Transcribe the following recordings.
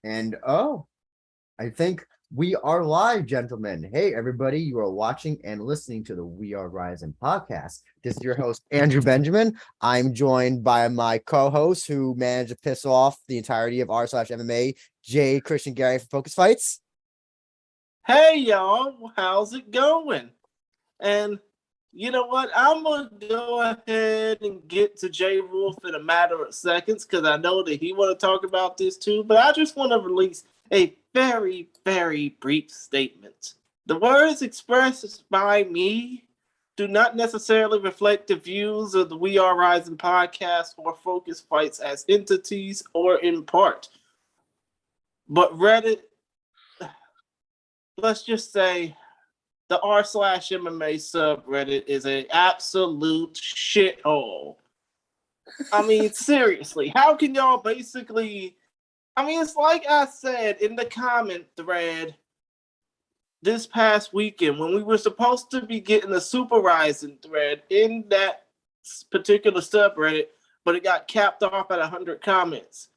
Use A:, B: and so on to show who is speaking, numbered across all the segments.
A: And I think we are live, gentlemen. Hey, everybody, you are watching and listening to the We Are Rising podcast. This is your host, Andrew Benjamin. I'm joined by my co-host who managed to piss off the entirety of r/MMA, Jay Christian Gary for Focus Fights.
B: Hey, y'all, how's it going? And you know what? I'm going to go ahead and get to Jay Wolf in a matter of seconds because I know that he want to talk about this too, but I just want to release a very, very brief statement. The words expressed by me do not necessarily reflect the views of the We Are Rising podcast or Focus Fights as entities or in part. But Reddit, let's just say the r/MMA subreddit is an absolute shithole. I mean, seriously, how can y'all basically... I mean, it's like I said in the comment thread this past weekend when we were supposed to be getting a Super RIZIN thread in that particular subreddit, but it got capped off at 100 comments.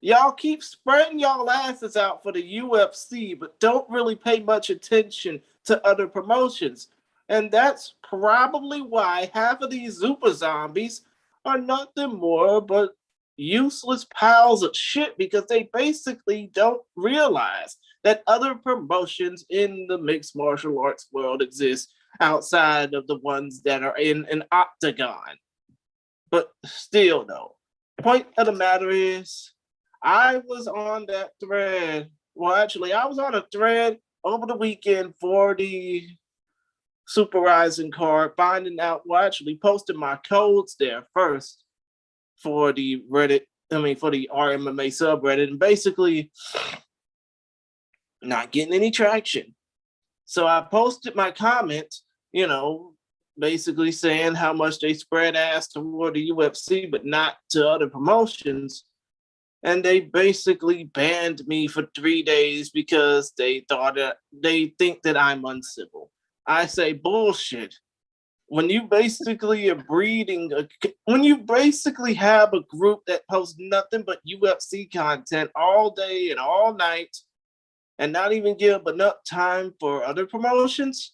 B: Y'all keep spreading y'all asses out for the UFC, but don't really pay much attention to other promotions. And that's probably why half of these Super Zombies are nothing more but useless piles of shit because they basically don't realize that other promotions in the mixed martial arts world exist outside of the ones that are in an octagon. But still, though, point of the matter is, I was on that thread. Well, actually, I was on a thread over the weekend for the Super RIZIN card, finding out, well, actually posted my codes there first for the Reddit, for the RMMA subreddit, and basically not getting any traction. So I posted my comment, basically saying how much they spread ass toward the UFC, but not to other promotions. And they basically banned me for 3 days because they think that I'm uncivil. I say bullshit. When you basically are when you basically have a group that posts nothing but UFC content all day and all night, and not even give enough time for other promotions,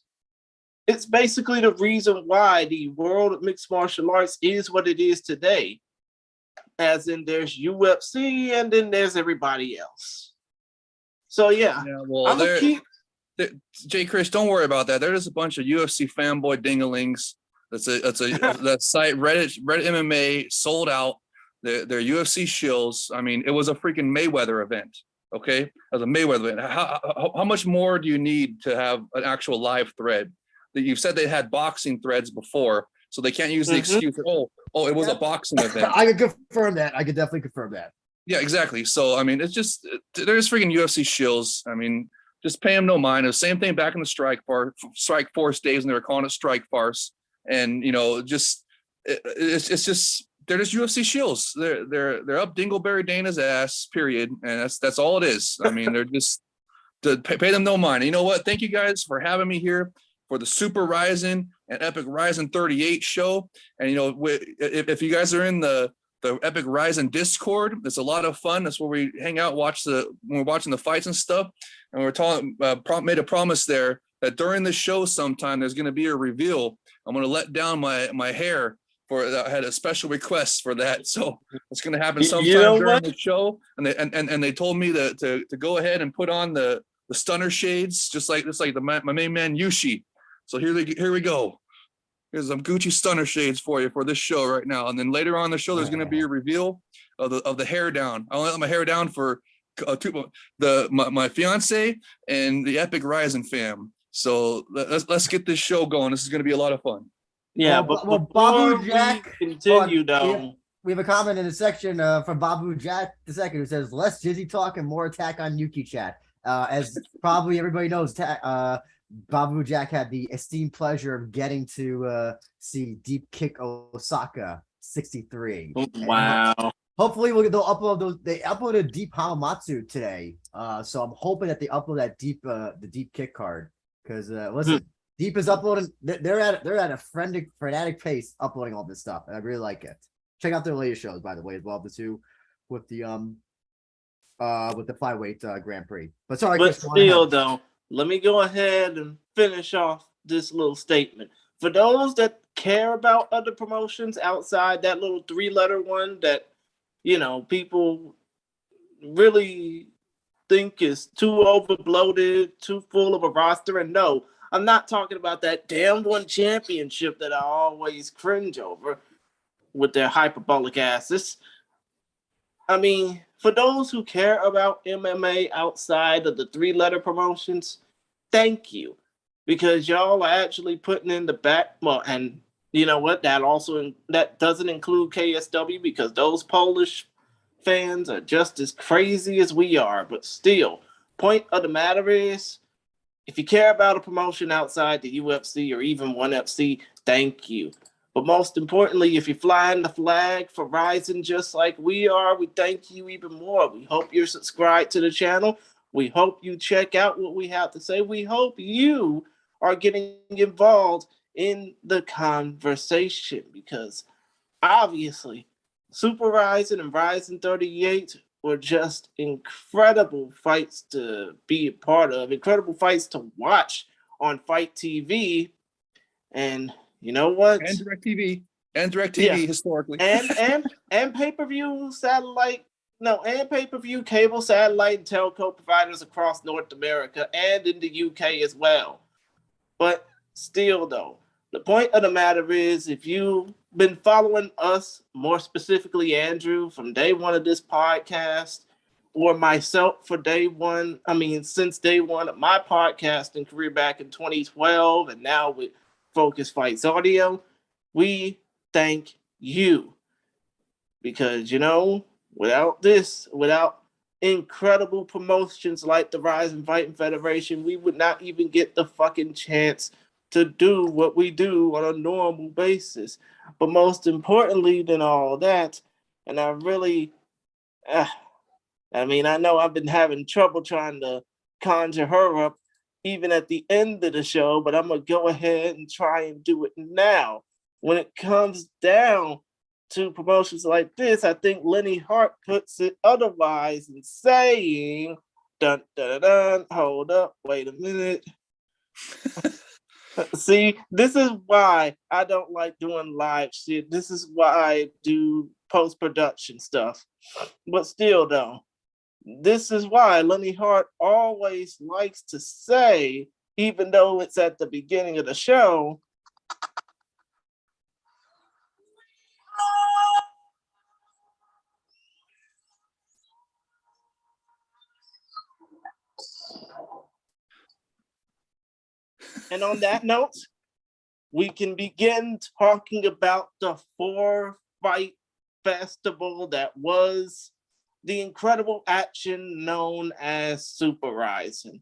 B: it's basically the reason why the world of mixed martial arts is what it is today. As in, there's UFC, and then there's everybody else. So yeah,
C: well,
B: I'm gonna keep.
C: Jay Chris, don't worry about that. There's a bunch of UFC fanboy dingalings. That site Reddit MMA sold out their UFC shills. I mean, it was a freaking Mayweather event. Okay, it was a Mayweather event. How much more do you need to have an actual live thread? That you've said they had boxing threads before, so they can't use the excuse that, it was a boxing event.
A: I could confirm that. I could definitely confirm that.
C: Yeah, exactly. So, I mean, it's just, there's freaking UFC shills. I mean, just pay them no mind. It was the same thing back in the Strike Force days, and they were calling it Strike Farce. And, it's just, they're just UFC shills. They're up Dingleberry Dana's ass, period. And that's all it is. I mean, they're just, to pay them no mind. And you know what? Thank you guys for having me here for the Super RIZIN and Epic RIZIN 38 show. And, if you guys are in the Epic RIZIN Discord, it's a lot of fun. That's where we hang out, when we're watching the fights and stuff. And we're talking, made a promise there that during the show sometime, there's going to be a reveal. I'm going to let down my hair I had a special request for that. So it's going to happen sometime during the show. And they told me to go ahead and put on the stunner shades, just like my main man Yushi. So here we go. Here's some Gucci stunner shades for you for this show right now. And then later on in the show, there's going to be a reveal of the hair down. I only let my hair down for my fiance and the Epic RIZIN fam. So let's get this show going. This is going to be a lot of fun.
B: Yeah,
A: well, Babu Jack,
B: continue though.
A: We have a comment in the section from Babu Jack II who says less Jizzy talk and more attack on Yuki chat. As probably everybody knows, Babu Jack had the esteemed pleasure of getting to see Deep Kick Osaka 63.
B: Wow.
A: Hopefully they'll upload those. They uploaded Deep Hamamatsu today. So I'm hoping that they upload that the Deep Kick card. Because listen, Deep is uploading. They're at a frenetic pace uploading all this stuff, and I really like it. Check out their latest shows, by the way, as well. The two with the with the flyweight Grand Prix. But sorry,
B: But
A: Chris, go on
B: still,
A: ahead.
B: though, let me go ahead and finish off this little statement. For those that care about other promotions outside that little 3-letter one that, you know, people really think is too overbloated, too full of a roster. And no, I'm not talking about that damn one championship that I always cringe over with their hyperbolic asses. I mean, for those who care about MMA outside of the 3-letter promotions, thank you. Because y'all are actually putting in the back, well, and you know what? That doesn't include KSW because those Polish fans are just as crazy as we are. But still, point of the matter is, if you care about a promotion outside the UFC or even ONE FC, thank you. But most importantly, if you're flying the flag for RIZIN just like we are, we thank you even more. We hope you're subscribed to the channel. We hope you check out what we have to say. We hope you are getting involved in the conversation because obviously Super RIZIN and RIZIN 38 were just incredible fights to be a part of, incredible fights to watch on Fight TV. And you know what?
C: And DirecTV.
B: Yeah.
C: Historically.
B: And pay-per-view satellite, no, and pay-per-view cable, satellite, and telco providers across North America and in the UK as well. But still, though, the point of the matter is, if you've been following us, more specifically Andrew, from day one of this podcast, or myself for since day one of my podcasting career back in 2012, and now with Focus Fights Audio, we thank you. Because, you know, without incredible promotions like the RIZIN Fighting Federation, we would not even get the fucking chance to do what we do on a normal basis. But most importantly than all that, and I really, I know I've been having trouble trying to conjure her up even at the end of the show, but I'm going to go ahead and try and do it now. When it comes down to promotions like this, I think Lenny Hart puts it otherwise in saying, dun, dun, dun, dun, hold up, wait a minute. See, this is why I don't like doing live shit. This is why I do post-production stuff. But still, though, this is why Lenny Hart always likes to say, even though it's at the beginning of the show, and on that note, we can begin talking about the 4-fight festival that was the incredible action known as Super RIZIN.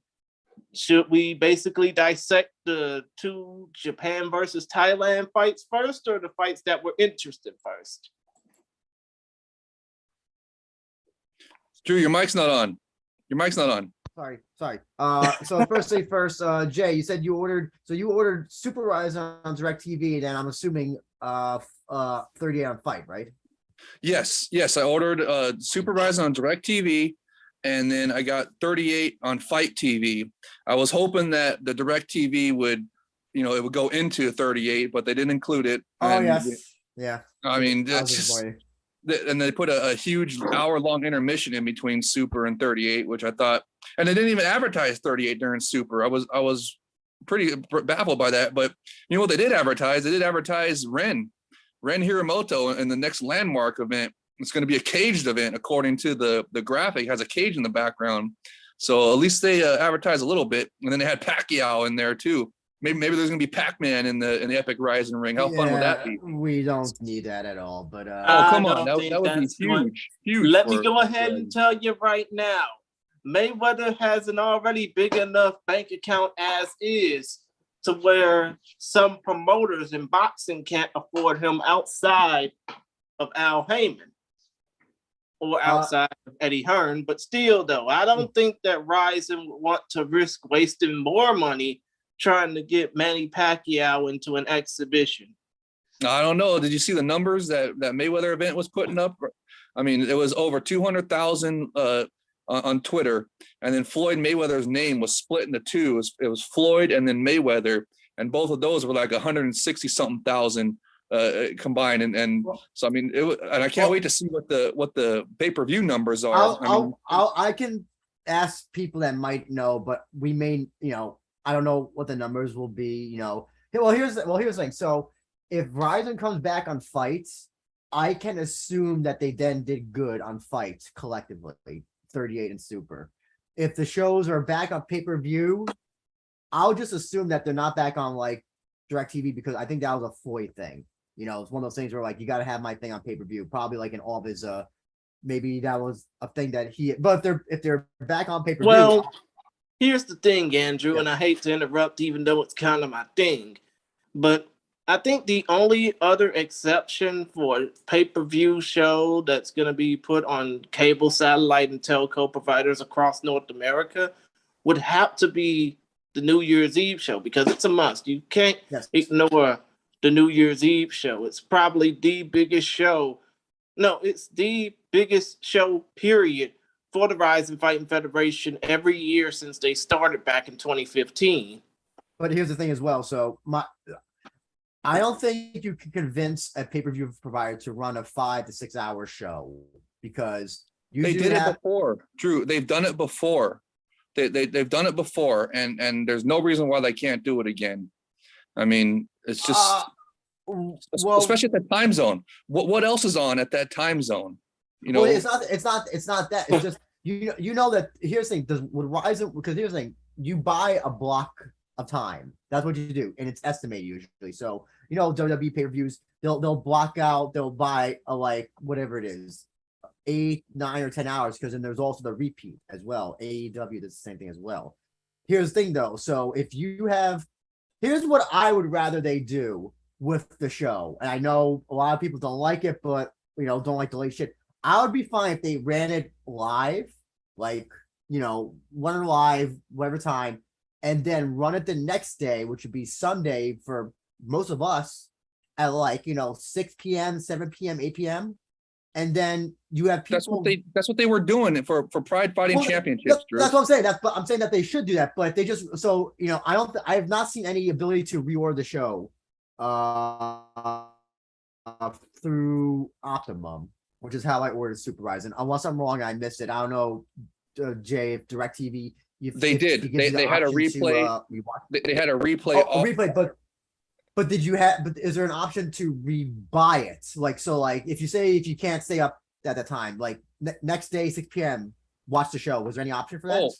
B: Should we basically dissect the 2 Japan versus Thailand fights first, or the fights that were interesting first?
C: Drew, your mic's not on.
A: Sorry. So firstly, Jay, you said you ordered Super RIZIN on DirecTV, and I'm assuming 38 on Fight, right?
C: Yes. I ordered Super RIZIN on DirecTV, and then I got 38 on Fight TV. I was hoping that the DirecTV would, it would go into 38, but they didn't include it.
A: Oh, yes. Yeah.
C: I mean, that's just, and they put a huge hour-long intermission in between Super and 38, which I thought, and they didn't even advertise 38 during Super. I was pretty baffled by that, but you know what they did advertise? They did advertise Ren Hiramoto in the next landmark event. It's going to be a caged event, according to the graphic. It has a cage in the background, so at least they advertised a little bit. And then they had Pacquiao in there too. Maybe there's going to be Pac-Man in the epic RIZIN ring. How fun would that be?
A: We don't need that at all. But
C: oh, come on, that would be huge.
B: Let me go ahead and tell you right now, Mayweather has an already big enough bank account as is, to where some promoters in boxing can't afford him outside of Al Heyman or outside of Eddie Hearn. But still, though, I don't think that RIZIN would want to risk wasting more money trying to get Manny Pacquiao into an exhibition.
C: I don't know. Did you see the numbers that Mayweather event was putting up? I mean, it was over 200,000 on Twitter, and then Floyd Mayweather's name was split into two. It was Floyd and then Mayweather, and both of those were like 160 something thousand combined. And so I mean, and I can't wait to see what the pay-per-view numbers are.
A: I can ask people that might know, but we may, I don't know what the numbers will be. Well, here's the thing. So if RIZIN comes back on fights, I can assume that they then did good on fights collectively, 38 and super. If the shows are back on pay-per-view, I'll just assume that they're not back on like DirecTV, because I think that was a Floyd thing. It's one of those things where like, you got to have my thing on pay-per-view, probably like in all of his, maybe that was a thing that but if they're back on pay-per-view.
B: Well, here's the thing, Andrew, and I hate to interrupt, even though it's kind of my thing, but I think the only other exception for pay-per-view show that's going to be put on cable, satellite, and telco providers across North America would have to be the New Year's Eve show, because it's a must. You can't ignore the New Year's Eve show. It's probably the biggest show. No, it's the biggest show, period, for the RIZIN Fighting Federation every year since they started back in 2015.
A: But here's the thing as well. So I don't think you can convince a pay-per-view provider to run a 5 to 6 hour show, because
C: they did it before. Drew, they've done it before. They've done it before, and there's no reason why they can't do it again. I mean, it's just especially at the time zone. What else is on at that time zone?
A: Well, it's not that. It's just that. Here's the thing. Would RIZIN, because here's the thing, you buy a block of time. That's what you do, and it's estimated usually. So WWE pay-per-views, they'll block out, they'll buy a like whatever it is, 8, 9, or 10 hours, because then there's also the repeat as well. AEW does the same thing as well. Here's the thing though. So if you have, here's what I would rather they do with the show. And I know a lot of people don't like it, but don't like the late shit. I would be fine if they ran it live, like, run it live, whatever time, and then run it the next day, which would be Sunday for most of us, at like, 6 p.m., 7 p.m., 8 p.m. And then you have people.
C: That's what they were doing for Pride Fighting Championships.
A: That's what I'm saying. I'm saying that they should do that, but they just, I have not seen any ability to reorder the show through Optimum, which is how I ordered Super RIZIN. Unless I'm wrong, I missed it. I don't know, Jay, if DirecTV.
C: They had a replay. They had a replay.
A: A replay, but did you have? But is there an option to rebuy it? Like, so, like, if you can't stay up at that time, like next day 6 p.m. watch the show. Was there any option for that?
C: Oh,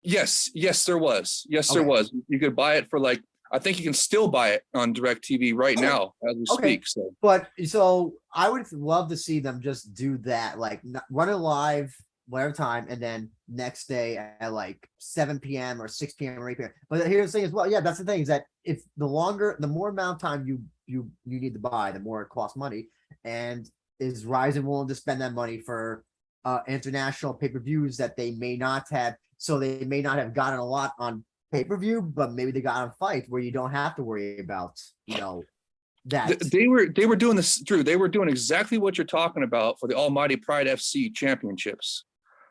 C: yes, there was. There was. You could buy it for like, I think you can still buy it on DirecTV right now as we speak.
A: So I would love to see them just do that, like run it live whatever time, and then next day at like 7 p.m. or 6 p.m. or 8 p.m. But here's the thing as well. Yeah, that's the thing, is that if the more amount of time you need to buy, the more it costs money. And is RIZIN willing to spend that money for international pay-per-views that they may not have? So they may not have gotten a lot on pay-per-view, but maybe they got on fight where you don't have to worry about, that.
C: They were doing this, Drew. They were doing exactly what you're talking about for the Almighty Pride FC championships.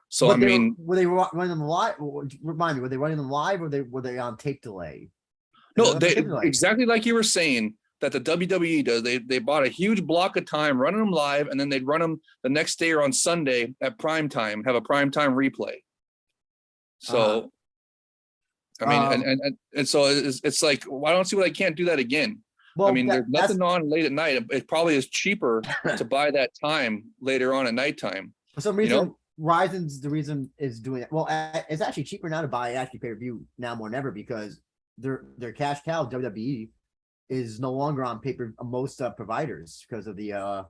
C: So
A: but were they running them live? Remind me, were they running them live, or were they on tape delay?
C: No, exactly like you were saying that the WWE does. They bought a huge block of time running them live, and then they'd run them the next day or on Sunday at prime time, have a prime time replay. So, I mean, and so it's like, well, I don't see why they can't do that again. Well, I mean, there's nothing on late at night. It probably is cheaper to buy that time later on at nighttime.
A: For some reason, RIZIN's the reason is doing it. Well, it's actually cheaper now to buy pay-per-view now more than ever, because their cash cow WWE is no longer on paper most providers because of the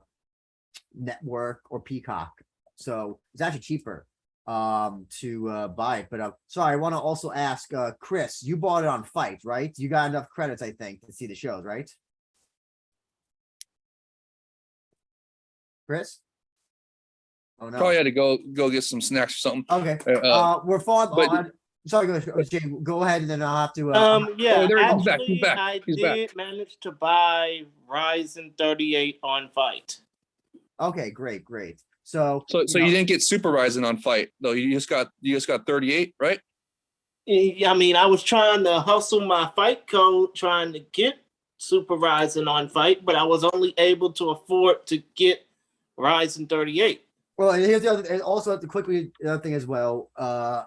A: network or Peacock. So it's actually cheaper to buy it. But sorry, I want to also ask Chris, you bought it on Fight, right? You got enough credits, I think, to see the shows, right? Chris? Oh no.
C: Probably had to go get some snacks or something.
A: Okay. We're falling on. Sorry, Jay, go ahead, and then I'll have to.
B: Yeah,
C: he's
B: actually,
C: back.
B: I did manage to buy RIZIN 38 on Fight.
A: Okay, great. So
C: So you didn't get Super Ryzen on fight though. You just got 38, right?
B: I mean, I was trying to hustle my fight code, trying to get Super Ryzen on fight, but I was only able to afford to get Ryzen 38.
A: Well, and here's the other, and also quickly the other thing as well.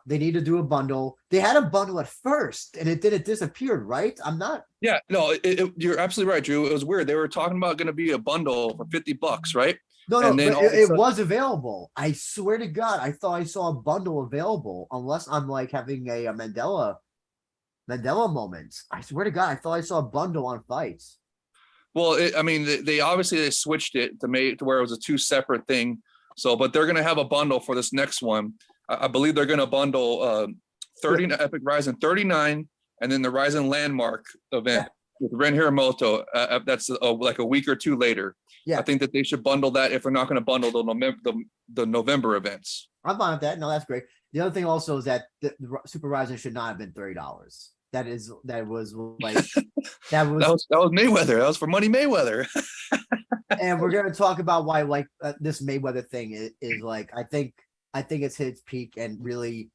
A: They need to do a bundle. They had a bundle at first, and it disappeared, right? I'm not.
C: Yeah, no, you're absolutely right, Drew. It was weird. They were talking about going to be a bundle for $50, right?
A: No,
C: And then
A: but
C: all of a
A: it
C: sudden-
A: was available. I swear to God, I thought I saw a bundle available. Unless I'm like having a Mandela moment. I swear to God, I thought I saw a bundle on fights.
C: Well, I mean, they obviously switched it to where it was a 2 separate thing. So, but they're going to have a bundle for this next one. I believe they're going to bundle 30 Epic Ryzen 39 and then the Ryzen Landmark event with Ren Hiramoto. That's like a week or two later.
A: Yeah,
C: I think that they should bundle that if they're not going to bundle the November events.
A: I'm fine with that. No, that's great. The other thing also is that the Super Ryzen should not have been $30. That was like that was
C: Mayweather. That was for Money Mayweather.
A: and we're gonna talk about why like this Mayweather thing is like I think it's hit its peak and really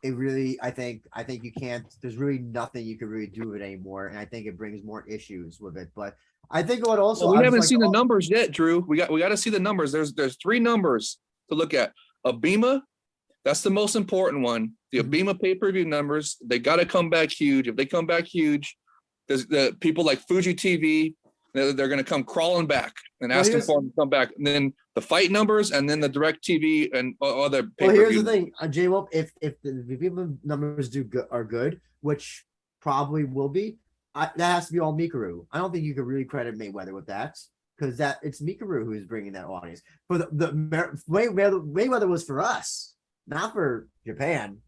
A: I think you can't. There's really nothing you can really do with it anymore, and I think it brings more issues with it. But I think what also
C: we haven't seen the numbers yet, Drew. We got to see the numbers. There's 3 numbers to look at. Abima, that's the most important one. The Abima pay-per-view numbers, they got to come back huge. If they come back huge, there's the people like Fuji TV, they're going to come crawling back and asking for them to come back. And then the fight numbers, and then the direct TV and other pay-per-view.
A: Well, here's the thing, J-Wolf, if the Abima numbers are good, which probably will be, that has to be all Mikuru. I don't think you could really credit Mayweather with that because it's Mikuru who's bringing that audience. For the Mayweather was for us, not for Japan.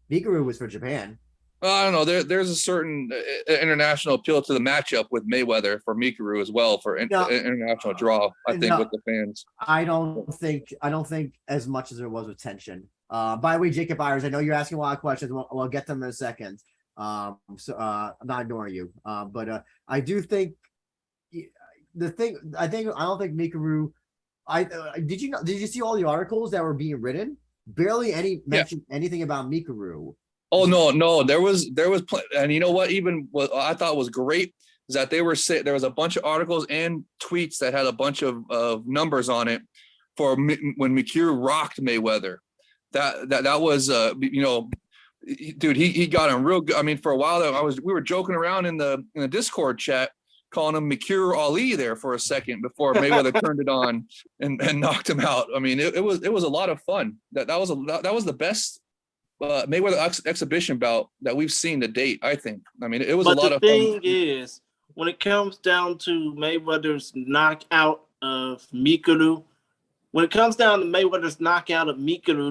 A: Mikuru was for Japan.
C: I don't know. There's a certain international appeal to the matchup with Mayweather for Mikuru as well for international draw. I think with the fans.
A: I don't think as much as there was with tension. By the way, Jacob Ayers, I know you're asking a lot of questions. We'll get them in a second. I'm not ignoring you. But I do think I don't think Mikuru. Did you see all the articles that were being written? Barely any mentioned anything about Mikuru.
C: Oh no, there was and you know what? Even what I thought was great is that they were there was a bunch of articles and tweets that had a bunch of numbers on it for when Mikuru rocked Mayweather. That was dude, he got him real good. I mean, for a while we were joking around in the Discord chat, calling him Mikuru Ali there for a second before Mayweather turned it on and knocked him out. I mean, it was a lot of fun. That was the best Mayweather exhibition bout that we've seen to date. I think. I mean, it was a lot of fun.
B: But the thing is, when it comes down to Mayweather's knockout of Mikuru,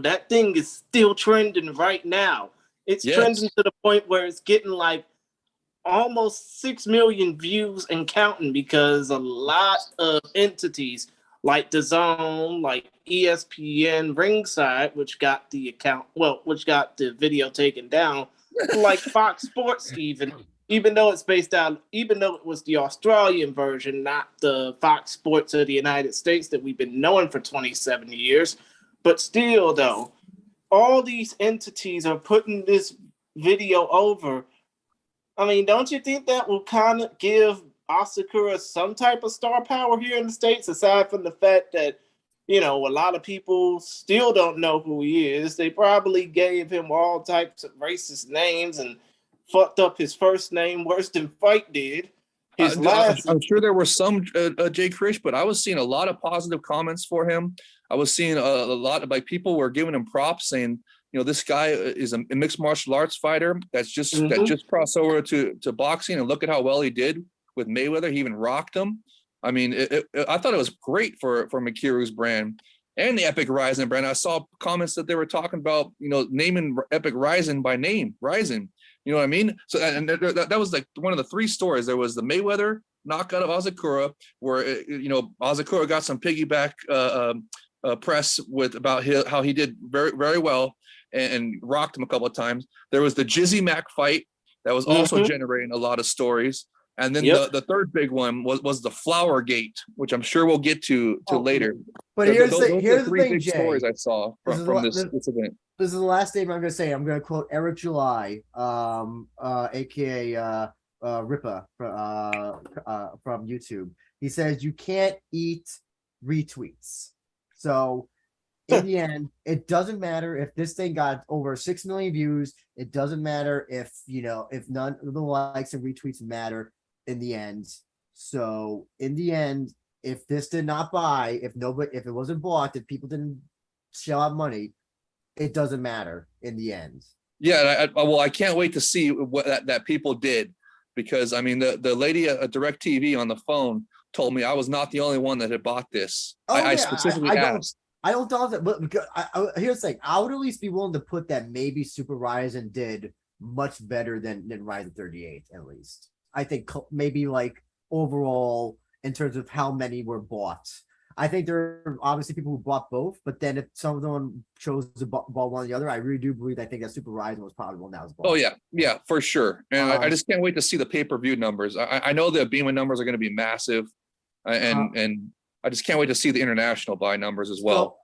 B: that thing is still trending right now. It's trending to the point where it's getting like almost 6 million views and counting because a lot of entities like DAZN, like ESPN Ringside, which got the video taken down, like Fox Sports even though it was the Australian version, not the Fox Sports of the United States that we've been knowing for 27 years. But still, though, all these entities are putting this video over. I mean, don't you think that will kind of give Asakura some type of star power here in the States, aside from the fact that, a lot of people still don't know who he is? They probably gave him all types of racist names and fucked up his first name worse than Fight did.
C: I'm sure there were some, Jay Krish, but I was seeing a lot of positive comments for him. I was seeing a lot of people were giving him props, saying, this guy is a mixed martial arts fighter that just crossed over to boxing, and look at how well he did with Mayweather. He even rocked him. I mean, I thought it was great for Mikuru's brand and the Epic Ryzen brand. I saw comments that they were talking about, naming Epic Ryzen by name, Ryzen. You know what I mean? So, and that was like one of the 3 stories. There was the Mayweather knockout of Asakura, where Asakura got some piggyback press about how he did very, very well and rocked him a couple of times. There was the JIZZY Mac fight that was also generating a lot of stories. And then
B: Yep.
C: the third big one was the Flower Gate, which I'm sure we'll get to later.
A: But
C: Those
A: here's
C: are
A: the
C: three
A: thing,
C: big
A: Jay.
C: stories I saw from this event.
A: This is the last statement I'm going to say. I'm going to quote Eric July, aka Ripa from YouTube. He says, "You can't eat retweets." So in the end, it doesn't matter if this thing got over 6 million views. It doesn't matter if if none of the likes and retweets matter in the end. So in the end, if this did not buy, if it wasn't bought, if people didn't shell out money, it doesn't matter in the end.
C: Yeah, well, I can't wait to see what that people did, because I mean the lady at DirecTV on the phone told me I was not the only one that had bought this. I specifically asked.
A: I don't doubt that, but because here's the thing: I would at least be willing to put that maybe Super RIZIN did much better than RIZIN 38 at least. I think maybe like overall in terms of how many were bought. I think there are obviously people who bought both, but then if some of them chose to buy one or the other, I really do believe I think that Super RIZIN was probably one that was bought.
C: Oh yeah, for sure. And I just can't wait to see the pay-per-view numbers. I know the Beema numbers are going to be massive, and I just can't wait to see the international buy numbers as well.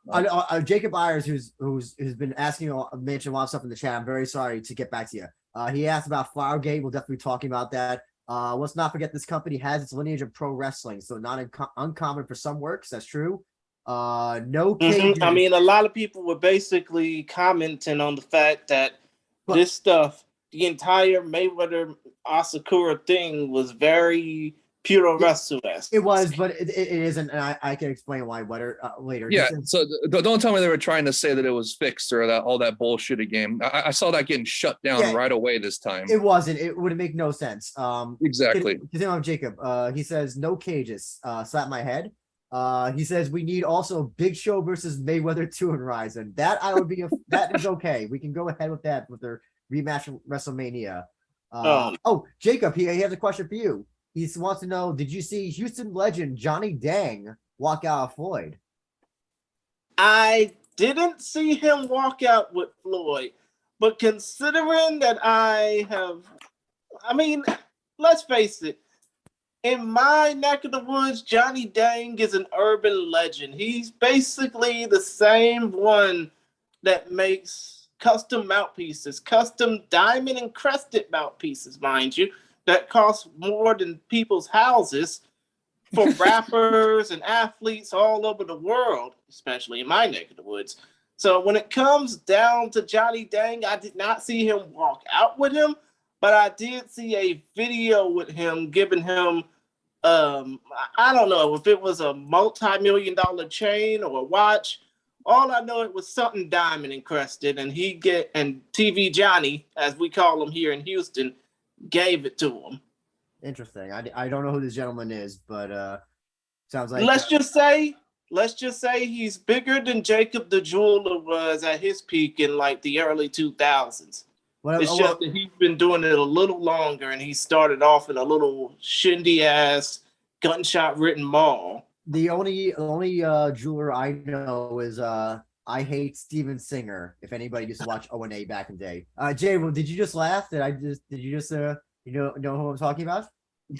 A: Jacob Ayers, who's been asking, mentioned a lot of stuff in the chat. I'm very sorry to get back to you. He asked about Flowergate. We'll definitely be talking about that. Let's not forget this company has its lineage of pro wrestling, so not uncommon for some works. That's true. No cages.
B: I mean, a lot of people were basically commenting on the fact that this stuff, the entire Mayweather Asakura thing, was very pure wrestle-esque.
A: It was, but it isn't, and I can explain why later.
C: Yeah, so don't tell me they were trying to say that it was fixed or that all that bullshit game. I saw that getting shut down right away this time.
A: It wasn't. It would make no sense.
C: Exactly.
A: Continue on Jacob. He says no cages. Slap my head. He says we need also Big Show versus Mayweather 2 in RIZIN. That that is okay. We can go ahead with that with their rematch of WrestleMania. Jacob, he has a question for you. He wants to know, did you see Houston legend Johnny Dang walk out of Floyd?
B: I didn't see him walk out with Floyd, but considering that let's face it, in my neck of the woods, Johnny Dang is an urban legend. He's basically the same one that makes custom mouthpieces, custom diamond and crested mouthpieces, mind you, that cost more than people's houses for rappers and athletes all over the world, especially in my neck of the woods. So when it comes down to Johnny Dang, I did not see him walk out with him, but I did see a video with him giving him, I don't know if it was a multi-million-dollar chain or a watch. All I know, it was something diamond encrusted, and TV Johnny, as we call him here in Houston, gave it to him.
A: Interesting. I don't know who this gentleman is, but sounds like
B: let's just say he's bigger than Jacob the Jeweler was at his peak in like the early 2000s. It's just that he's been doing it a little longer, and he started off in a little shindy ass gunshot ridden mall.
A: The only jeweler I know is I Hate Steven Singer. If anybody used to watch O&A back in the day. Jay, did you just laugh? Did you just know who I'm talking about?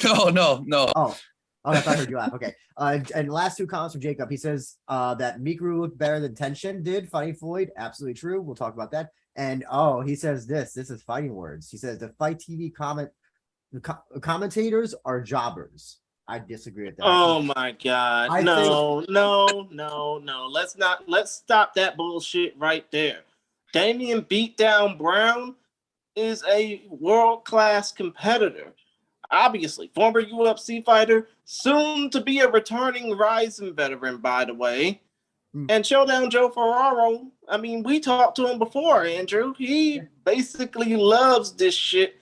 C: No.
A: Oh, I thought I heard you laugh. Okay. And last two comments from Jacob. He says that Mikuru looked better than Tenshin did fighting Floyd. Absolutely true. We'll talk about that. And he says this is fighting words. He says the Fight TV commentators are jobbers. I disagree with that.
B: Oh my God. No. Let's stop that bullshit right there. Damian Beatdown Brown is a world-class competitor. Obviously, former UFC fighter, soon to be a returning RIZIN veteran, by the way. And Showdown Joe Ferraro, I mean, we talked to him before, Andrew. He basically loves this shit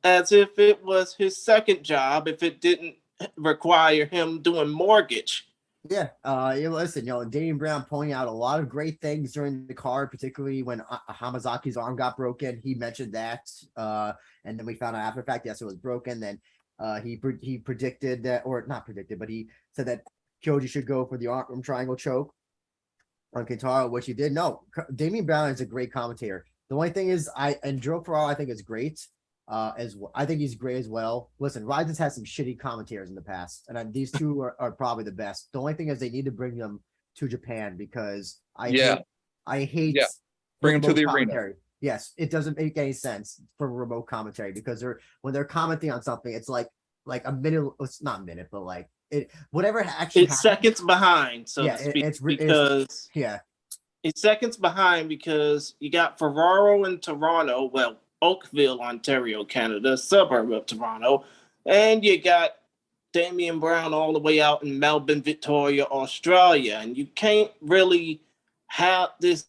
B: as if it was his second job, if it didn't require him doing mortgage.
A: Yeah, listen, Damian Brown pointing out a lot of great things during the card, particularly when Hamazaki's arm got broken. He mentioned that, and then we found out after the fact, yes, it was broken. Then he predicted that, or not predicted, but he said that Kyoji should go for the arm triangle choke on Kintaro, which he did. No, Damian Brown is a great commentator. The only thing is, Joe Ferraro I think is great. as well. I think he's great as well. Listen, Rizin's had some shitty commentators in the past, and these two are probably the best. The only thing is they need to bring them to Japan because I hate
C: Yeah. Bring them to the
A: commentary.
C: arena.
A: Yes, it doesn't make any sense for remote commentary because when they're commenting on something, it's like a minute. It's not a minute, but like it whatever actually.
B: It's seconds behind, so
A: yeah,
B: to speak,
A: because
B: it's seconds behind because you got Ferraro in Toronto, well, Oakville, Ontario, Canada, a suburb of Toronto, and you got Damian Brown all the way out in Melbourne, Victoria, Australia, and you can't really have this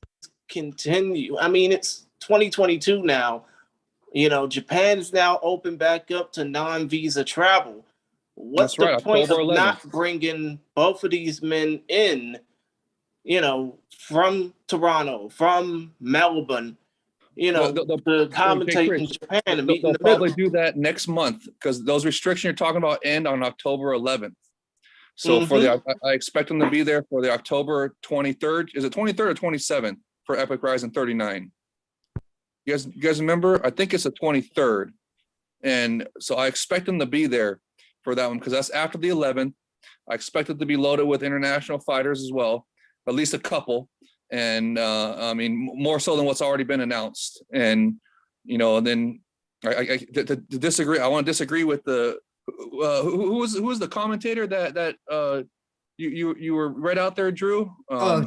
B: continue. I mean, it's 2022 now. You know, Japan is now open back up to non-visa travel. What's the point of not bringing both of these men in, you know, from Toronto, from Melbourne, you know, to commentate in Japan and meet in the middle?
C: They'll probably do that next month because those restrictions you're talking about end on October 11th. So I expect them to be there for the October 23rd. Is it 23rd or 27th for Epic Rising 39? You guys remember? I think it's the 23rd. And so I expect them to be there for that one because that's after the 11th. I expect it to be loaded with international fighters as well, at least a couple. And I mean, more so than what's already been announced. And, you know, then to disagree, I want to disagree with the, who was the commentator that you were right out there, Drew?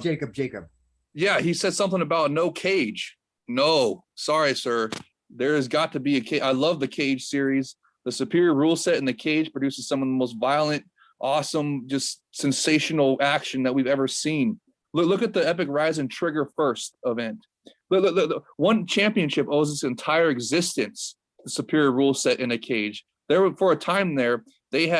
A: Jacob.
C: Yeah, he said something about no cage. No, sorry, sir. There has got to be a cage. I love the cage series. The superior rule set in the cage produces some of the most violent, awesome, just sensational action that we've ever seen. Look at the Epic Rising Trigger First event. Look, one championship owes its entire existence to the superior rule set in a cage. There were, for a time there, they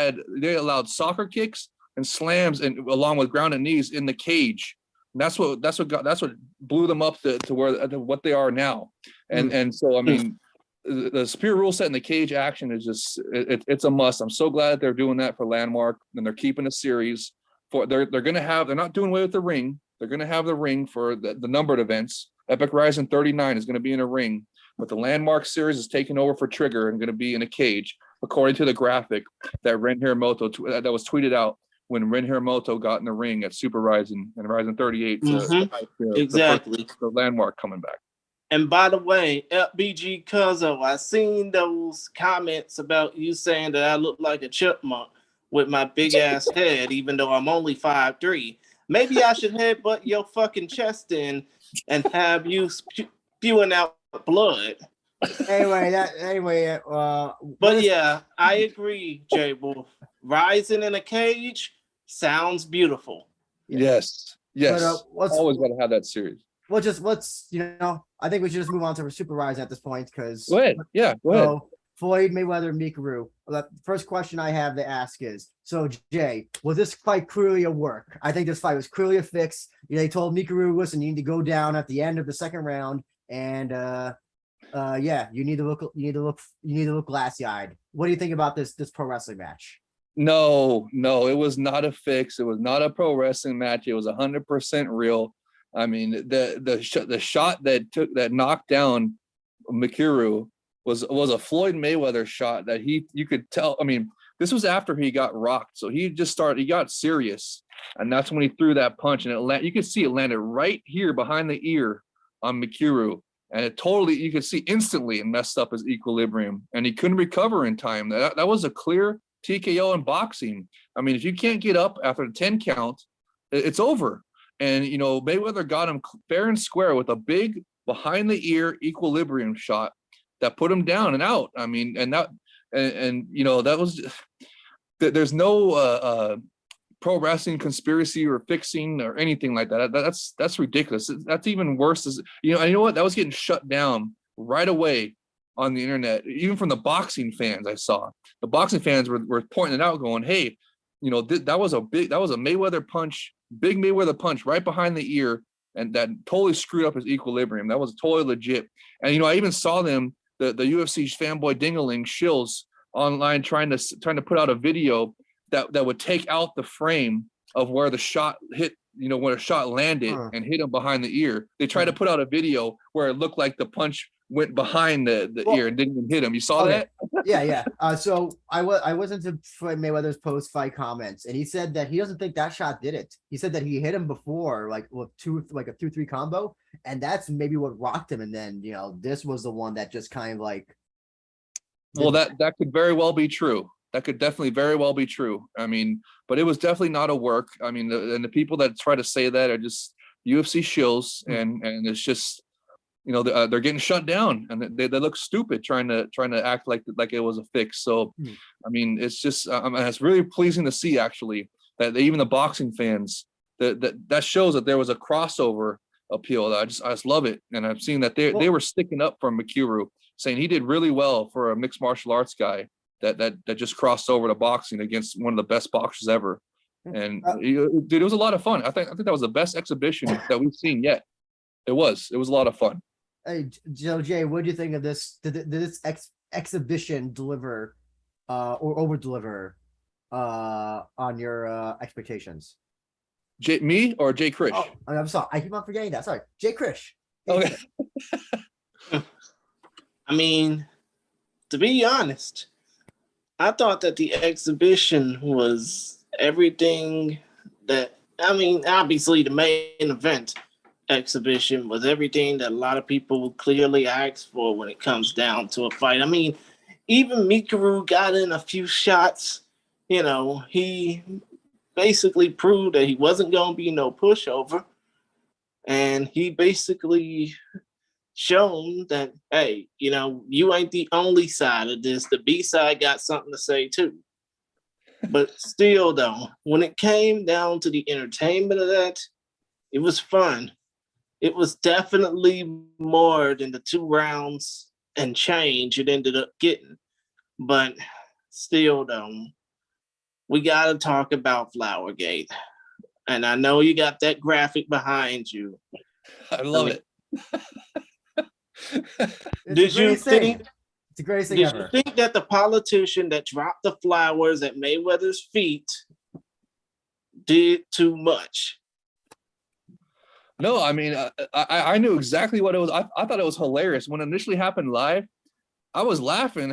C: allowed soccer kicks and slams and along with grounded knees in the cage. And that's what blew them up to what they are now. And so I mean, the superior rule set in the cage action is just it's a must. I'm so glad that they're doing that for Landmark and they're keeping a series. They're not doing away with the ring. They're gonna have the ring for the numbered events. Epic Rising 39 is gonna be in a ring, but the Landmark series is taking over for Trigger and gonna be in a cage, according to the graphic that Ren Hiramoto that was tweeted out when Ren Hiramoto got in the ring at Super Rising and Rising 38.
B: Exactly.
C: The Landmark coming back.
B: And by the way, FBG Cuzzo, I seen those comments about you saying that I look like a chipmunk with my big ass head, even though I'm only 5'3". Maybe I should headbutt your fucking chest in and have you spewing out blood.
A: Anyway,
B: but yeah, I agree, Jay Wolf. Rising in a cage sounds beautiful.
C: Yes. But, always got to have that series.
A: Let's I think we should just move on to Super Rising at this point because
C: go ahead. Yeah, go ahead.
A: Floyd Mayweather, Mikuru. The first question I have to ask is, so Jay, was this fight clearly a work? I think this fight was clearly a fix. They told Mikuru, listen, you need to go down at the end of the second round, and you need to look glassy-eyed. What do you think about this pro wrestling match?
C: No, it was not a fix. It was not a pro wrestling match. It was 100% real. I mean, the shot that knocked down Mikuru was a Floyd Mayweather shot that you could tell. I mean, this was after he got rocked, so he got serious, and that's when he threw that punch, and you could see it landed right here behind the ear on Mikuru, and you could see instantly it messed up his equilibrium, and he couldn't recover in time. That was a clear TKO in boxing. I mean, if you can't get up after the 10 count, it's over. And Mayweather got him fair and square with a big behind the ear equilibrium shot that put him down and out. I mean, that was, there's no pro wrestling conspiracy or fixing or anything like that. That's ridiculous. That's even worse. You know what? That was getting shut down right away on the internet, even from the boxing fans. I saw the boxing fans were pointing it out, going, "Hey, that was a Mayweather punch, big Mayweather punch right behind the ear, and that totally screwed up his equilibrium. That was totally legit." And I even saw them, the UFC fanboy dingaling shills online trying to put out a video that would take out the frame of where the shot hit you know, when a shot landed and hit him behind the ear. They tried to put out a video where it looked like the punch went behind the ear and didn't even hit him. You saw that?
A: Yeah. So I was into Floyd Mayweather's post-fight comments, and he said that he doesn't think that shot did it. He said that he hit him before, like with a 2-3 combo, and that's maybe what rocked him. And then, you know, this was the one that just kind of like.
C: Well, that could very well be true. That could definitely very well be true. I mean, but it was definitely not a work. I mean, the people that try to say that are just UFC shills, and it's just, you know, they're getting shut down, and they look stupid trying to act like it was a fix. So, I mean, it's just it's really pleasing to see, actually, that even the boxing fans, that shows that there was a crossover appeal. I just love it, and I've seen that they were sticking up for Mikuru, saying he did really well for a mixed martial arts guy that just crossed over to boxing against one of the best boxers ever. And dude, it was a lot of fun. I think that was the best exhibition that we've seen yet. It was a lot of fun.
A: Hey, Joe Jay, what do you think of this? Did this exhibition deliver or over deliver on your expectations?
C: Me or Jay Krish?
A: Oh, I'm sorry, I keep on forgetting that. Sorry, Jay Krish.
C: Okay.
B: I mean, to be honest, I thought that the exhibition was everything that, I mean, obviously the main event exhibition was everything that a lot of people clearly asked for when it comes down to a fight. I mean, even Mikuru got in a few shots. You know, he basically proved that he wasn't going to be no pushover. And he basically shown that, hey, you know, you ain't the only side of this. The B side got something to say too. But still, though, when it came down to the entertainment of that, it was fun. It was definitely more than the 2 rounds and change it ended up getting. But still, though, we got to talk about Flowergate. And I know you got that graphic behind you.
C: I love it.
B: Did you think
A: it's the greatest thing ever?
B: Did you think that the politician that dropped the flowers at Mayweather's feet did too much?
C: No, I mean, I knew exactly what it was. I thought it was hilarious when it initially happened live. I was laughing,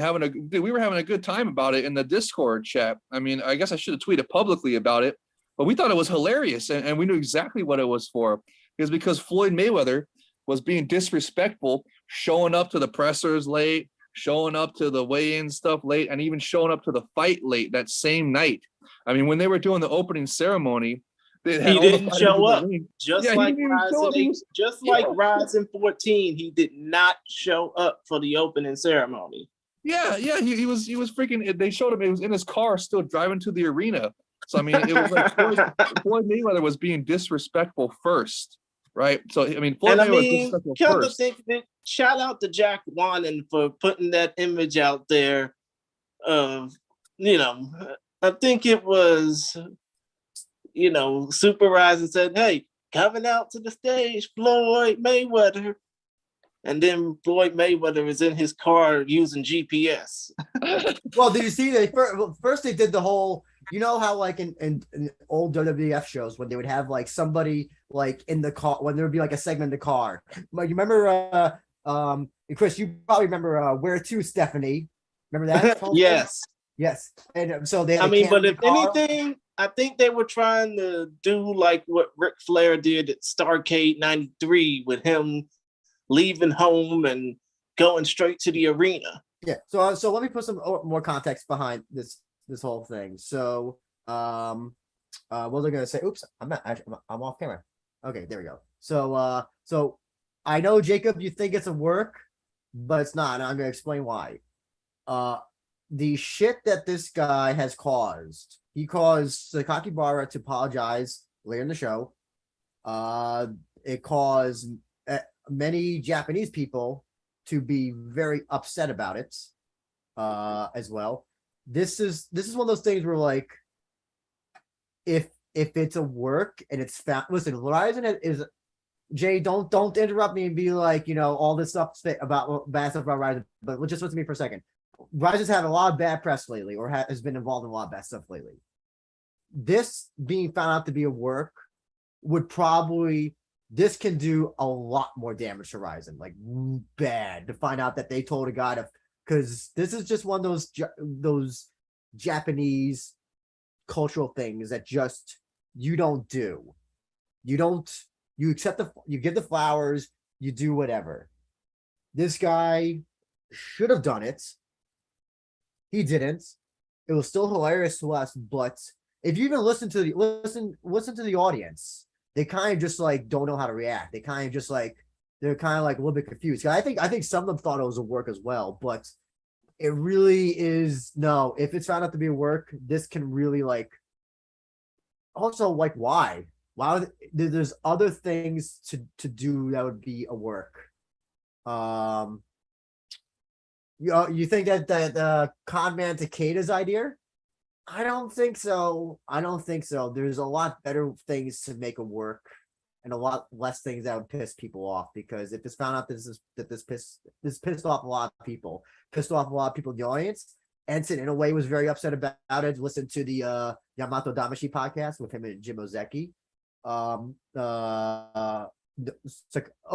C: we were having a good time about it in the Discord chat. I mean, I guess I should have tweeted publicly about it, but we thought it was hilarious, and we knew exactly what it was for. It was because Floyd Mayweather was being disrespectful, showing up to the pressers late, showing up to the weigh-in stuff late, and even showing up to the fight late that same night. I mean, when they were doing the opening ceremony,
B: he didn't show up. Just like RIZIN 14, he did not show up for the opening ceremony.
C: Yeah, he was freaking. They showed him. He was in his car, still driving to the arena. So I mean, it was like Floyd Mayweather was being disrespectful first, right? So I mean, Floyd Mayweather was disrespectful first.
B: Shout out to Jack Wannon for putting that image out there. Of, you know, I think it was, you know, Super RIZIN said, "Hey, coming out to the stage, Floyd Mayweather." And then Floyd Mayweather is in his car using GPS.
A: Well, did you see they first they did the whole, you know how like in old WWF shows when they would have like somebody like in the car, when there would be like a segment in the car. Like you remember Chris, you probably remember Where To, Stephanie. Remember that?
B: Yes.
A: Yes. And so they,
B: I mean, but if anything, I think they were trying to do like what Ric Flair did at Starrcade 93 with him leaving home and going straight to the arena.
A: Yeah. So let me put some more context behind this whole thing. So what was I gonna say? Oops, I'm off camera. Okay, there we go. So I know, Jacob, you think it's a work, but it's not, and I'm gonna explain why. The shit that this guy has caused, he caused Sakakibara to apologize later in the show. It caused many Japanese people to be very upset about it as well. This is one of those things where, like, if it's a work and it's found, listen, RIZIN is, Jay, don't interrupt me and be like, you know, all this stuff about bad stuff about RIZIN, but just listen to me for a second. RIZIN's had a lot of bad press lately, or has been involved in a lot of bad stuff lately. This being found out to be a work would probably, this can do a lot more damage to Ryzen, like bad, to find out that they told a guy to, because this is just one of those Japanese cultural things that just you don't do. You accept you give the flowers, you do whatever. This guy should have done it. He didn't. It was still hilarious to us, but if you even listen to the audience, they kind of just like don't know how to react. They kind of just like they're kind of like a little bit confused. I think some of them thought it was a work as well, but it really is no. If it's found out to be a work, this can really like. Also, like why? Why there's other things to do that would be a work. You think that Conman Takeda's idea? I don't think so. There's a lot better things to make it work, and a lot less things that would piss people off. Because if it's found out this pissed off a lot of people, in the audience. Ensign in a way was very upset about it. Listen to the Yamato Damashi podcast with him and Jim Ozeki.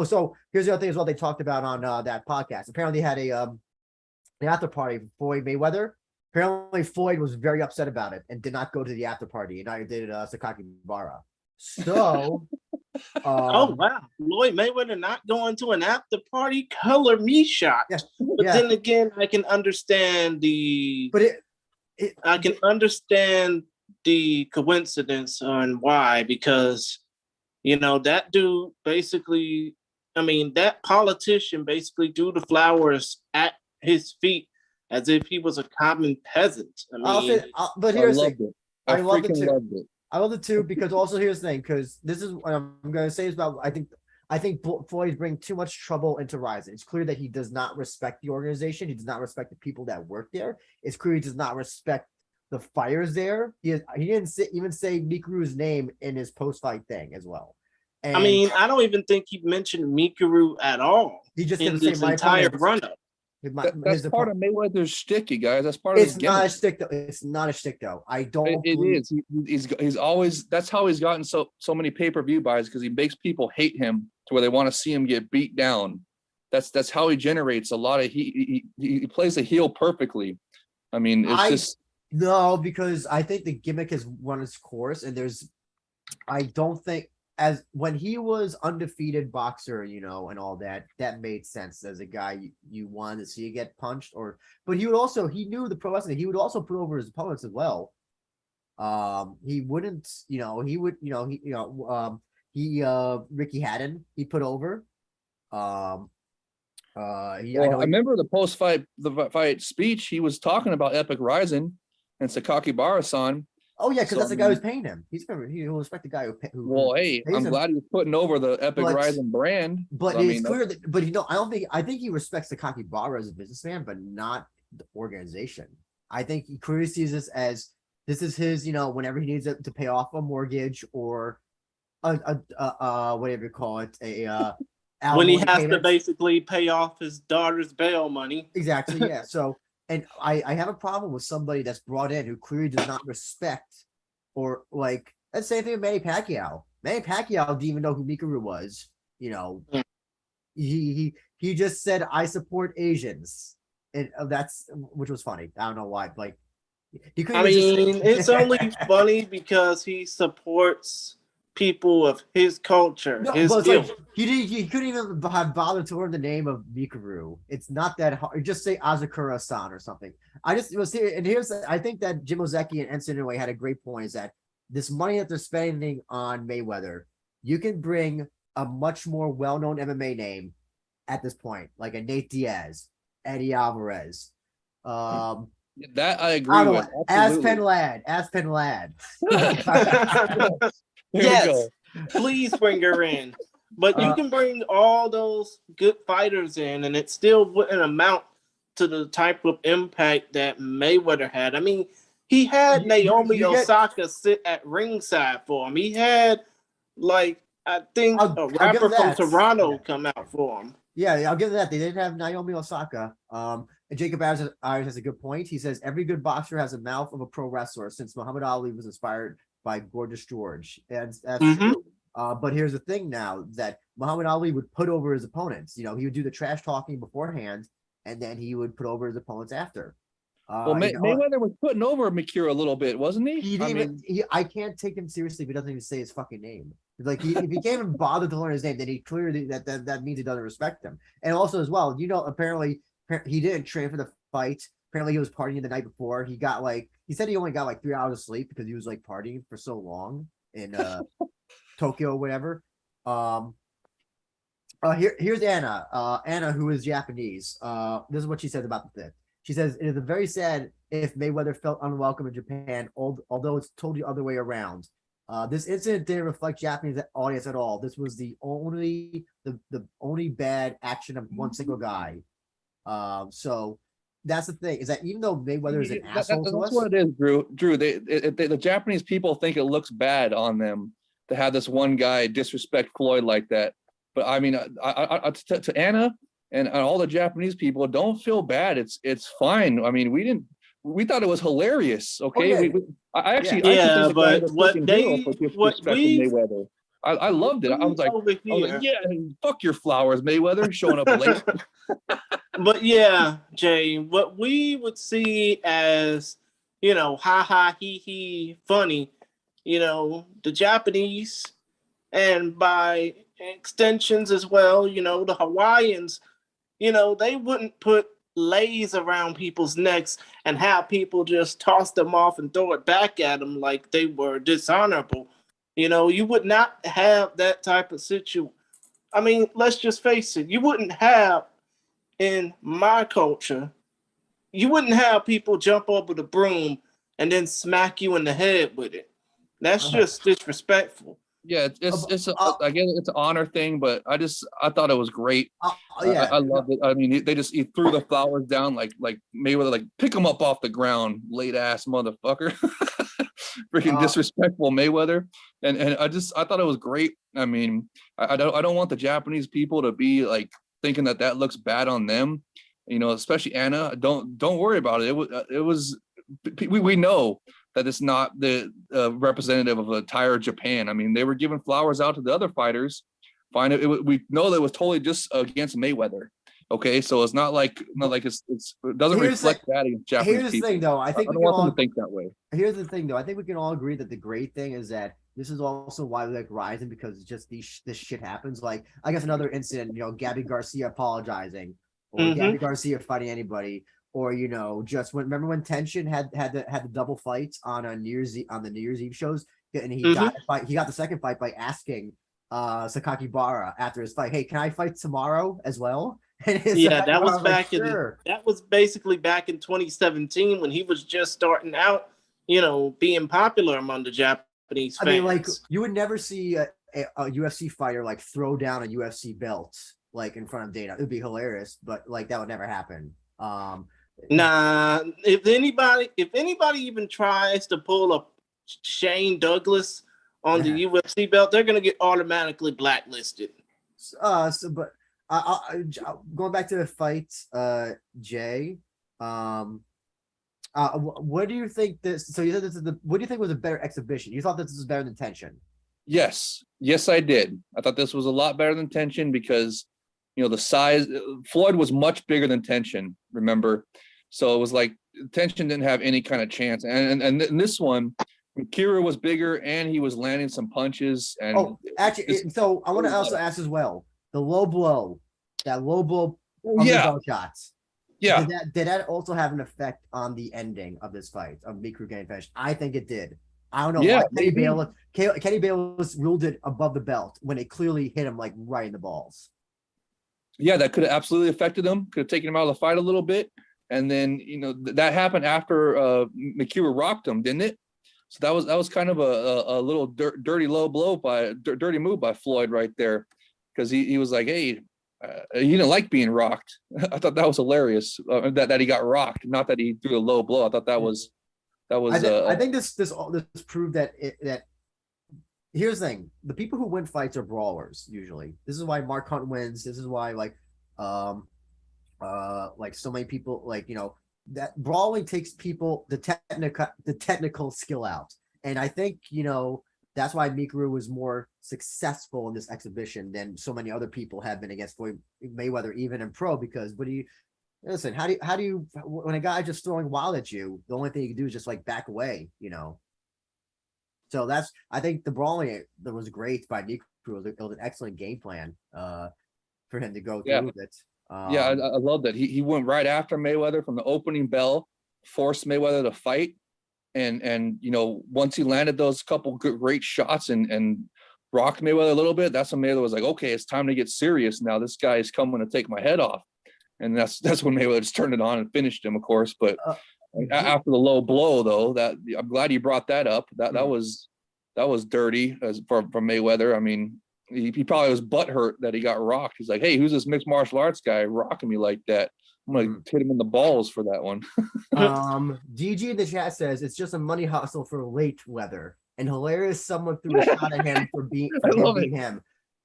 A: So here's the other thing as well they talked about on that podcast. Apparently they had the after party for Floyd Mayweather. Apparently Floyd was very upset about it and did not go to the after party, and neither did Sakaki Bara. So
B: oh wow, Floyd Mayweather not going to an after party, color me shocked. But then again, I can understand I can understand the coincidence on why, because that dude basically, that politician basically threw the flowers at his feet as if he was a common peasant.
A: But here's the thing.
C: I loved it.
A: I love it too, because also here's the thing, because this is what I'm going to say is about, I think Floyd bring too much trouble into Ryzen. It's clear that he does not respect the organization. He does not respect the people that work there. It's clear he does not respect the fighters there. He didn't even say Mikuru's name in his post-fight thing as well. And
B: I don't even think he mentioned Mikuru at all.
A: He just
B: in
A: didn't
B: this entire run-up.
C: That's part of Mayweather's shtick, you guys. That's part of his gimmick.
A: Not a shtick, though. It's not a shtick, though. I don't.
C: It is. He's always. That's how he's gotten so many pay-per-view buys, because he makes people hate him to where they want to see him get beat down. That's how he generates a lot of. He plays a heel perfectly.
A: No, because I think the gimmick has run its course, and I don't think. As when he was undefeated boxer, and all that made sense as a guy you wanted to see get punched, but he knew the pro wrestling. He would also put over his opponents as well. He wouldn't, Ricky Hatton, he put over. I
C: remember the fight speech. He was talking about Epic Ryzen and Sakaki Bara-san.
A: Oh yeah, because that's the guy who's paying him. He'll respect the guy who.
C: Well, hey, I'm glad he's putting over the Epic Ryzen brand.
A: But it's clear that. But I think he respects Sakaki Bara as a businessman, but not the organization. I think he clearly sees this as this is his. Whenever he needs to pay off a mortgage or whatever you call it,
B: when he has to basically pay off his daughter's bail money.
A: Exactly. Yeah. So. And I have a problem with somebody that's brought in who clearly does not respect, or like, let's say thing with Manny Pacquiao. Manny Pacquiao didn't even know who Mikuru was. He just said, "I support Asians," and which was funny. I don't know why. Like,
B: it's only funny because he supports people of his culture.
A: No,
B: his
A: like, he couldn't even have bothered to learn the name of Mikuru. It's not that hard. Just say Azakura-san or something. I think that Jim Ozeki and Ensign Inoue had a great point, is that this money that they're spending on Mayweather, you can bring a much more well-known MMA name at this point, like a Nate Diaz, Eddie Alvarez.
C: That I agree with.
A: Aspen Lad.
B: Yes, please bring her in. But you can bring all those good fighters in, and it still wouldn't amount to the type of impact that Mayweather had. He had Naomi Osaka sit at ringside for him. He had, I think a rapper from Toronto come out for him.
A: Yeah, I'll give that. They didn't have Naomi Osaka. And Jacob Ayers has a good point. He says every good boxer has a mouth of a pro wrestler, since Muhammad Ali was inspired by Gorgeous George. And that's true. But here's the thing now that Muhammad Ali would put over his opponents. You know, he would do the trash talking beforehand, and then he would put over his opponents after.
C: Well, Mayweather was putting over Mikuru a little bit, wasn't he?
A: He didn't I can't take him seriously if he doesn't even say his fucking name. Like if he can't even bother to learn his name, then he clearly that means he doesn't respect him. And also as well, you know, apparently he didn't train for the fight. Apparently he was partying the night before. He said he only got like 3 hours of sleep because he was like partying for so long in Tokyo or whatever. Here's Anna. Anna, who is Japanese. This is what she says about the thing. She says, it is very sad if Mayweather felt unwelcome in Japan, although it's totally the other way around. This incident didn't reflect Japanese audience at all. This was the only bad action of one single guy. So that's the thing, is that even though Mayweather is an asshole to us,
C: that's what it is, Drew. The Japanese people think it looks bad on them to have this one guy disrespect Floyd like that. But I mean, to Anna and all the Japanese people, don't feel bad. It's fine. I mean, we thought it was hilarious. Okay,
A: oh, yeah.
C: I think
B: but what we
C: Mayweather. I loved it. I was like, yeah, fuck your flowers, Mayweather, showing up late.
B: But yeah, Jay, what we would see as, you know, ha ha he he funny, you know, the Japanese, and by extensions as well, you know, the Hawaiians, you know, they wouldn't put lays around people's necks and have people just toss them off and throw it back at them like they were dishonorable. You know, you would not have that type of situation. I mean, let's just face it. You wouldn't have, in my culture, you wouldn't have people jump over the broom and then smack you in the head with it. That's just disrespectful.
C: Yeah, I guess it's an honor thing, but I thought it was great. Yeah, I loved it. I mean, he threw the flowers down like Mayweather, like pick him up off the ground, late ass motherfucker. Freaking disrespectful Mayweather, and I thought it was great. I mean, I don't want the Japanese people to be like thinking that looks bad on them, you know, especially Anna. Don't worry about it. We know that it's not the representative of the entire Japan. I mean, they were giving flowers out to the other fighters. Fine, we know that it was totally just against Mayweather. Okay, so it's not like it doesn't reflect that against Japanese people.
A: Here's the thing, though. I don't
C: want them to think that way.
A: Here's the thing, though. I think we can all agree that the great thing is that this is also why we like RIZIN, because it's just this shit happens. Like, I guess another incident, you know, Gabby Garcia apologizing, or Gabby Garcia fighting anybody. Or, you know, just remember when Tension had the double fights on the New Year's Eve shows, and he got the second fight by asking Sakaki Bara after his fight, hey, can I fight tomorrow as well? And
B: yeah, that was that was basically back in 2017 when he was just starting out, you know, being popular among the Japanese fans. I mean,
A: like, you would never see a UFC fighter like throw down a UFC belt like in front of Dana. It would be hilarious, but like that would never happen.
B: Nah, if anybody even tries to pull a Shane Douglas on the UFC belt, they're gonna get automatically blacklisted.
A: But going back to the fight, Jay, what do you think this? So you said what do you think was a better exhibition? You thought this was better than Tension?
C: Yes, I did. I thought this was a lot better than Tension because, you know, the size. Floyd was much bigger than Tension. Remember, so it was like Tension didn't have any kind of chance, and in this one, Mikuru was bigger and he was landing some punches. And
A: so I want to also ask as well. The low blow on the belt shots.
C: Yeah.
A: Did that also have an effect on the ending of this fight, of Mikuru getting finished? I think it did. I don't know why Kenny Bayless ruled it above the belt when it clearly hit him like right in the balls.
C: Yeah, that could have absolutely affected him. Could have taken him out of the fight a little bit. And then, you know, that happened after Mikuru rocked him, didn't it? So that was kind of a little dirty low blow dirty move by Floyd right there. Because he was like, hey, he didn't like being rocked. I thought that was hilarious that he got rocked, not that he threw a low blow. I thought that was. I think this proved that
A: here's the thing: the people who win fights are brawlers usually. This is why Mark Hunt wins. This is why like so many people, like, you know, that brawling takes people the technical skill out, and I think, you know, that's why Mikuru was more successful in this exhibition than so many other people have been against Floyd Mayweather, even in pro. Because listen, how do you when a guy just throwing wild at you, the only thing you can do is just like back away, you know. So I think the brawling that was great by Mikuru. It was an excellent game plan for him to go through it.
C: Yeah, I love that. He went right after Mayweather from the opening bell, forced Mayweather to fight. And you know, once he landed those couple great shots and rocked Mayweather a little bit, that's when Mayweather was like, okay, it's time to get serious now. This guy is coming to take my head off. And that's when Mayweather just turned it on and finished him, of course. But after the low blow, though, that I'm glad you brought that up. That was dirty from Mayweather. I mean, he probably was butthurt that he got rocked. He's like, hey, who's this mixed martial arts guy rocking me like that? I'm gonna hit him in the balls for that one.
A: DG in the chat says it's just a money hustle for late weather, and hilarious someone threw a shot at him for beating him.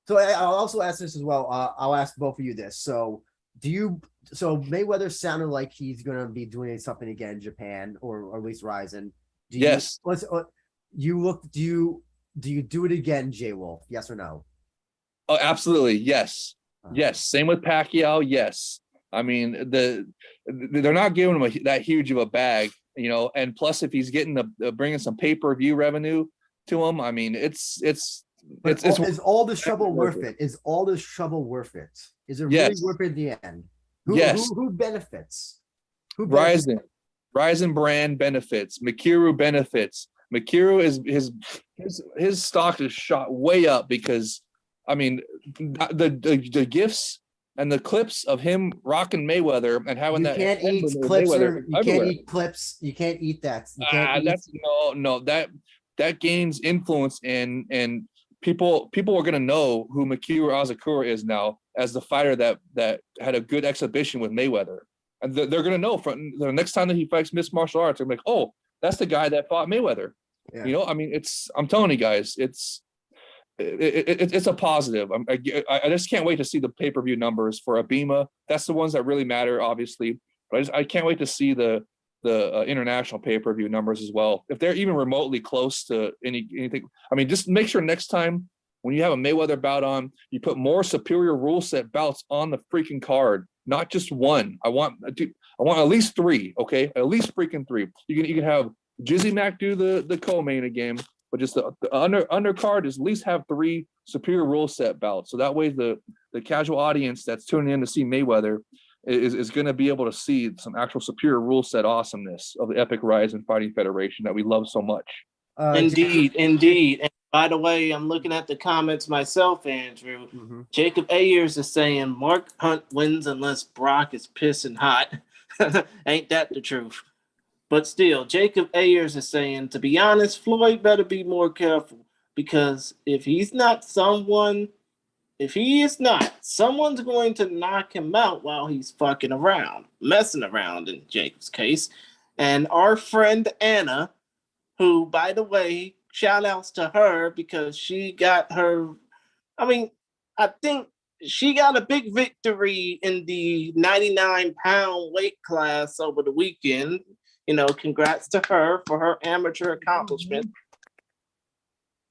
A: So I'll also ask this as well. I'll ask both of you this. So Mayweather sounded like he's gonna be doing something again in Japan, or at least RIZIN.
C: Yes.
A: Do you do it again, J Wolf? Yes or no?
C: Oh, absolutely. Yes. Yes. Same with Pacquiao. Yes. I mean, they're not giving him that huge of a bag, you know, and plus if he's getting bringing some pay-per-view revenue to him, I mean, is
A: all this trouble worth it? Is all this trouble worth it? Is it really worth it in the end? Who benefits?
C: RIZIN brand benefits. Mikuru benefits. Mikuru is his stock is shot way up because, I mean, the gifts and the clips of him rocking Mayweather and having
A: you can't eat clips you can't eat clips. You can't eat that.
C: That gains influence and people are gonna know who Mikuru Asakura is now as the fighter that had a good exhibition with Mayweather, and they're gonna know from the next time that he fights mixed martial arts. They're like, oh, that's the guy that fought Mayweather. Yeah. You know, I mean, I'm telling you guys, it's a positive. I just can't wait to see the pay-per-view numbers for Abima. That's the ones that really matter, obviously. But I can't wait to see the international pay-per-view numbers as well. If they're even remotely close to anything, I mean, just make sure next time when you have a Mayweather bout on, you put more superior rule set bouts on the freaking card, not just one. I want at least 3. Okay, at least freaking 3. You can have JIZZY Mac do the co-main again. But just the undercard is at least have 3 superior rule set bouts. So that way the casual audience that's tuning in to see Mayweather is going to be able to see some actual superior rule set awesomeness of the Epic RIZIN Fighting Federation that we love so much.
B: Indeed. And by the way, I'm looking at the comments myself, Andrew. Mm-hmm. Jacob Ayers is saying Mark Hunt wins unless Brock is pissing hot. Ain't that the truth? But still, Jacob Ayers is saying, to be honest, Floyd better be more careful because if he is not, someone's going to knock him out while he's fucking around, messing around in Jacob's case. And our friend Anna, who, by the way, shout outs to her because she got her, I think she got a big victory in the 99-pound weight class over the weekend. You know, congrats to her for her amateur accomplishment.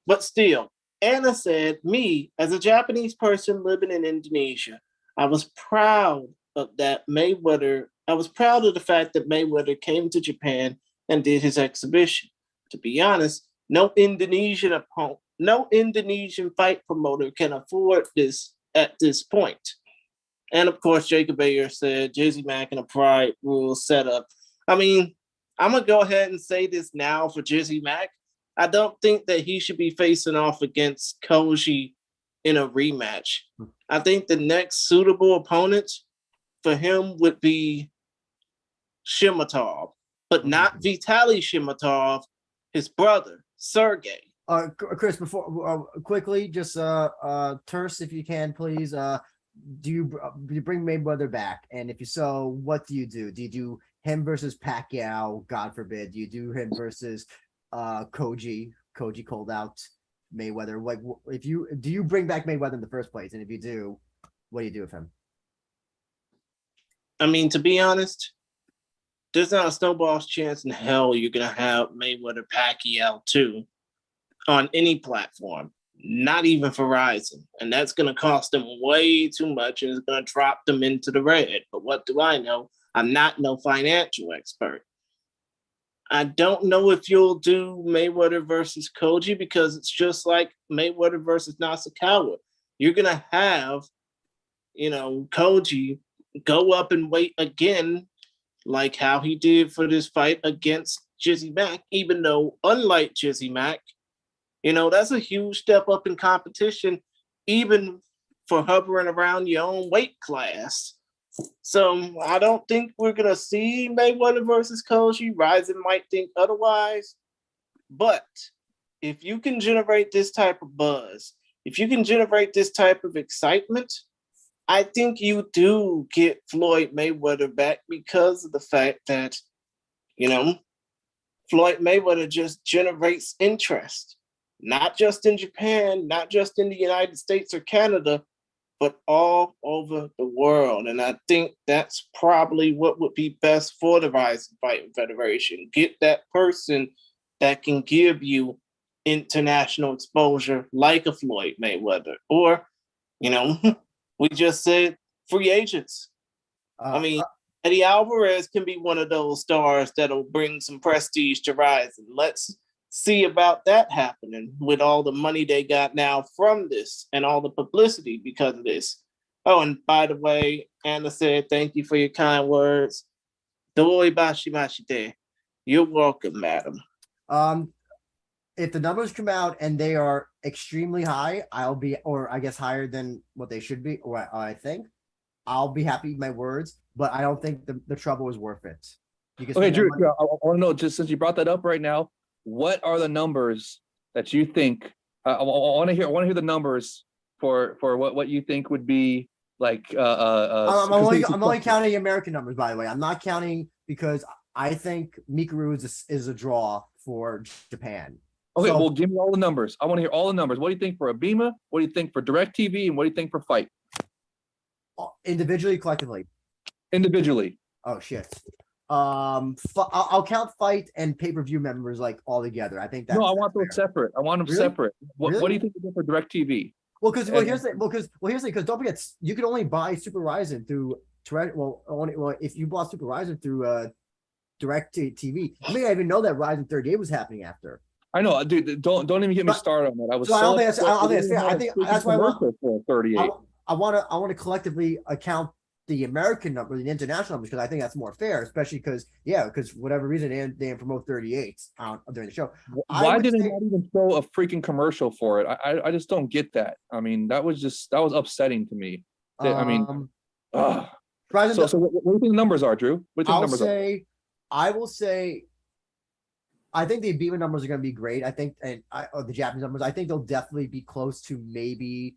B: But still, Anna said, me, as a Japanese person living in Indonesia, I was proud of the fact that Mayweather came to Japan and did his exhibition. To be honest, no Indonesian fight promoter can afford this at this point. And of course, Jacob Ayer said, JIZZY Mac and a Pride rule setup. I mean, I'm going to go ahead and say this now for JIZZY Mac. I don't think that he should be facing off against Kyoji in a rematch. I think the next suitable opponent for him would be Shimatov, but not Vitaly Shimatov, his brother, Sergey.
A: Chris, before quickly, just terse if you can, please. Do you bring Mayweather back? And if you so, what do you do? Do you do him versus Pacquiao? God forbid. Do you do him versus Kyoji? Kyoji called out Mayweather. Like, do you bring back Mayweather in the first place? And if you do, what do you do with him?
B: I mean, to be honest, there's not a snowball's chance in hell you're gonna have Mayweather Pacquiao 2 on any platform. Not even for RIZIN. And that's going to cost them way too much and it's going to drop them into the red. But what do I know? I'm not no financial expert. I don't know if you'll do Mayweather versus Kyoji because it's just like Mayweather versus Nasukawa. You're going to have, Kyoji go up and wait again, like how he did for this fight against JIZZY Mac, even though unlike JIZZY Mac, that's a huge step up in competition, even for hovering around your own weight class. So I don't think we're going to see Mayweather versus Kyoji. RIZIN might think otherwise. But if you can generate this type of buzz, if you can generate this type of excitement, I think you do get Floyd Mayweather back because of the fact that, Floyd Mayweather just generates interest, not just in Japan, not just in the United States or Canada, but all over the world. And I think that's probably what would be best for the RIZIN Fighting Federation. Get that person that can give you international exposure like a Floyd Mayweather. Or, we just said free agents. Eddie Alvarez can be one of those stars that'll bring some prestige to RIZIN. Let's see about that happening with all the money they got now from this and all the publicity because of this. Oh, and by the way, Anna said, thank you for your kind words. Doi bashimashite. You're welcome, madam.
A: If the numbers come out and they are extremely high, or I guess higher than what they should be, or I think, I'll be happy with my words, but I don't think the trouble is worth it.
C: Okay, Drew, I want to know, just since you brought that up right now, what are the numbers that you think? I want to hear the numbers for what you think would be like.
A: I'm only counting American numbers, by the way. I'm not counting because I think Mikuru is a draw for Japan.
C: Okay, well, give me all the numbers. I want to hear all the numbers. What do you think for Abima? What do you think for DirecTV? And what do you think for Fight?
A: Individually, collectively.
C: Individually.
A: Oh shit. I'll count Fight and pay-per-view members like all together. I think that's
C: no. I want those separate. I want them
A: really?
C: separate. What
A: Really?
C: What do you think for DirecTV?
A: Here's the because don't forget you can only buy Super RIZIN through if you bought Super RIZIN through DirecTV. You may not even know that RIZIN 38 was happening after.
C: I know, dude. Don't even get me started on that. I was.
A: So I don't think it's fair. I think that's why I want
C: 38.
A: I want to collectively account the American number, the international numbers, because I think that's more fair, especially because whatever reason they didn't promote 38 during the show.
C: Why did they not even show a freaking commercial for it? I just don't get that. I mean, that was upsetting to me. So what do you think the numbers are, Drew? What do you think the numbers are?
A: I will say I think the Abima numbers are going to be great. I think, the Japanese numbers, I think they'll definitely be close to maybe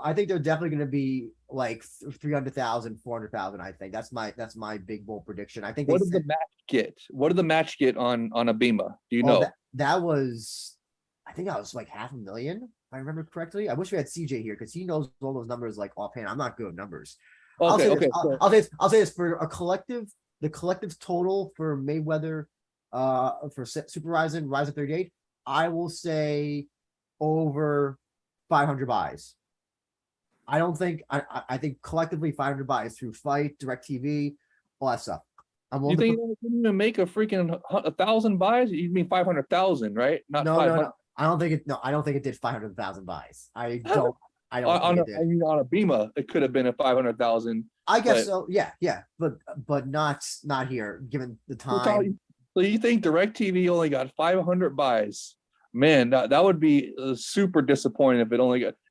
A: I think they're definitely going to be like 300,000, 400,000. I think that's my big bold prediction. I think.
C: What did the match get? What did the match get on Abima? Do you know?
A: That was, I think that was like 500,000, if I remember correctly. I wish we had CJ here because he knows all those numbers like offhand. I'm not good at numbers.
C: Okay,
A: I'll say this for a collective. The collective total for Mayweather, for Super RIZIN 38, I will say over 500 buys. I don't think I think collectively 500 buys through Fight, DirecTV, all that stuff.
C: You think you didn't even make a freaking 1,000 buys? You mean 500,000, right? Not
A: no,
C: 500.
A: no. I don't think it did 500,000 buys. I don't think it did.
C: I mean, on Abima, it could have been a 500,000.
A: I guess so. Yeah, but not here, given the time.
C: So you think DirecTV only got 500 buys? Man, that would be super disappointing if it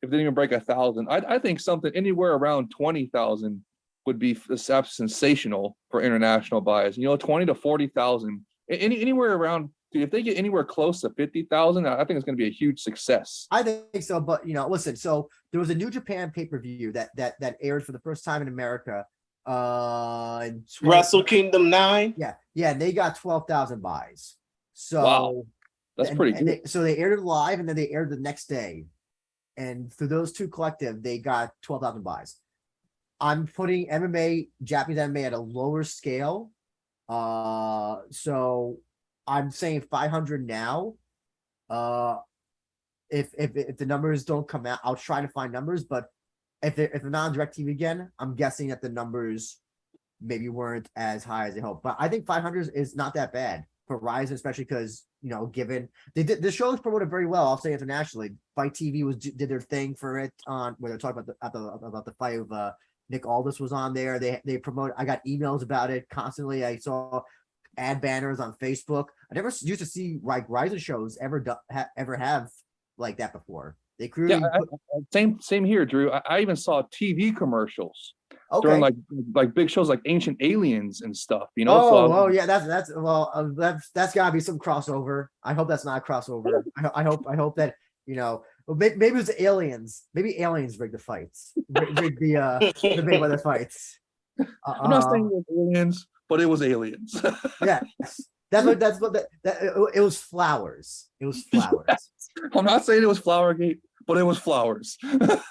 C: didn't even break 1,000. I think something anywhere around 20,000 would be sensational for international buys. 20 to 40,000, anywhere around. Dude, if they get anywhere close to 50,000, I think it's going to be a huge success.
A: I think so, but listen. So there was a New Japan pay-per-view that aired for the first time in America.
B: Wrestle Kingdom 9.
A: Yeah, they got 12,000 buys. So
C: wow, that's pretty good.
A: So they aired it live, and then they aired the next day, and through those two collective, they got 12,000 buys. I'm putting Japanese MMA at a lower scale. So I'm saying 500 now. if the numbers don't come out, I'll try to find numbers. But if they're not on DirecTV again, I'm guessing that the numbers maybe weren't as high as they hoped. But I think 500 is not that bad for RIZIN, especially because, you know, given the show was promoted very well. I'll say internationally. Fight TV did their thing for it on where they're talking about the fight of Nick Aldis was on there. They promote. I got emails about it constantly. I saw ad banners on Facebook. I never used to see like RIZIN shows ever have like that before. They clearly
C: same here, Drew. I even saw TV commercials
A: okay.
C: during like big shows like Ancient Aliens and stuff. You know.
A: Oh, yeah. That's gotta be some crossover. I hope that's not a crossover. I hope that, you know, maybe it was aliens. Maybe aliens rigged the fights. Rigged the big weather fights.
C: I'm not saying it was aliens, but it was aliens.
A: Yeah. It was flowers. It was flowers.
C: I'm not saying it was Flowergate, but it was flowers.
A: But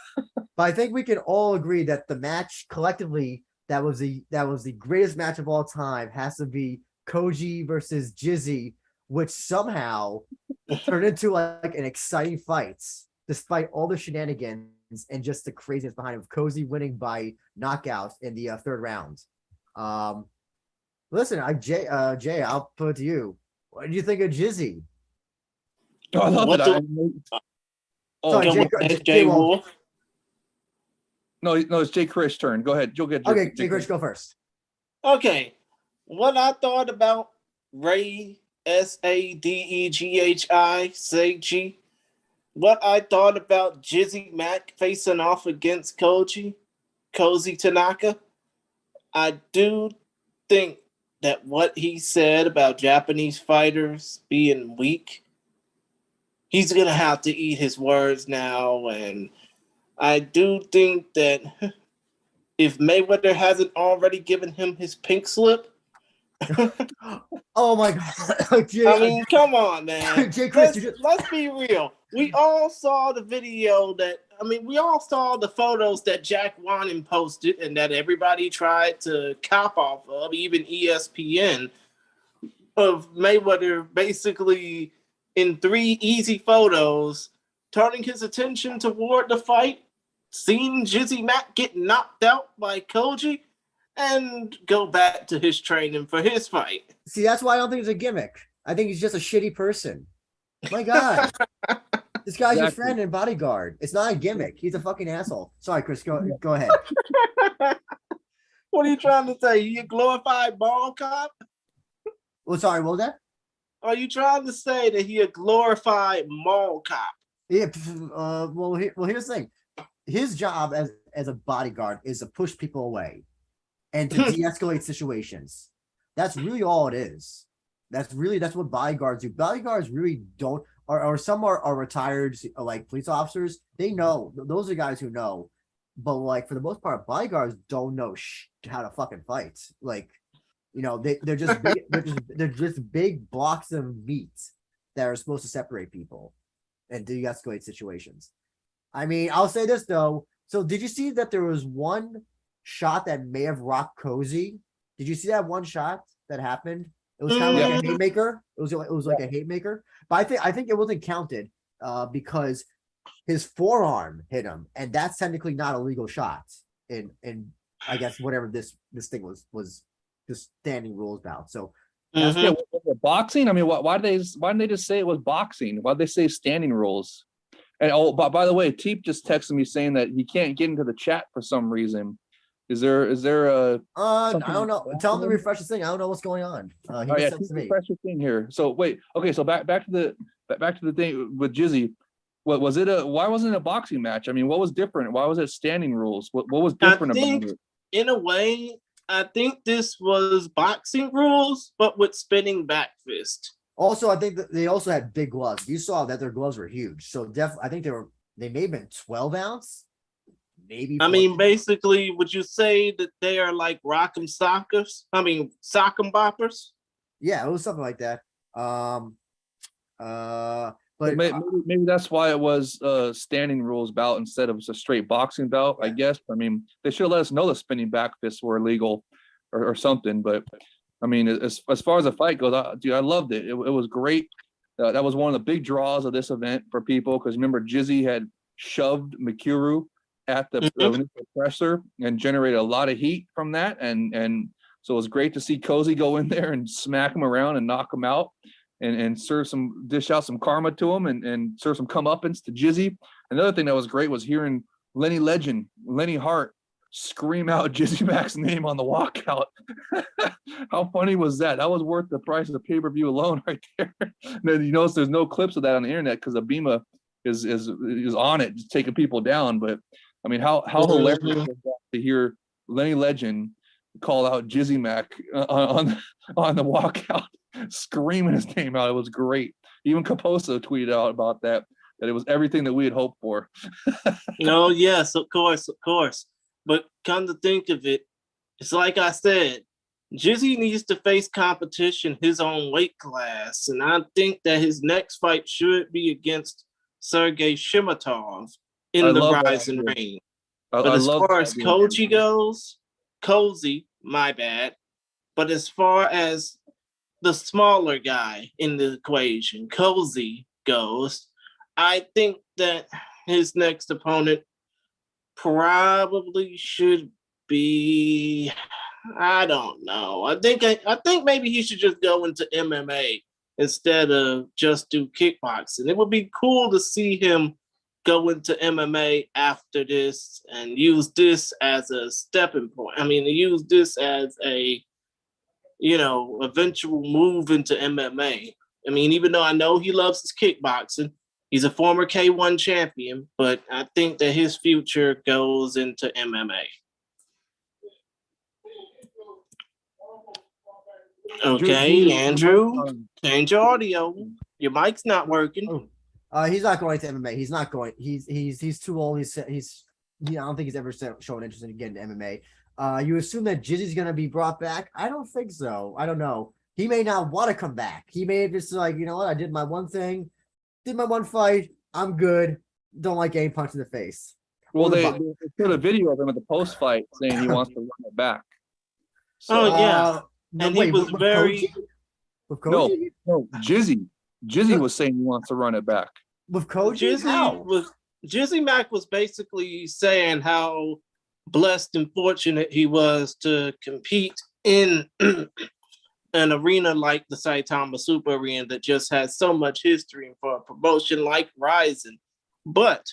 A: I think we can all agree that the match collectively that was the greatest match of all time has to be Kyoji versus JIZZY, which somehow turned into like an exciting fight despite all the shenanigans and just the craziness behind it. Kyoji winning by knockout in the third round. Listen, Jay, I'll put it to you. What did you think of JIZZY?
C: Oh, I love it.
A: Sorry,
B: Jay Wolf.
C: No, it's Jay Krish' turn. Go ahead. You'll get
A: okay. Jay Krish, go first.
B: Okay, what I thought about Ray Sadeghi, what I thought about JIZZY Mac facing off against Kyoji Tanaka, I do think that what he said about Japanese fighters being weak, he's gonna have to eat his words now, and I do think that if Mayweather hasn't already given him his pink slip,
A: oh my god!
B: I mean, come on, man.
A: Jay Chris,
B: let's be real. We all saw the video we all saw the photos that Jack Wannon posted and that everybody tried to cop off of, even ESPN, of Mayweather basically in 3 easy photos, turning his attention toward the fight, seeing JIZZY Mac get knocked out by Kyoji, and go back to his training for his fight.
A: See, that's why I don't think it's a gimmick. I think he's just a shitty person. My God. This guy's your friend and bodyguard. It's not a gimmick. He's a fucking asshole. Sorry, Chris, go ahead.
B: What are you trying to say? You a glorified ball cop?
A: Well, sorry, what was that?
B: Are you trying to say that he a glorified mall cop?
A: Yeah, well, here's the thing. His job as a bodyguard is to push people away and to de-escalate situations. That's really all it is. That's what bodyguards do. Bodyguards really don't, or some are retired, like police officers. They know. Those are guys who know. But like for the most part, bodyguards don't know how to fucking fight. Like, you know, they're just big, they're just big blocks of meat that are supposed to separate people and de-escalate situations. I mean, I'll say this though. So did you see that there was one shot that may have rocked Kyoji? Did you see that one shot that happened? It was kind of like a haymaker. It was like a haymaker. But I think it wasn't counted because his forearm hit him, and that's technically not a legal shot in I guess whatever this thing was just standing rules about. So
C: was it boxing? I mean, why didn't they just say it was boxing? Why did they say standing rules? And by the way, Teep just texted me saying that he can't get into the chat for some reason. Is there a
A: I don't know. Tell him to refresh the thing. I don't know what's going on.
C: Refresh the thing here. So wait, okay, so back to the thing with JIZZY. Why wasn't it a boxing match? I mean, what was different? Why was it standing rules? What was different about it?
B: In a way, I think this was boxing rules, but with spinning back fist.
A: Also, I think that they also had big gloves. You saw that their gloves were huge. So I think they may have been 12 ounce. Maybe 14.
B: I mean, basically, would you say that they are like rock'em sockers? I mean, sock'em boppers?
A: Yeah, it was something like that. But
C: maybe that's why it was standing rules bout instead of a straight boxing bout, I guess. I mean, they should have let us know the spinning back fists were illegal or something. But I mean, as far as the fight goes, dude, I loved it. It was great. That was one of the big draws of this event for people, because remember, JIZZY had shoved Mikuru at the initial presser and generated a lot of heat from that, and so it was great to see Kyoji go in there and smack him around and knock him out, and dish out some karma to him, and serve some comeuppance to JIZZY. Another thing that was great was hearing Lenny Hart scream out JIZZY Mac's name on the walkout. How funny was that? That was worth the price of the pay-per-view alone right there. And then you notice there's no clips of that on the internet because Abima is on it, just taking people down. But I mean, how hilarious was that to hear Lenny Legend call out JIZZY Mac on the walkout, screaming his name out. It was great. Even Kaposo tweeted out about that it was everything that we had hoped for.
B: No, yes, of course. But come to think of it, it's like I said, JIZZY needs to face competition his own weight class. And I think that his next fight should be against Sergey Shimatov in the RIZIN ring. But as far as Kyoji goes, my bad. But as far as the smaller guy in the equation, Kyoji goes, I think that his next opponent probably should be, I don't know. I think maybe he should just go into MMA instead of just do kickboxing. It would be cool to see him go into MMA after this and use this as a stepping point. I mean, use this as a, eventual move into MMA. I mean, even though I know he loves his kickboxing, he's a former K1 champion, but I think that his future goes into MMA. Okay, Andrew, change your audio. Your mic's not working.
A: He's not going to MMA. He's not going. He's too old. I don't think he's ever shown interest in getting to MMA. You assume that JIZZY's going to be brought back? I don't think so. I don't know. He may not want to come back. He may have just like, you know what? I did my one thing, did my one fight. I'm good. Don't like getting punched in the face.
C: Well, they put a video of him at the post fight saying he wants to run it back.
B: So, and he was very.
A: With Kyoji?
C: No, JIZZY. JIZZY was saying he wants to run it back.
A: With Kyoji?
B: JIZZY Mac was basically saying how blessed and fortunate he was to compete in an arena like the Saitama Super Arena that just has so much history for a promotion like RIZIN. But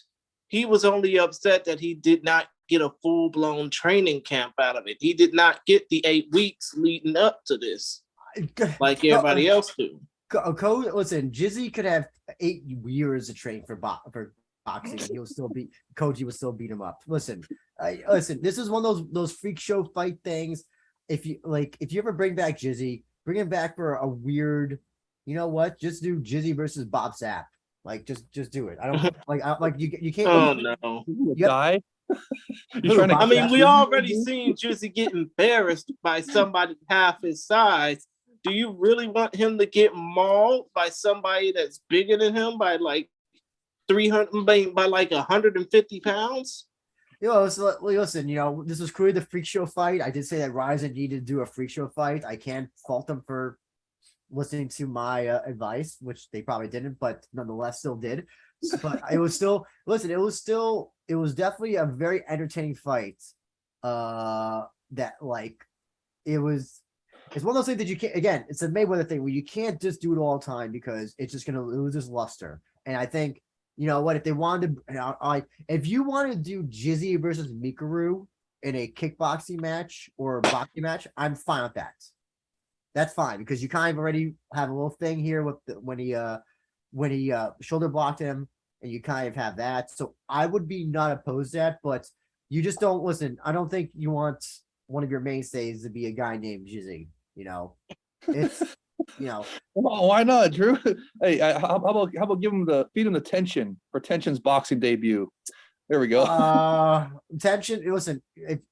B: he was only upset that he did not get a full-blown training camp out of it. He did not get the 8 weeks leading up to this like everybody else do.
A: Listen, JIZZY could have 8 years of training for boxing. He'll still beat Kyoji. Will still beat him up. Listen, this is one of those freak show fight things. If you ever bring back JIZZY, bring him back for a weird, you know what? Just do JIZZY versus Bob Sapp. Like, just do it. I don't you can't.
B: Oh no,
C: you die.
B: I mean, we already seen JIZZY get embarrassed by somebody half his size. Do you really want him to get mauled by somebody that's bigger than him by like 300, by like 150 pounds?
A: So, listen, this was clearly the freak show fight. I did say that RIZIN needed to do a freak show fight. I can't fault them for listening to my advice, which they probably didn't, but nonetheless still did. But it was still, listen, it was definitely a very entertaining fight. It's one of those things that you can't, again, it's a Mayweather thing where you can't just do it all the time because it's just going to lose its luster. And I think, you know what, if they wanted to, if you want to do JIZZY versus Mikuru in a kickboxing match or a boxing match, I'm fine with that. That's fine because you kind of already have a little thing here with when he shoulder blocked him, and you kind of have that. So I would be not opposed to that, but you just don't listen. I don't think you want one of your mainstays to be a guy named JIZZY. It's Come
C: on, why not, Drew? Hey, how about feed him the Tension for Tension's boxing debut? There we go.
A: Tension. Listen,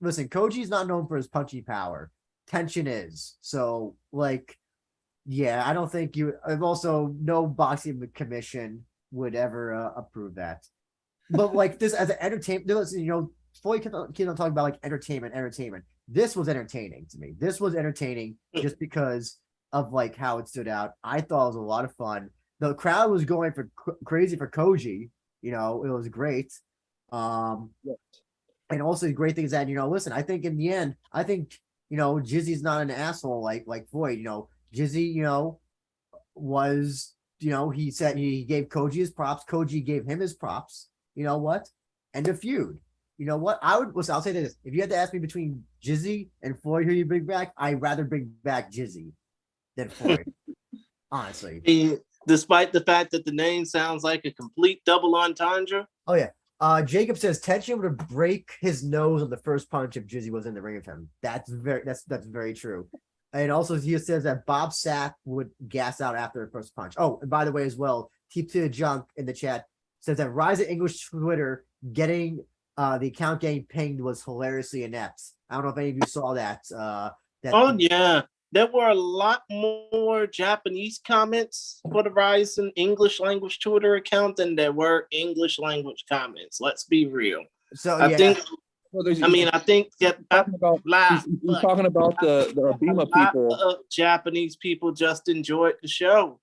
A: Kyoji's not known for his punchy power. Tension is. So, I don't think I've also no boxing commission would ever approve that. But this as an entertainment, before you keep on talking about entertainment. This was entertaining to me. This was entertaining just because of how it stood out. I thought it was a lot of fun. The crowd was going for crazy for Kyoji. You know, it was great.
C: Yeah.
A: And also the great thing is that, listen, I think in the end, I think, JIZZY's not an asshole like Void. JIZZY, was, he said he gave Kyoji his props. Kyoji gave him his props. You know what? End of feud. You know what? I'll say this. If you had to ask me between JIZZY and Floyd who you bring back, I'd rather bring back JIZZY than Floyd. Honestly.
B: Despite the fact that the name sounds like a complete double entendre.
A: Oh yeah. Jacob says Tension would break his nose on the first punch if JIZZY was in the ring with him. That's very true. And also he says that Bob Sapp would gas out after the first punch. Oh, and by the way, as well, Teep to the Junk in the chat says that RIZIN English Twitter getting the account getting pinged was hilariously inept. I don't know if any of you saw that.
B: Yeah. There were a lot more Japanese comments for the RIZIN English language Twitter account than there were English language comments. Let's be real.
A: So
B: I think that
C: he's talking about the Abima people.
B: Japanese people just enjoyed the show,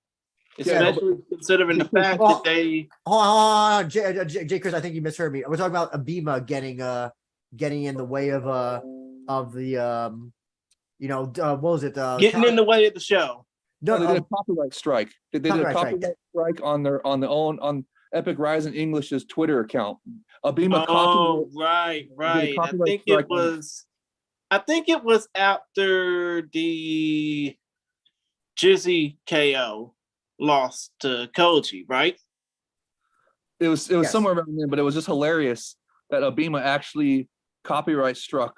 B: especially considering the fact that they.
A: Hold on, J. Chris, I think you misheard me. We're talking about Abima getting in the way of the what was it?
B: Getting in the way of the show.
C: No, they did a copyright strike. They did a copyright strike on Epic RIZIN English's Twitter account. Abima
B: right. I think it was after the JIZZY KO lost to Kyoji, right?
C: It was somewhere around there, but it was just hilarious that Abima actually copyright struck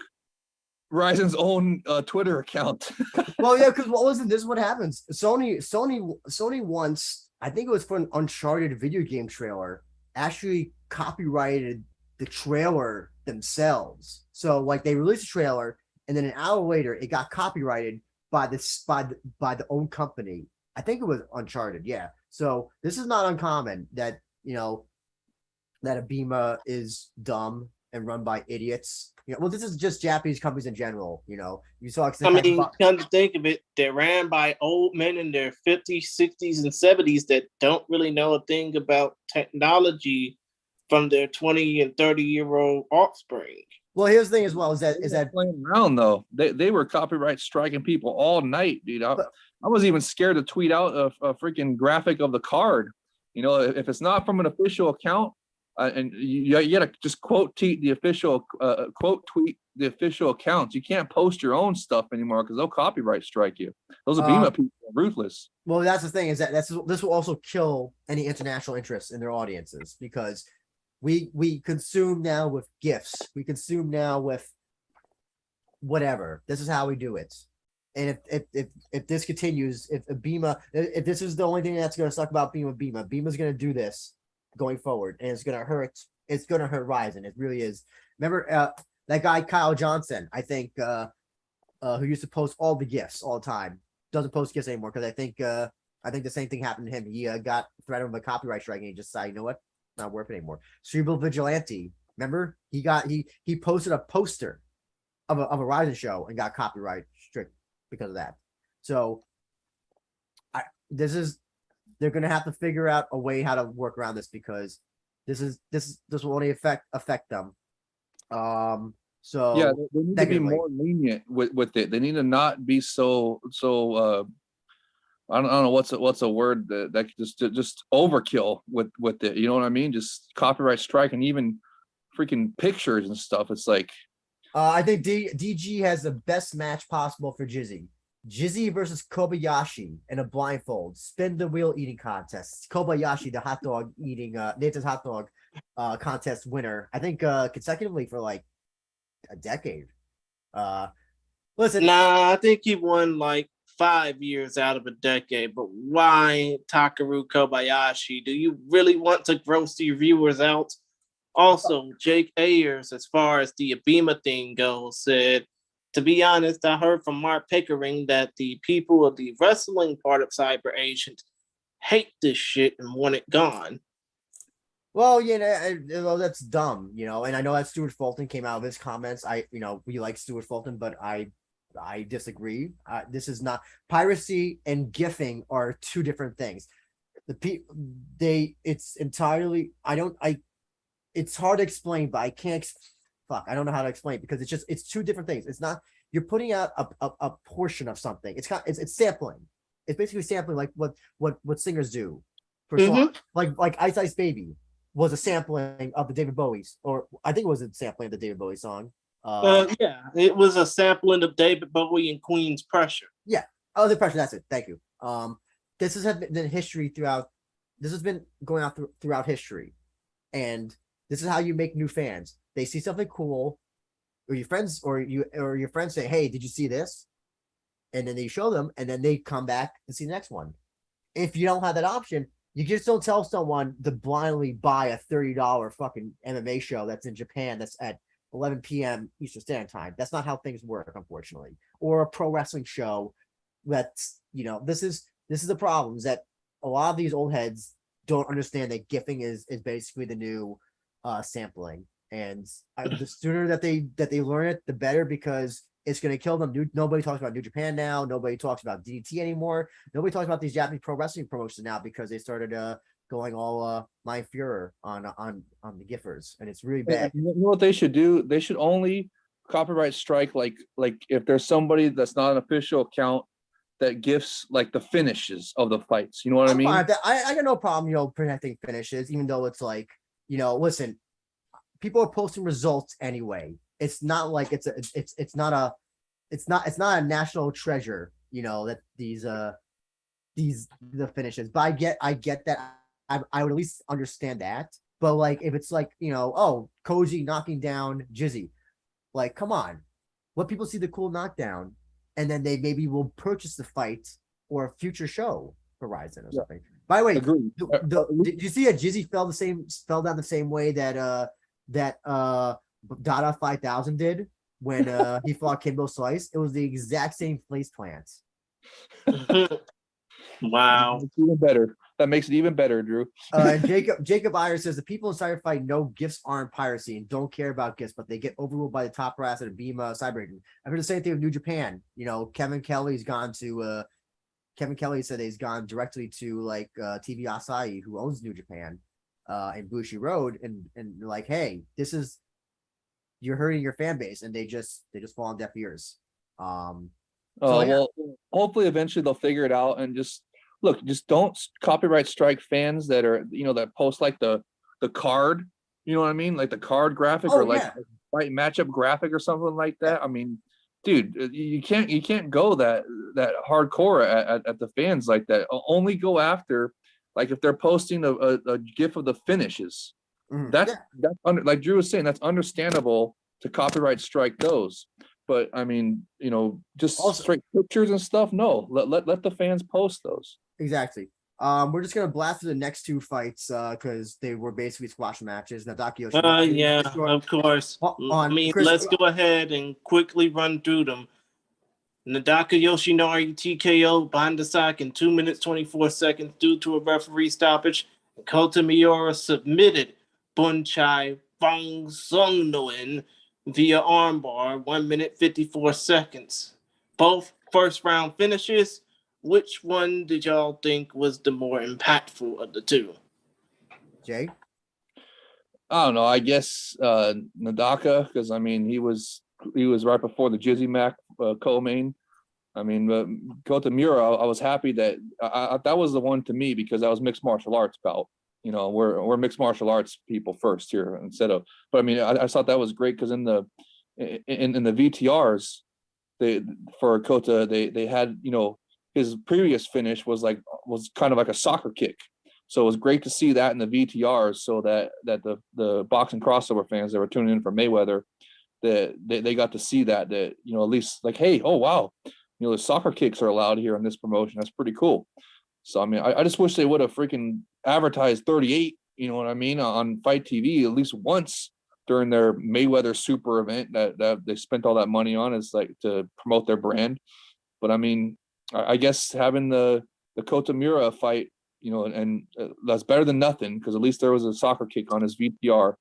C: RIZIN's own Twitter account.
A: Well, yeah, because this is what happens. Sony once, I think it was for an Uncharted video game trailer, actually copyrighted the trailer themselves. So like they released a trailer, and then an hour later, it got copyrighted by the own company. I think it was Uncharted. Yeah. So this is not uncommon that that Abima is dumb and run by idiots. Well, this is just Japanese companies in general. You saw.
B: Come to think of it, they're ran by old men in their 50s, 60s, and 70s that don't really know a thing about technology from their 20 and 30-year-old offspring.
A: Well, here's the thing as well is that
C: playing around though. They were copyright striking people all night, dude. I was even scared to tweet out a freaking graphic of the card. If it's not from an official account. And you gotta just quote tweet the official accounts. You can't post your own stuff anymore because they'll copyright strike you. Those Abima people are ruthless.
A: Well, that's the thing is that this will also kill any international interest in their audiences because we consume now with GIFs. We consume now with whatever. This is how we do it. And if this continues, if this is the only thing that's going to suck about Bima's going to do this going forward, and it's gonna hurt RIZIN. It really is. Remember that guy Kyle Johnson, I think who used to post all the GIFs all the time, doesn't post GIFs anymore because I think the same thing happened to him. He got threatened with a copyright strike and he just decided, you know what, not worth it anymore. Cerebral Vigilante, remember he posted a poster of a RIZIN show and got copyright strict because of that. So they're going to have to figure out a way how to work around this because this will only affect them. So
C: yeah, they need to be more lenient with it. They need to not be so I don't know what's a word that just overkill with it. You know what I mean? Just copyright strike and even freaking pictures and stuff. It's like
A: I think DG has the best match possible for JIZZY. JIZZY versus Kobayashi in a blindfold spin the wheel eating contest. Kobayashi, the hot dog eating Nathan's hot dog contest winner, I think consecutively for like a decade. Listen,
B: I think he won like 5 years out of a decade, but why Takeru Kobayashi? Do you really want to gross your viewers out? Also, Jake Ayers, as far as the Abima thing goes, said, to be honest, I heard from Mark Pickering that the people of the wrestling part of Cyber Agent hate this shit and want it gone.
A: Well, that's dumb, and I know that Stuart Fulton came out of his comments. We like Stuart Fulton, but I disagree. This is not piracy and gifting are two different things. it's entirely, it's hard to explain, but I can't, fuck, I don't know how to explain it because it's two different things. It's not, you're putting out a portion of something. It's sampling. It's basically sampling like what singers do for song. Like Ice Ice Baby was a sampling of the David Bowie's, or I think it was a sampling of the David Bowie song.
B: Yeah, it was a sampling of David Bowie and Queen's Pressure.
A: Yeah. Oh, the pressure. That's it. Thank you. This has been history throughout. This has been going out throughout history, and this is how you make new fans. They see something cool, or your friends say, "Hey, did you see this?" And then they show them, and then they come back and see the next one. If you don't have that option, you just don't tell someone to blindly buy a $30 fucking MMA show that's in Japan that's at 11 p.m. Eastern Standard Time. That's not how things work, unfortunately. Or a pro wrestling show that's, this is the problem, is that a lot of these old heads don't understand that gifting is basically the new sampling. And the sooner that they learn it, the better, because it's going to kill them. Nobody talks about New Japan now. Nobody talks about DDT anymore. Nobody talks about these Japanese pro wrestling promotions now because they started going all my Führer on the giffers, and it's really bad.
C: You know what they should do? They should only copyright strike like if there's somebody that's not an official account that gifts like the finishes of the fights. You know what I mean?
A: I got no problem, protecting finishes, even though it's like, listen, people are posting results anyway. It's not like it's not a national treasure, that the finishes. But I get that. I would at least understand that. But like if it's like, oh, Kyoji knocking down JIZZY, like, come on, let people see the cool knockdown, and then they maybe will purchase the fight or a future show for RIZIN or something. By the way, did you see that JIZZY fell down the same way that Dada 5000 did when he fought Kimbo Slice? It was the exact same face plant.
B: Wow.
C: Even better. That makes it even better, Drew.
A: Jacob Iyer says the people in Cyberfight know gifts aren't piracy and don't care about gifts, but they get overruled by the top brass at a Bima Cyber. I've heard the same thing with New Japan. Kevin Kelly said he's gone directly to like TV Asahi, who owns New Japan, in Bushi Road, and like, hey, you're hurting your fan base, and they just fall on deaf ears.
C: Well, hopefully eventually they'll figure it out and just don't copyright strike fans that are, that post like the card, you know what I mean? Like the card graphic or like fight matchup graphic or something like that. I mean, dude, you can't go that hardcore at the fans like that. Only go after, like, if they're posting a gif of the finishes. That's like Drew was saying, that's understandable to copyright strike those. But I mean, just straight pictures and stuff. No, let the fans post those.
A: Exactly. We're just gonna blast through the next two fights because they were basically squash matches. Nadaki Yoshinobu.
B: Yeah, of course. Let's go ahead and quickly run through them. Nadaka Yoshinari TKO Bandasaki in 2 minutes 24 seconds due to a referee stoppage. And Kota Miura submitted Bunchai Fang Songnoen via armbar, 1 minute 54 seconds. Both first round finishes. Which one did y'all think was the more impactful of the two?
A: Jay?
C: I don't know. I guess Nadaka, because I mean he was right before the JIZZY Mac co-main. I mean, Kota Miura, I was happy that that was the one to me because that was mixed martial arts bout. We're mixed martial arts people first here instead of. But I mean, I thought that was great because in the VTRs, for Kota they had his previous finish was kind of like a soccer kick. So it was great to see that in the VTRs, so that the boxing crossover fans that were tuning in for Mayweather, that they got to see that at least like, hey, oh wow, the soccer kicks are allowed here in this promotion. That's pretty cool. So I mean, I just wish they would have freaking advertised 38, you know what I mean, on Fight TV at least once during their Mayweather super event that they spent all that money on, is like to promote their brand. But I mean, I guess having the Kota Miura fight, and that's better than nothing, because at least there was a soccer kick on his VTR,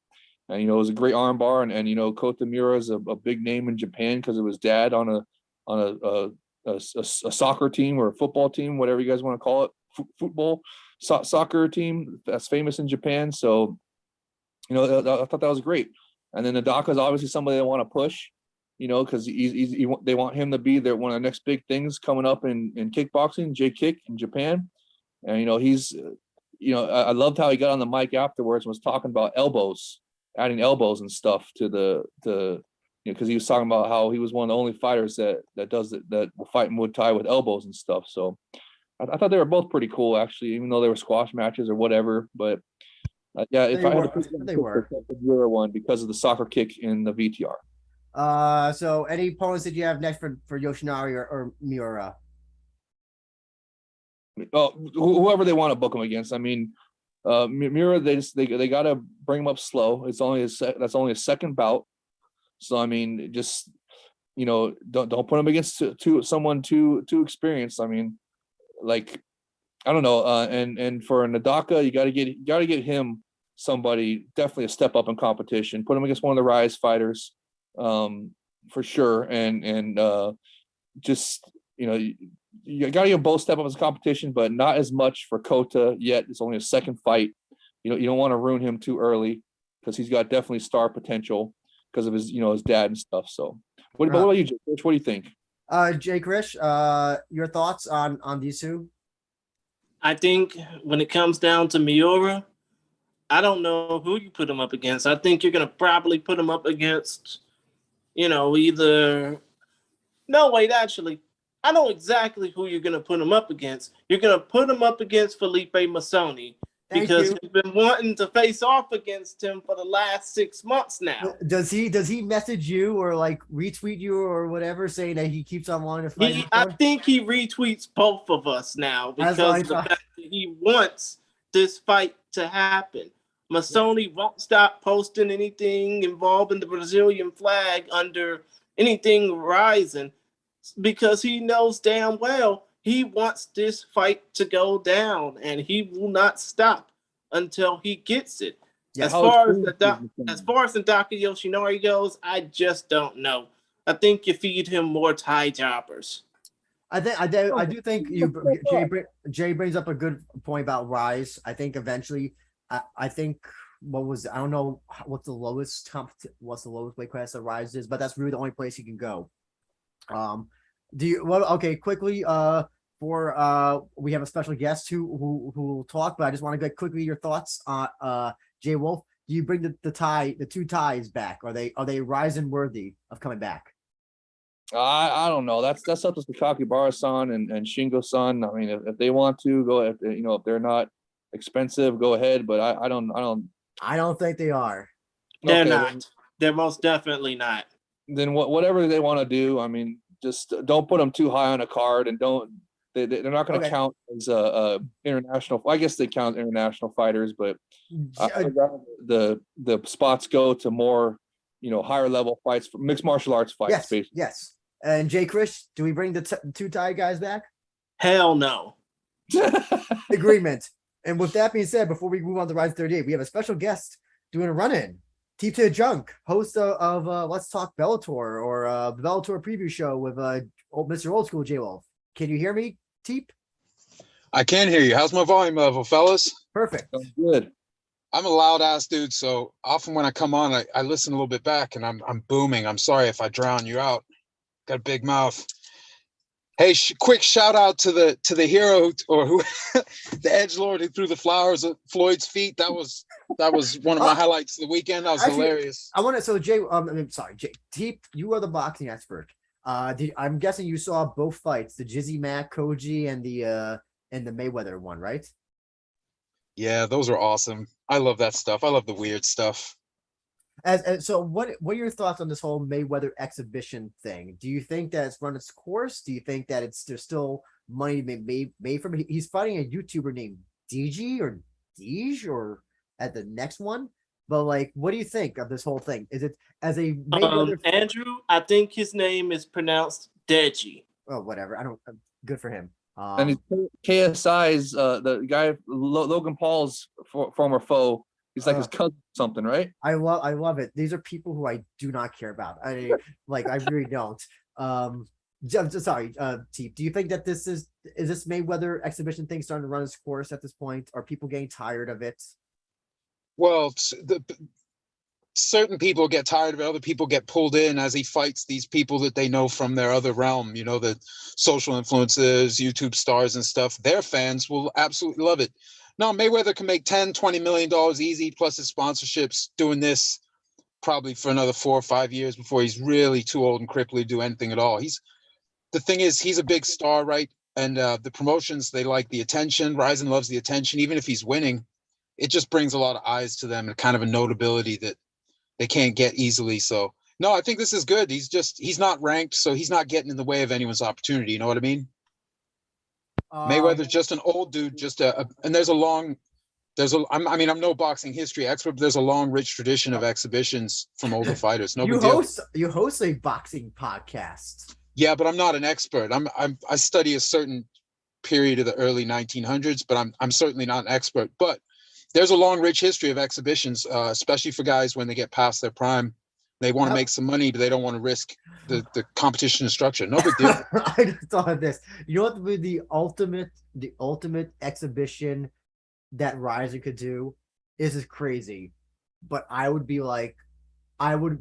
C: and it was a great armbar, and Kota Miura is a big name in Japan because of his dad on a soccer team or a football team, whatever you guys want to call it. football soccer team that's famous in Japan. So, you know, I thought that was great. And then Nadaka is obviously somebody they want to push, you know, because they want him to be one of the next big things coming up in kickboxing, J-Kick in Japan. And, you know, he's, you know, I loved how he got on the mic afterwards and was talking about elbows, adding elbows and stuff to you know, because he was talking about how he was one of the only fighters that will fight Muay Thai with elbows and stuff. So I thought they were both pretty cool, actually, even though they were squash matches or whatever. But yeah, if I had to pick
A: they were
C: the one because of the soccer kick in the VTR.
A: So any opponents that you have next for Yoshinari or Miura?
C: Whoever they want to book him against. I mean, Miura, they got to bring him up slow. It's only that's only a second bout. So I mean, just, you know, don't put him against someone too experienced. I mean, like, I don't know. And for Nadaka, you got to get him somebody definitely a step up in competition. Put him against one of the Rise fighters, for sure. And just, you know, you got to get both step up as competition, but not as much for Kota yet. It's only a second fight. You don't want to ruin him too early because he's got definitely star potential because of his, you know, his dad and stuff. So what about you, Jake? What do you think?
A: Jake Rish, your thoughts on these two?
B: I think when it comes down to Miura, I don't know who you put him up against. I think you're going to probably put him up against, you know, actually, I know exactly who you're going to put him up against. You're going to put him up against Felipe Masoni because you've been wanting to face off against him for the last 6 months now.
A: Does he message you or like retweet you or whatever saying that he keeps on wanting to fight?
B: I think he retweets both of us now because of the fact that he wants this fight to happen. Masoni won't stop posting anything involving the Brazilian flag under anything RIZIN because he knows damn well he wants this fight to go down and he will not stop until he gets it.
A: Yeah,
B: as far as Nadaka Yoshinari goes, I just don't know. I think you feed him more Thai jobbers.
A: I do think Jay brings up a good point about Rise. I think eventually, I think I don't know what's the lowest weight class that Rise is, but that's really the only place he can go. Okay, quickly, we have a special guest who will talk, but I just want to get quickly your thoughts on Jay Wolf. Do you bring the two ties back? Are they RIZIN worthy of coming back?
C: I don't know. That's up to Sakakibara-san and Shingo-san. I mean, if they want to go, if they're not expensive, go ahead. But I don't
A: think they are.
B: They're not. They're most definitely not.
C: Then whatever they want to do. I mean, just don't put them too high on a card, and they're not going to count as international. I guess they count international fighters, but the spots go to more, higher level fights, mixed martial arts fights.
A: Yes,
C: basically.
A: yes. And Jay Krish, do we bring the two Thai guys back?
B: Hell no.
A: Agreement. And with that being said, before we move on to Rise 38, we have a special guest doing a run-in. Teep to the Junk, host of Let's Talk Bellator, or the Bellator preview show with Mr. Old School J Wolf. Can you hear me, Teep?
D: I can hear you. How's my volume level, fellas?
A: Perfect.
C: Sounds good.
D: I'm a loud ass dude, so often when I come on, I listen a little bit back, and I'm booming. I'm sorry if I drown you out. Got a big mouth. Hey, quick shout out to the hero who the edgelord who threw the flowers at Floyd's feet. That was one of my highlights of the weekend. That was hilarious.
A: I want to. So Jay, Jay Teep, you are the boxing expert. I'm guessing you saw both fights, the JIZZY Mac Kyoji and the Mayweather one, right?
D: Yeah, those are awesome. I love that stuff. I love the weird stuff.
A: So what are your thoughts on this whole Mayweather exhibition thing? Do you think that it's run its course? Do you think that there's still money made from it? He's fighting a YouTuber named DG or Deej or at the next one. But what do you think of this whole thing? Is it as a Mayweather
B: Andrew? I think his name is pronounced Deji.
A: Oh, whatever. I don't. Good for him.
C: And he's KSI's the guy Logan Paul's former foe. He's like his cousin or something, right?
A: I love it. These are people who I do not care about. I really don't. Sorry, Teep, do you think that is this Mayweather exhibition thing starting to run its course at this point? Are people getting tired of it?
D: Well, certain people get tired of it. Other people get pulled in as he fights these people that they know from their other realm. You know, the social influencers, YouTube stars and stuff. Their fans will absolutely love it. No, Mayweather can make $10-20 million easy, plus his sponsorships doing this probably for another 4 or 5 years before he's really too old and cripply to do anything at all. The thing is, he's a big star, right? And the promotions, they like the attention. Ryzen loves the attention. Even if he's winning, it just brings a lot of eyes to them and kind of a notability that they can't get easily. So no, I think this is good. He's not ranked, so he's not getting in the way of anyone's opportunity. You know what I mean? Mayweather's just an old dude, and I'm no boxing history expert, but there's a long, rich tradition of exhibitions from older fighters. No big deal.
A: You host a boxing podcast.
D: Yeah, but I'm not an expert. I study a certain period of the early 1900s, but I'm certainly not an expert. But there's a long, rich history of exhibitions, especially for guys when they get past their prime. They want to make some money, but they don't want to risk the competition structure. No big deal.
A: I just thought of this. You know what would be the ultimate exhibition that RIZIN could do? This is crazy, but I would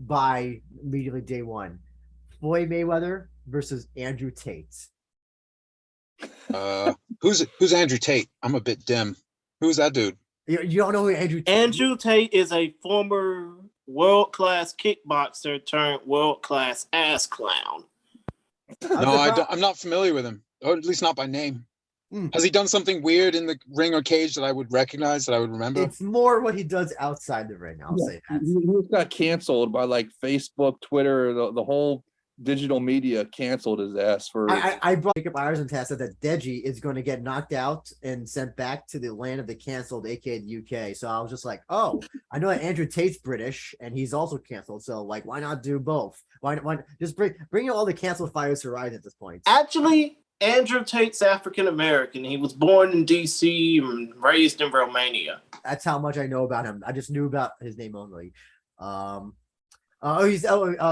A: buy immediately day one. Floyd Mayweather versus Andrew Tate.
D: Who's Andrew Tate? I'm a bit dim. Who's that dude?
A: You don't know who Andrew Tate is?
B: Andrew Tate is a former world-class kickboxer turned world-class ass clown.
D: No, I'm not familiar with him, or at least not by name. Has he done something weird in the ring or cage that I would recognize, that I would remember?
A: It's more what he does outside the ring. I'll say that.
C: He got canceled by like Facebook, Twitter, the whole digital media canceled his ass for.
A: I brought Jacob Ireson test that Deji is going to get knocked out and sent back to the land of the canceled, aka the UK. So I was just like, oh, I know that Andrew Tate's British and he's also canceled. So like, why not do both? Why just bring all the canceled fighters to RIZIN at this point?
B: Actually, Andrew Tate's African American. He was born in DC and raised in Romania.
A: That's how much I know about him. I just knew about his name only.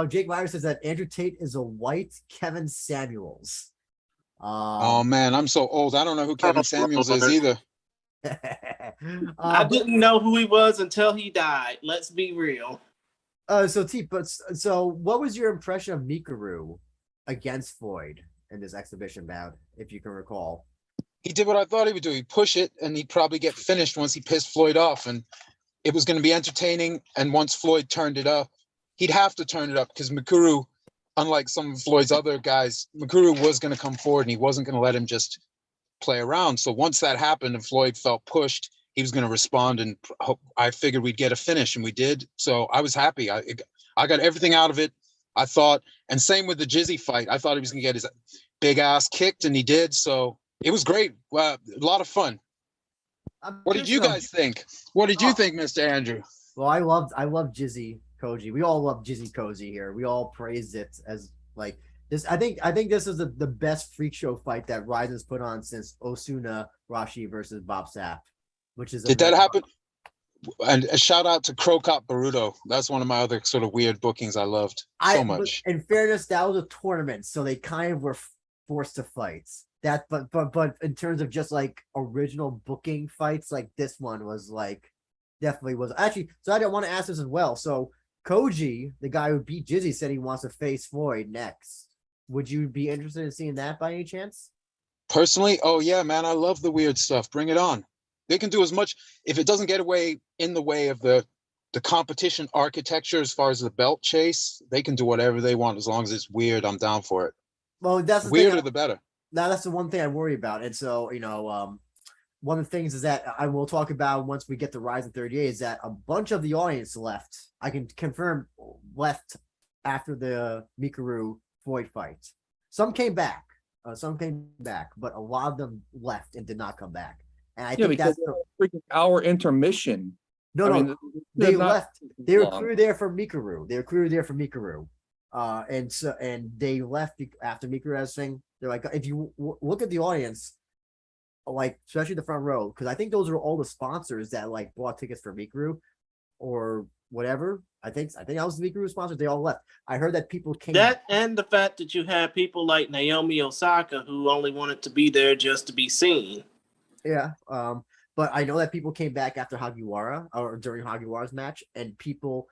A: Jake Myers says that Andrew Tate is a white Kevin Samuels.
D: Oh man, I'm so old. I don't know who Kevin Samuels is either.
B: I didn't know who he was until he died. Let's be real.
A: So what was your impression of Mikuru against Floyd in this exhibition bout, if you can recall?
D: He did what I thought he would do. He'd push it, and he'd probably get finished once he pissed Floyd off, and it was going to be entertaining. And once Floyd turned it up, he'd have to turn it up because Mikuru, unlike some of Floyd's other guys, Mikuru was going to come forward and he wasn't going to let him just play around. So once that happened and Floyd felt pushed, he was going to respond, and I figured we'd get a finish, and we did. So I was happy. I got everything out of it, I thought. And same with the JIZZY fight. I thought he was going to get his big ass kicked, and he did. So it was great. A lot of fun. What did you guys think? What did you think, Mr. Andrew?
A: Well, I love JIZZY Kyoji. We all love JIZZY Kyoji here. We all praised it as like this. I think this is the best freak show fight that RIZIN's put on since Osuna Rashi versus Bob Sapp, which is.
D: Did that happen? And a shout out to Crocop Baruto. That's one of my other sort of weird bookings I loved so much.
A: In fairness, that was a tournament, so they kind of were forced to fight. That, but in terms of just like original booking fights, like this one was like definitely was actually. So I don't want to ask this as well. So Kyoji, the guy who beat JIZZY, said he wants to face Floyd next. Would you be interested in seeing that by any chance?
D: Personally, oh yeah, man, I love the weird stuff. Bring it on. They can do as much if it doesn't get in the way of the competition architecture as far as the belt chase. They can do whatever they want as long as it's weird. I'm down for it.
A: Well, that's the
D: weirder the better.
A: Now that's the one thing I worry about, and so one of the things is that I will talk about once we get to RIZIN 38 is that a bunch of the audience left. I can confirm left after the Mikuru Floyd fight. Some came back, but a lot of them left and did not come back. And I think that's
C: the freaking hour intermission.
A: No, they left. They were clear there for Mikuru. And they left after Mikuru has thing. They're like, if you look at the audience, like especially the front row, because I think those are all the sponsors that like bought tickets for Mikuru, or whatever. I think I was the Mikuru sponsor. They all left. I heard that people came.
B: That and the fact that you had people like Naomi Osaka who only wanted to be there just to be seen.
A: Yeah. But I know that people came back after Hagiwara or during Hagiwara's match, and people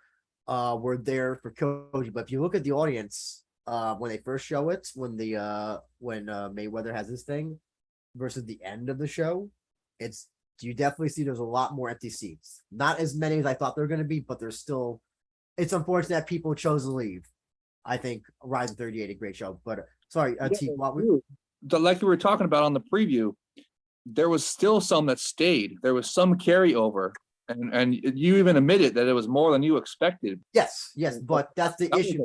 A: were there for Kyoji. But if you look at the audience, when they first show it, when Mayweather has this thing versus the end of the show, you definitely see there's a lot more empty seats. Not as many as I thought there were going to be, but there's still. It's unfortunate that people chose to leave. I think RIZIN 38 a great show, but sorry, T.
C: Like we were talking about on the preview, there was still some that stayed. There was some carryover, and you even admitted that it was more than you expected.
A: Yes, but that's the issue.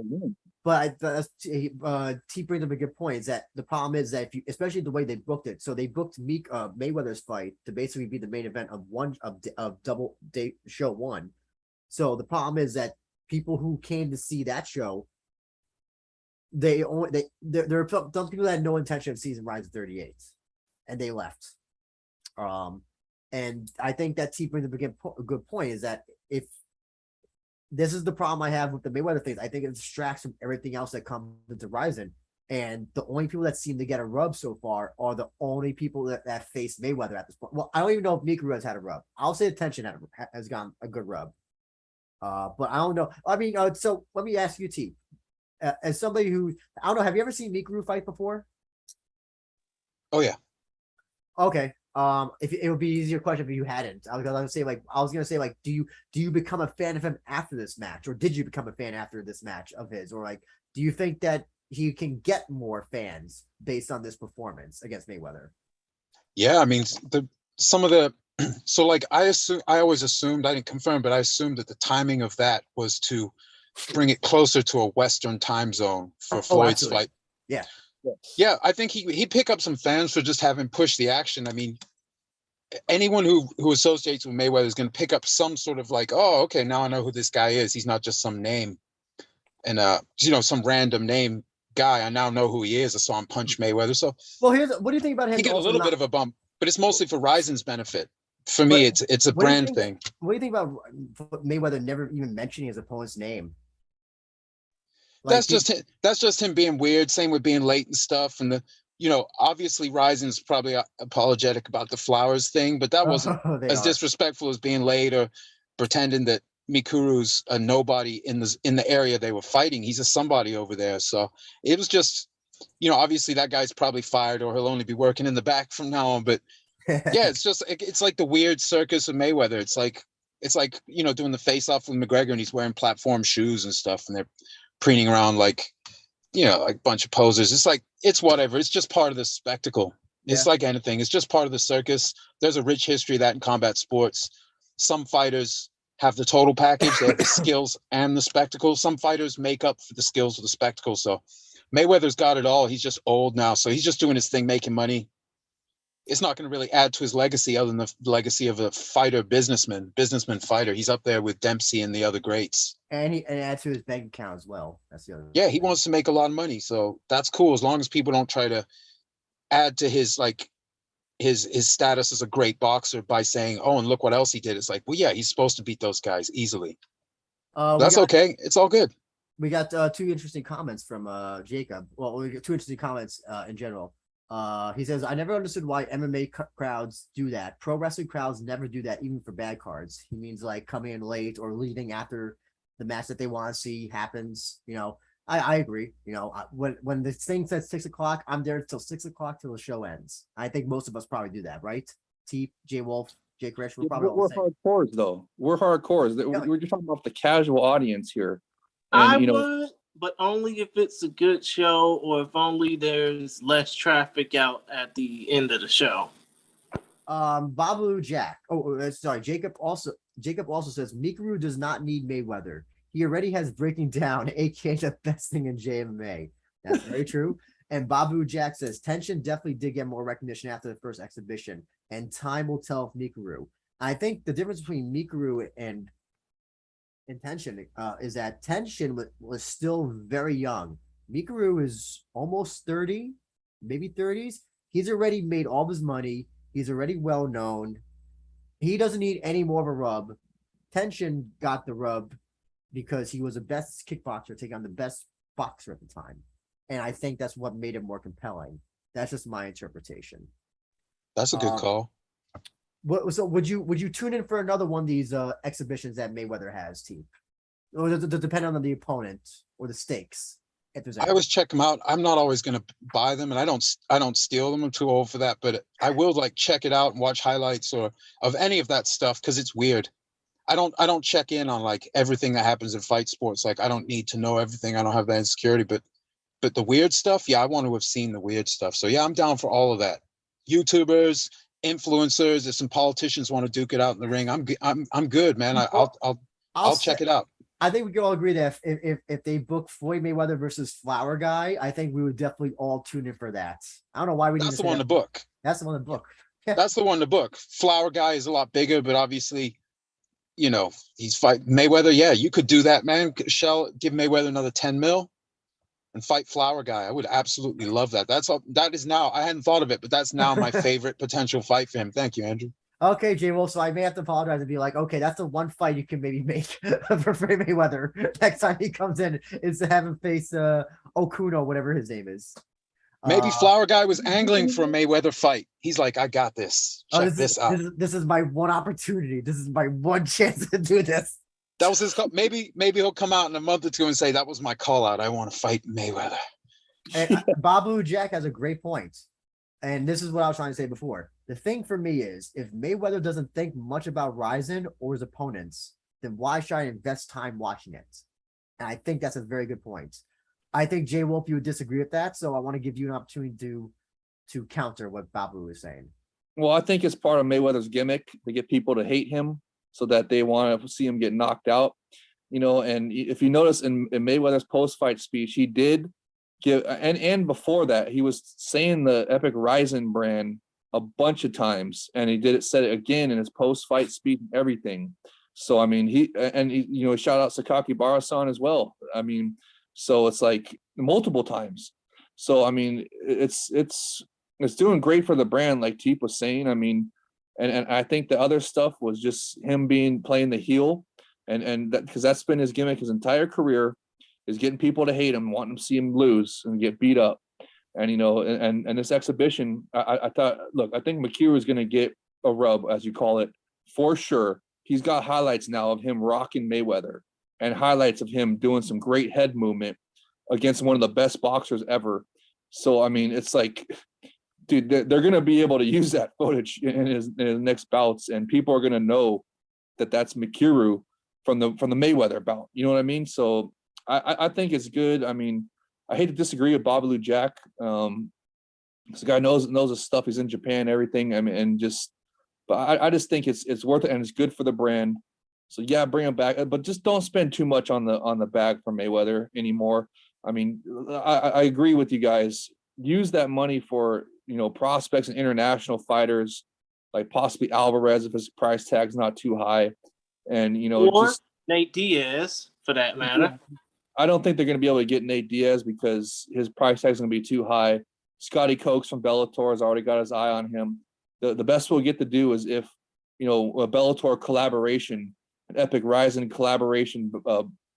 A: But T brings up a good point. Is that the problem is that if you, especially the way they booked it, so they booked Mayweather's fight to basically be the main event of double day show one. So the problem is that people who came to see that show, there are some people that had no intention of seeing RIZIN 38, and they left. And I think that T brings up a good point. Is that if this is the problem I have with the Mayweather things, I think it distracts from everything else that comes into RIZIN. And the only people that seem to get a rub so far are the only people that face Mayweather at this point. Well, I don't even know if Mikuru has had a rub. I'll say Tension has gotten a good rub. But I don't know. I mean, so let me ask you, T. As somebody who, I don't know, have you ever seen Mikuru fight before?
D: Oh, yeah.
A: Okay. If it would be an easier question if you hadn't. I was gonna say, do you become a fan of him after this match, or did you become a fan after this match of his, or like, do you think that he can get more fans based on this performance against Mayweather?
D: Yeah, I mean, so like I always assumed, I didn't confirm, but I assumed that the timing of that was to bring it closer to a Western time zone for Floyd's fight.
A: Yeah.
D: Yeah, I think he'd pick up some fans for just having pushed the action. I mean, anyone who associates with Mayweather is going to pick up some sort of like, oh, okay, now I know who this guy is. He's not just some name and some random name guy. I now know who he is. I saw him punch Mayweather. So,
A: well, what do you think about him?
D: He got a little bit of a bump, but it's mostly for RIZIN's benefit. For me, it's a brand thing.
A: What do you think about Mayweather never even mentioning his opponent's name?
D: Like, that's just him being weird. Same with being late and stuff. And obviously RIZIN's probably apologetic about the flowers thing, but that wasn't as disrespectful as being late or pretending that Mikuru's a nobody in the area they were fighting. He's a somebody over there. So it was just, obviously that guy's probably fired or he'll only be working in the back from now on. But yeah, it's like the weird circus of Mayweather. It's like doing the face off with McGregor and he's wearing platform shoes and stuff and they're preening around like a bunch of posers. It's like, it's whatever. It's just part of the spectacle. It's like anything. It's just part of the circus. There's a rich history of that in combat sports. Some fighters have the total package. They have the skills and the spectacle. Some fighters make up for the skills of the spectacle. So Mayweather's got it all. He's just old now. So he's just doing his thing, making money. It's not going to really add to his legacy other than the legacy of a businessman fighter. He's up there with Dempsey and the other greats. And
A: add to his bank account as well. That's the other.
D: Yeah, he wants to make a lot of money. So that's cool. As long as people don't try to add to his status as a great boxer by saying, oh, and look what else he did. It's like, well, yeah, he's supposed to beat those guys easily. That's okay. It's all good.
A: We got two interesting comments from Jacob. Well, we got two interesting comments in general. He says, I never understood why MMA crowds do that. Pro wrestling crowds never do that, even for bad cards. He means like coming in late or leaving after the match that they want to see happens. I agree. When the thing says 6 o'clock, I'm there till 6 o'clock till the show ends. I think most of us probably do that, right? T, J Wolf, Jay Krish, we're
C: hardcores though. We're hardcores. We're just talking about the casual audience here.
B: And, would, but only if it's a good show or if only there's less traffic out at the end of the show.
A: Babu Jack. Sorry. Jacob also says Mikuru does not need Mayweather. He already has Breaking Down, aka the best thing in JMA. That's very true. And Babu Jack says Tension definitely did get more recognition after the first exhibition, and time will tell if Mikuru. I think the difference between Mikuru and Tension is that Tension was still very young. Mikuru is almost 30, maybe 30s. He's already made all of his money. He's already well known. He doesn't need any more of a rub. Tension got the rub because he was the best kickboxer taking on the best boxer at the time. And I think that's what made it more compelling. That's just my interpretation.
D: That's a good call.
A: So would you tune in for another one of these exhibitions that Mayweather has, T? Or depending on the opponent or the stakes? If there's
D: I always check them out. I'm not always going to buy them, and I don't steal them. I'm too old for that. But I will like check it out and watch highlights or of any of that stuff because it's weird. I don't check in on like everything that happens in fight sports. Like I don't need to know everything. I don't have that insecurity. But the weird stuff, yeah, I want to have seen the weird stuff. So yeah, I'm down for all of that. YouTubers, influencers, if some politicians want to duke it out in the ring, I'm good, man. I'll check it out.
A: I think we can all agree that if they book Floyd Mayweather versus Flower Guy, I think we would definitely all tune in for that. I don't know why we need
D: That's
A: to
D: the one to book.
A: That's the one to book.
D: That's the one to book. Flower Guy is a lot bigger, but obviously, you know, he's fight Mayweather. Yeah, you could do that, man. Give Mayweather another 10 mil and fight Flower Guy. I would absolutely love that. That is now, I hadn't thought of it, but that's now my favorite potential fight for him. Thank you, Andrew.
A: Okay, J. Wolf. So I may have to apologize and be like, okay, that's the one fight you can maybe make for Mayweather next time he comes in is to have him face Okuno, whatever his name is.
D: Maybe Flower Guy was angling for a Mayweather fight. He's like, I got this. Check this out.
A: This is my one opportunity. This is my one chance to do this.
D: That was his call. Maybe he'll come out in a month or two and say, that was my call out. I want to fight Mayweather.
A: And Babu Jack has a great point. And this is what I was trying to say before. The thing for me is, if Mayweather doesn't think much about RIZIN or his opponents, then why should I invest time watching it? And I think that's a very good point. I think Jay Wolf, you would disagree with that, so I want to give you an opportunity to counter what Babu is saying.
C: Well, I think it's part of Mayweather's gimmick to get people to hate him so that they want to see him get knocked out. You know, and if you notice in Mayweather's post-fight speech, he did give, and before that, he was saying the Epic RIZIN brand a bunch of times, and he said it again in his post-fight speech and everything. So I mean, he shout out Sakaki Barasan as well. I mean, so it's like multiple times. So I mean, it's doing great for the brand, like Teep was saying. I mean, and I think the other stuff was just him playing the heel, and that, because that's been his gimmick his entire career, is getting people to hate him, wanting to see him lose and get beat up. And you know, and this exhibition, I thought, look, I think Mikuru is going to get a rub, as you call it, for sure. He's got highlights now of him rocking Mayweather, and highlights of him doing some great head movement against one of the best boxers ever. So I mean, it's like, dude, they're going to be able to use that footage in his next bouts, and people are going to know that that's Mikuru from the Mayweather bout. You know what I mean? So I think it's good. I mean, I hate to disagree with Babalu Jack. This guy knows his stuff. He's in Japan and everything. I mean, but I just think it's worth it, and it's good for the brand. So yeah, bring him back, but just don't spend too much on the bag for Mayweather anymore. I mean, I agree with you guys. Use that money for, you know, prospects and international fighters, like possibly Alvarez if his price tag's not too high, and you know,
B: or
C: just
B: Nate Diaz for that matter.
C: I don't think they're going to be able to get Nate Diaz because his price tag is going to be too high. Scotty Cokes from Bellator has already got his eye on him. The best we'll get to do is if, you know, a Bellator collaboration, an Epic RIZIN collaboration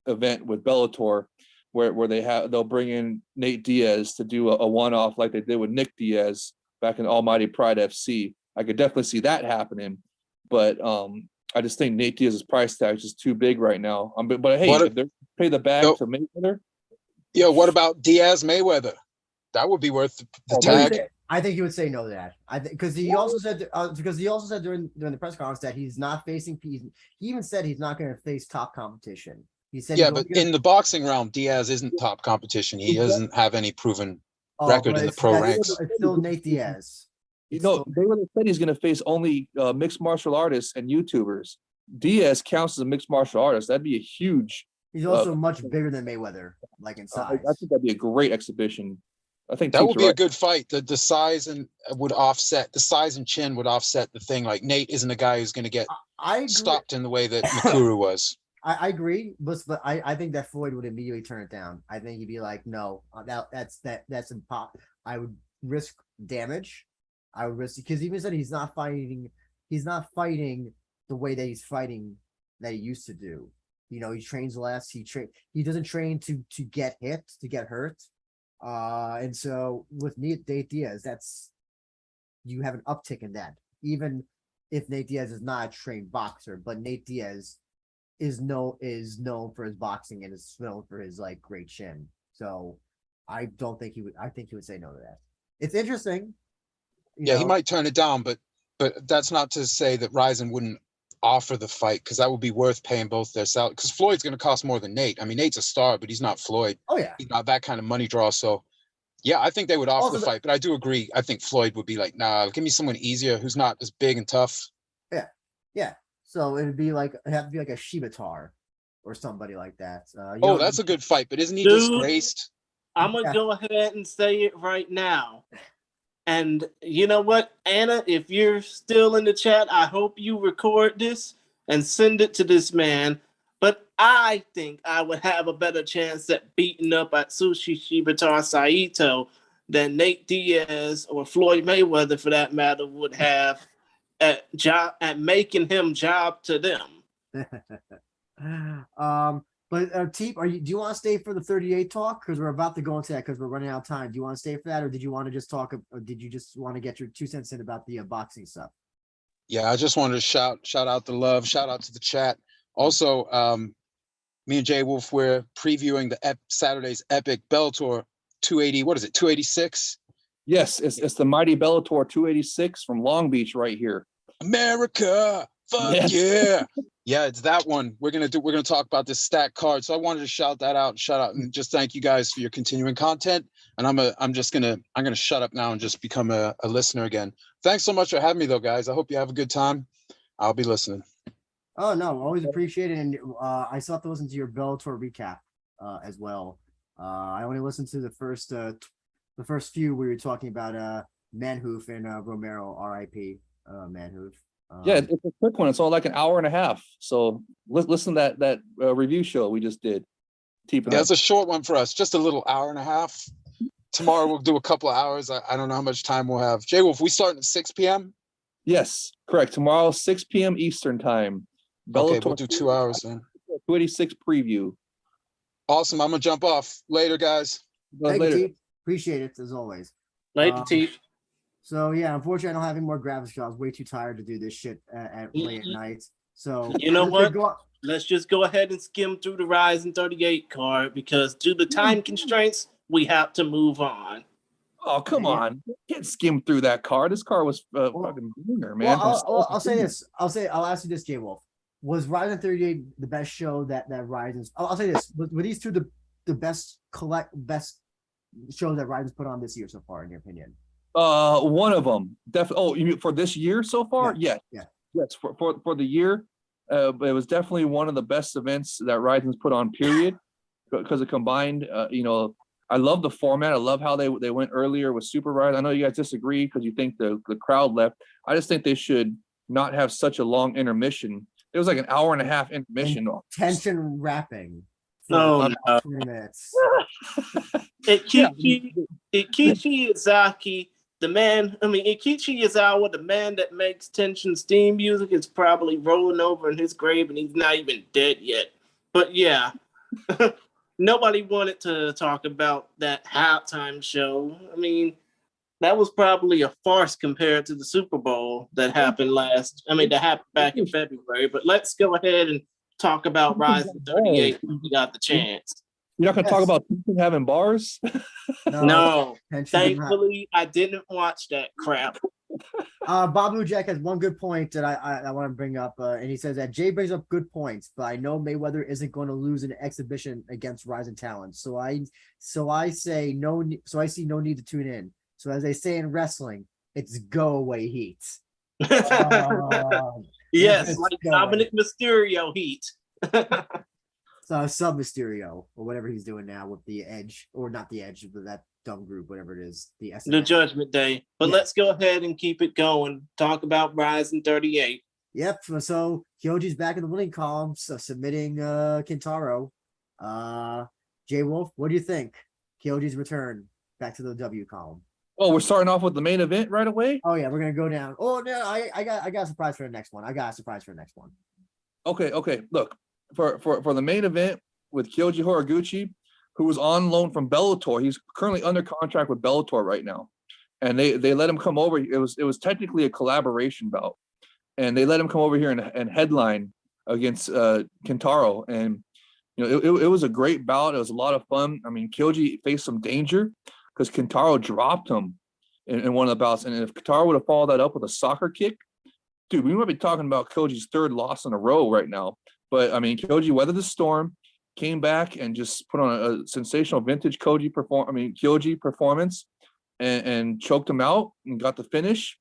C: event with Bellator, where they'll bring in Nate Diaz to do a one-off like they did with Nick Diaz back in Almighty Pride FC. I could definitely see that happening, but I just think Nate Diaz's price tag is just too big right now. But hey, if they're pay the bag to Mayweather,
D: yeah. What about Diaz Mayweather? That would be worth the tag.
A: I think he would say no to that. I think because he also said during the press conference that he's not facing. He even said he's not going to face top competition. He said,
D: yeah, but in the boxing realm, Diaz isn't top competition. He doesn't have any proven record in the pro ranks.
A: It's still Nate Diaz.
C: You know, Mayweather said he's going to face only mixed martial artists and YouTubers. Diaz counts as a mixed martial artist. That'd be a huge.
A: He's also much bigger than Mayweather, like in size.
C: I think that'd be a great exhibition. I think
D: that would be a good fight. The size and the size and chin would offset the thing. Like Nate isn't a guy who's going to get stopped in the way that Mikuru was.
A: I agree, but I think that Floyd would immediately turn it down. I think he'd be like, no, that's impossible. I would risk damage. I would risk, because he even said he's not fighting the way that he's fighting that he used to do. You know, he trains less. He doesn't train to get hit, to get hurt. And so with Nate Diaz, you have an uptick in that. Even if Nate Diaz is not a trained boxer, but Nate Diaz is known for his boxing and is known for his like great chin. So I don't think he would. I think he would say no to that. It's interesting.
D: Yeah, he might turn it down, but that's not to say that RIZIN wouldn't offer the fight, because that would be worth paying both their salary. Because Floyd's going to cost more than Nate. I mean, Nate's a star, but he's not Floyd.
A: Oh yeah,
D: He's not that kind of money draw. So yeah, I think they would offer
A: Also,
D: the fight, but I do agree. I think Floyd would be like, nah, give me someone easier who's not as big and tough.
A: yeah. So it'd have to be like a Shibatar or somebody like that.
D: Oh, that's a good fight, but isn't he
B: Dude.
D: disgraced?
B: I'm gonna go ahead and say it right now. And you know what, Anna, if you're still in the chat, I hope you record this and send it to this man. But I think I would have a better chance at beating up Atsushi Shibatar Saito than Nate Diaz or Floyd Mayweather, for that matter, would have at making him job to them.
A: But Teep, do you want to stay for the 38 talk? Because we're about to go into that because we're running out of time. Do you want to stay for that, or did you want to just talk? Or did you just want to get your 2 cents in about the boxing stuff?
D: Yeah, I just wanted to shout out the love, shout out to the chat. Also, me and Jay Wolf, we're previewing the Saturday's epic Bellator 280. What is it? 286.
C: Yes, it's the mighty Bellator 286 from Long Beach right here.
D: America, fuck
C: Yes.
D: yeah. Yeah, it's that one. We're gonna talk about this stack card. So I wanted to shout out and just thank you guys for your continuing content. And I'm gonna shut up now and just become a listener again. Thanks so much for having me though, guys. I hope you have a good time. I'll be listening.
A: Oh no, always appreciate it. And I still have to listen to your Bellator recap as well. I only listened to the first few where you're talking about Manhoof and Romero, RIP Manhoof.
C: Yeah, it's a quick one. It's all like an hour and a half. So listen to that review show we just did.
D: Yeah, it's a short one for us, just a little hour and a half. Tomorrow we'll do a couple of hours. I don't know how much time we'll have. Jay Wolf, we start at 6 p.m.
C: Yes, correct. Tomorrow, 6 p.m. Eastern time.
D: Okay, we'll do 2 hours then.
C: 286 preview.
D: Awesome. I'm gonna jump off. Later, guys.
A: Thank
C: Later.
A: you, Teep. Appreciate it as always.
B: Later, Teeth.
A: So yeah, unfortunately, I don't have any more graphics. I was way too tired to do this shit at late at night. So
B: You know
A: we're
B: what?
A: gonna go-
B: Let's just go ahead and skim through the RIZIN 38 card, because due to time constraints, we have to move on.
C: Oh, come
A: Yeah.
C: on. You can't skim through that card. This card was fucking banger, man.
A: Well, I'll say this. I'll ask you this, J Wolf. Was RIZIN 38 the best show that RIZIN's? I'll say this. Were these two the best shows that RIZIN's put on this year so far, in your opinion?
C: One of them. Definitely. Oh, you mean for this year so far?
A: Yeah.
C: Yes. For the year, it was definitely one of the best events that RIZIN's put on. Period. Because it combined, I love the format. I love how they went earlier with Super RIZIN. I know you guys disagree because you think the crowd left. I just think they should not have such a long intermission. It was like an hour and a half intermission.
A: Tension wrapping.
B: Oh, no.
A: 20 minutes.
B: Ikichi Izaki, Ikichi Izawa, the man that makes tension steam music, is probably rolling over in his grave and he's not even dead yet. But yeah, nobody wanted to talk about that halftime show. I mean, that was probably a farce compared to the Super Bowl that happened that happened back in February. But let's go ahead and talk about RIZIN 38 when we got the chance.
C: You're not going to talk about Tension having bars?
B: No,
A: Tension did not.
B: thankfully, I didn't watch that crap.
A: Babu Jack has one good point that I want to bring up, and he says that Jay brings up good points, but I know Mayweather isn't going to lose an exhibition against RIZIN talent, so I see no need to tune in. So as they say in wrestling, it's go away heat.
B: Yes, like Dominic Mysterio heat.
A: So Sub Mysterio or whatever he's doing now with the Edge, or not the Edge, but that dumb group, whatever it is, the
B: Judgment Day. But let's go ahead and keep it going. Talk about RIZIN 38.
A: Yep. So Kyoji's back in the winning column, so submitting Kintaro. J Wolf, what do you think? Kyoji's return back to the W column.
C: Oh, we're starting off with the main event right away?
A: Oh yeah, we're gonna go down. Oh no, I got a surprise for the next one. Okay. Look,
C: for the main event with Kyoji Horiguchi, who was on loan from Bellator. He's currently under contract with Bellator right now, and they let him come over. It was technically a collaboration bout, and they let him come over here and headline against Kentaro. And it was a great bout. It was a lot of fun. I mean, Kyoji faced some danger because Kentaro dropped him in one of the bouts, and if Kentaro would have followed that up with a soccer kick, dude, we might be talking about Kyoji's third loss in a row right now. But I mean, Kyoji weathered the storm, came back and just put on a sensational vintage Kyoji performance, and choked him out and got the finish,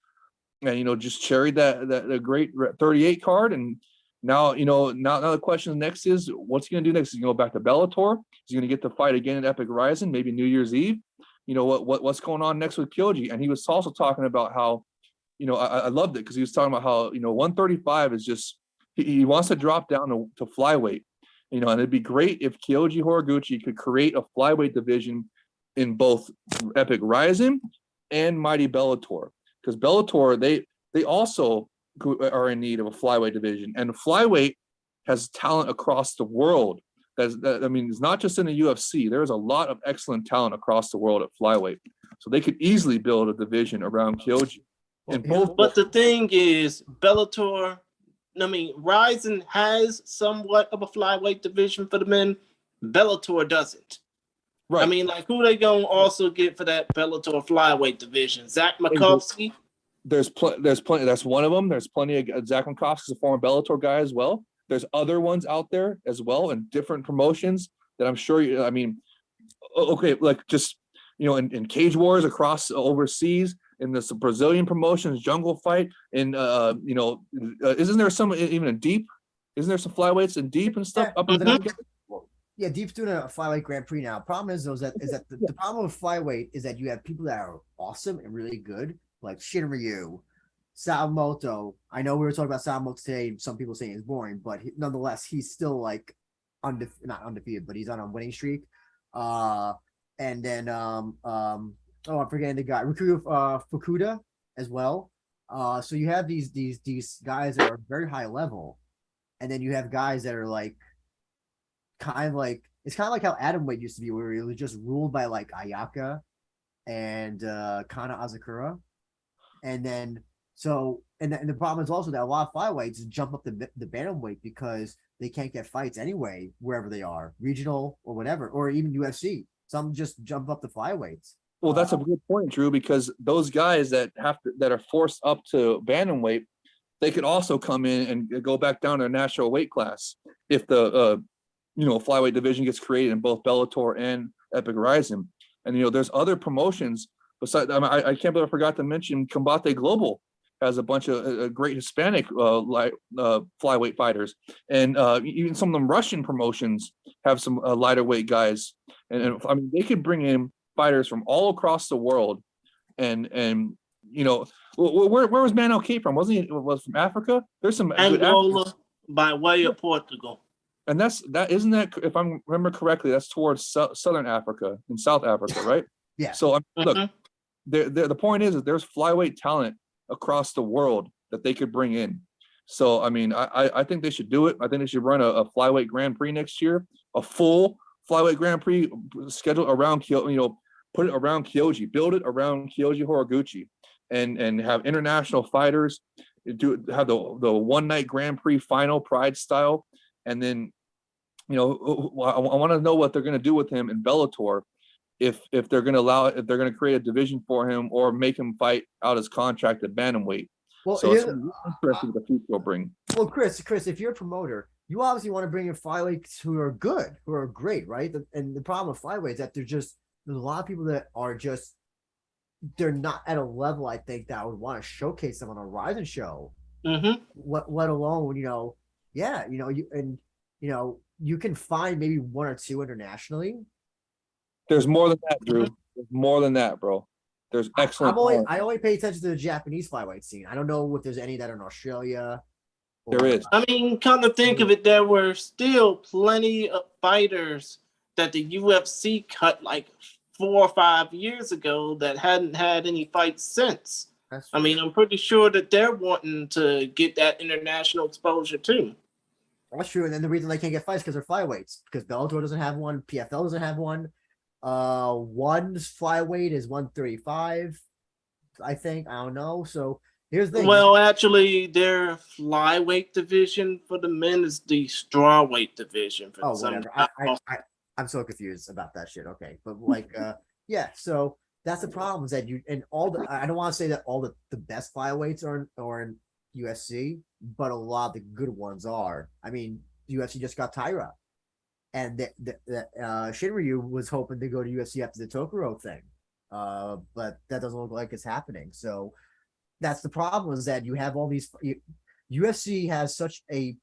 C: and just cherried that great 38 card. And now the question next is, what's he gonna do next? Is he gonna go back to Bellator? Is he gonna get the fight again at Epic Rising, maybe New Year's Eve? What's going on next with Kyoji? And he was also talking about how, I loved it because he was talking about how 135 is just, he wants to drop down to flyweight. And it'd be great if Kyoji Horiguchi could create a flyweight division in both Epic Rising and Mighty Bellator, because Bellator, they also are in need of a flyweight division, and flyweight has talent across the world. It's not just in the UFC. There's a lot of excellent talent across the world at flyweight, so they could easily build a division around Kyoji.
B: But the thing is, Bellator, RIZIN has somewhat of a flyweight division for the men. Bellator doesn't. Right. Who they gonna also get for that Bellator flyweight division? Zach Makovsky?
C: There's plenty. That's one of them. There's plenty of Zach Makovsky's a former Bellator guy as well. There's other ones out there as well in different promotions that I'm sure in Cage Wars across overseas, in the Brazilian promotions, Jungle Fight, and isn't there some even in Deep? Isn't there some flyweights in Deep and stuff up in the
A: Yeah, Deep's doing a flyweight Grand Prix now. Problem is the problem with flyweight is that you have people that are awesome and really good, like Shinryu, Sakamoto. I know we were talking about Sakamoto today. Some people saying he's boring, but nonetheless, he's still not undefeated, but he's on a winning streak. And then I'm forgetting the guy, Mikuru Fukuda as well. So you have these guys that are very high level, and then you have guys that are it's kind of like how Atomweight used to be, where it was just ruled by Ayaka and Kana Azakura, and then the problem is also that a lot of flyweights jump up the bantamweight because they can't get fights anyway wherever they are, regional or whatever, or even UFC. Some just jump up the flyweights.
C: Well, that's a good point, Drew, because those guys that are forced up to bantamweight, they could also come in and go back down to their natural weight class if the flyweight division gets created in both Bellator and Epic Rising. And there's other promotions besides. I can't believe I forgot to mention Combate Global has a bunch of great Hispanic flyweight fighters, and even some of them Russian promotions have some lighter weight guys, and they could bring in fighters from all across the world, and where was Manel K from? Was from Africa? There's some
B: Angola by way of Portugal,
C: and isn't that, if I remember correctly, that's towards Southern Africa and South Africa, right?
A: Yeah.
C: So look, the point is that there's flyweight talent across the world that they could bring in. So I think they should do it. I think they should run a flyweight Grand Prix next year, a full flyweight Grand Prix scheduled around put it around Kyoji, build it around Kyoji Horiguchi, and have international fighters have the one night Grand Prix final Pride style, and then I want to know what they're going to do with him in Bellator. If they're going to create a division for him or make him fight out his contract at bantamweight. Well, so it's interesting what the future will bring.
A: Well, Chris, if you're a promoter, you obviously want to bring in flyweights who are good, who are great, right? And the problem with flyweight is that there's a lot of people that are they're not at a level, I think, that I would want to showcase them on a RIZIN show.
B: Mm-hmm.
A: Let alone, you can find maybe one or two internationally.
C: There's more than that, Drew. There's more than that, bro. There's excellent.
A: I only pay attention to the Japanese flyweight scene. I don't know if there's any that are in Australia.
C: There is.
B: Come to think of it, there were still plenty of fighters that the UFC cut 4 or 5 years ago that hadn't had any fights since. I'm pretty sure that they're wanting to get that international exposure too.
A: That's true. And then the reason they can't get fights because they're flyweights, because Bellator doesn't have one, PFL doesn't have one. One's flyweight is 135, I think. I don't know. So here's the thing.
B: Well, actually, their flyweight division for the men is the strawweight division for
A: Oh,
B: some.
A: whatever. I'm so confused about that shit. Okay, but like, yeah. So that's the problem is that you and all the. I don't want to say that all the best flyweights are in UFC, but a lot of the good ones are. I mean, UFC just got Tyra, and Shinryu was hoping to go to UFC after the Tokoro thing, but that doesn't look like it's happening. So that's the problem is that you have all these. UFC has such a.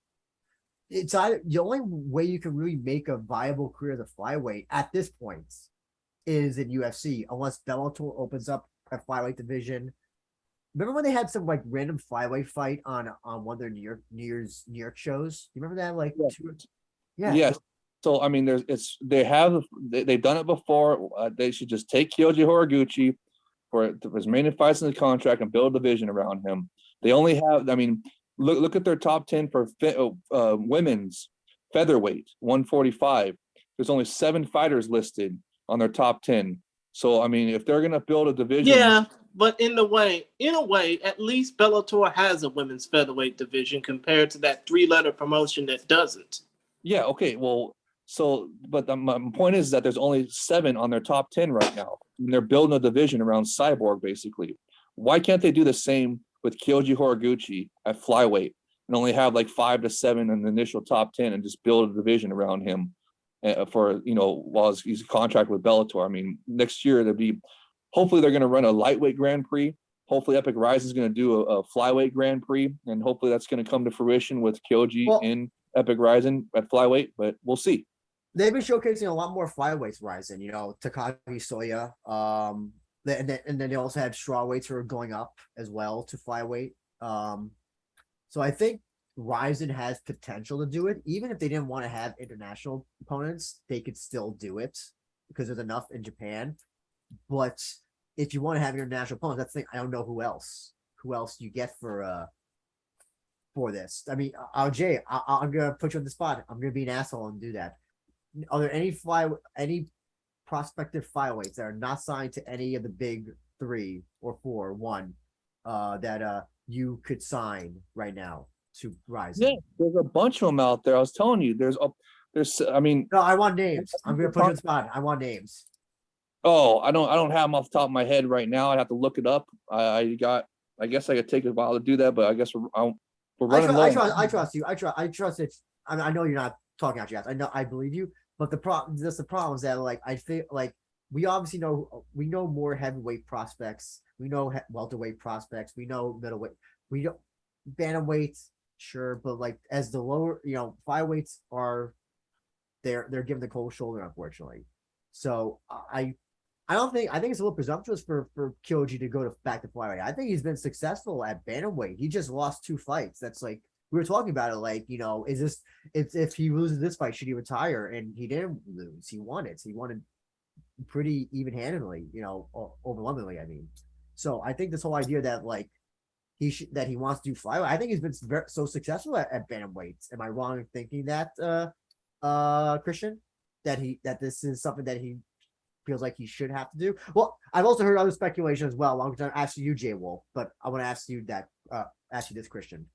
A: It's either the only way you can really make a viable career as a flyweight at this point is in UFC, unless Bellator opens up a flyweight division. Remember when they had some like random flyweight fight on one of their New York shows? You remember that? Like, yeah.
C: Yes. So I mean, they've done it before. They should just take Kyoji Horiguchi for his main fights in the contract and build a division around him. They only have. I mean, look at their top 10 for women's featherweight 145. There's only 7 fighters listed on their top 10. So I mean, if they're gonna build a division,
B: yeah. But in a way, at least Bellator has a women's featherweight division compared to that 3-letter promotion that doesn't.
C: Yeah. Okay. Well, but my point is that there's only 7 on their top 10 right now, and they're building a division around Cyborg basically. Why can't they do the same with Kyoji Horiguchi at flyweight and only have like 5 to 7 in the initial top 10 and just build a division around him for while he's a contract with Bellator? I mean, next year there'll be. Hopefully they're going to run a lightweight Grand Prix. Hopefully Epic Rise is going to do a flyweight Grand Prix, and hopefully that's going to come to fruition with Kyoji in Epic Rising at flyweight. But we'll see.
A: They've been showcasing a lot more flyweights rising. Takagi Soya. And then they also have strawweights who are going up as well to flyweight. So I think Ryzen has potential to do it. Even if they didn't want to have international opponents, they could still do it because there's enough in Japan. But if you want to have your national opponents, that's the thing. I don't know who else you get for this. I mean, Jay, I'm gonna put you on the spot. I'm gonna be an asshole and do that. Are there any prospective flyweights that are not signed to any of the big 3 or 4 that you could sign right now to Rise?
C: Yeah, there's a bunch of them out there. I was telling you, there's. I mean,
A: no, I want names. I'm gonna put you on the spot. I want names.
C: Oh, I don't have them off the top of my head right now. I'd have to look it up. I guess I could take a while to do that, but I guess we're running low.
A: I trust you. I trust it. I know you're not talking out your ass. I believe you. But the problem is that like I feel like we obviously know more heavyweight prospects. We know welterweight prospects. We know middleweight. We don't bantamweights, sure, but like as the lower, flyweights are, they're given the cold shoulder, unfortunately. So I think it's a little presumptuous for Kyoji to go back to flyweight. I think he's been successful at bantamweight. He just lost 2 fights. That's like we were talking about it. Like is this if he loses this fight, should he retire? And he didn't lose. He won it. He won it pretty even-handedly. Overwhelmingly. I mean, so I think this whole idea that like he wants to do flyweight. I think he's been so successful at bantamweights. Am I wrong in thinking that, Christian? That this is something that he feels like he should have to do. Well, I've also heard other speculation as well. I'm going to ask you, Jay Wolf, but I want to ask you this, Christian.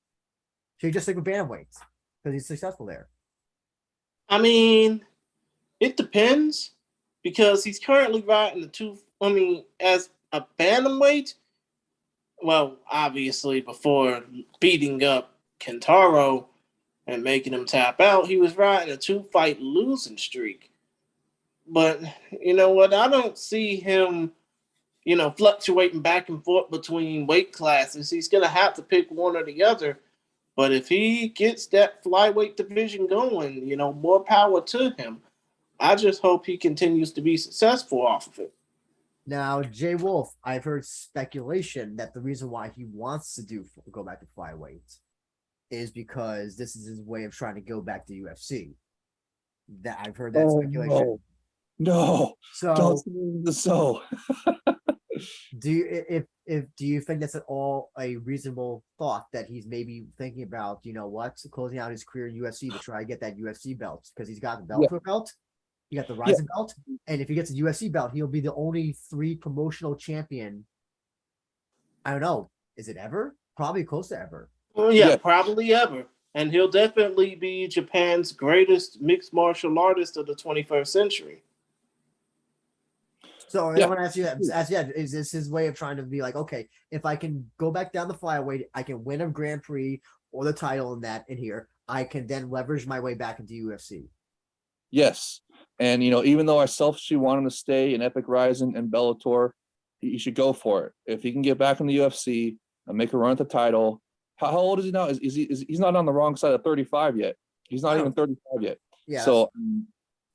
A: Should he just stick with bantamweights because he's successful there?
B: I mean, it depends because he's currently riding the 2. I mean, as a bantamweight, well, obviously before beating up Kentaro and making him tap out, he was riding a 2-fight losing streak. But you know what? I don't see him, fluctuating back and forth between weight classes. He's going to have to pick one or the other. But if he gets that flyweight division going, more power to him. I just hope he continues to be successful off of it.
A: Now, Jay Wolf, I've heard speculation that the reason why he wants to go back to flyweight is because this is his way of trying to go back to UFC. That I've heard that speculation.
C: No.
A: So
C: Don't
A: Do you do you think that's at all a reasonable thought that he's maybe thinking about, closing out his career in UFC to try to get that UFC belt because he's got the
C: Yeah.
A: Bellator belt, he got the
C: Yeah.
A: RIZIN belt, and if he gets a UFC belt, he'll be the only 3 promotional champion. I don't know. Is it ever? Probably close to ever.
B: Well, yeah,
C: Yeah.
B: probably ever. And he'll definitely be Japan's greatest mixed martial artist of the 21st century.
A: So I
C: Yeah.
A: want to ask you, is this his way of trying to be like, okay, if I can go back down the flyweight, I can win a Grand Prix or the title in here, I can then leverage my way back into UFC.
C: Yes. And, even though I selfishly want him to stay in Epic Rising and Bellator, he should go for it. If he can get back in the UFC and make a run at the title, how old is he now? He's not on the wrong side of 35 yet. He's not even 35 yet.
A: Yeah.
C: So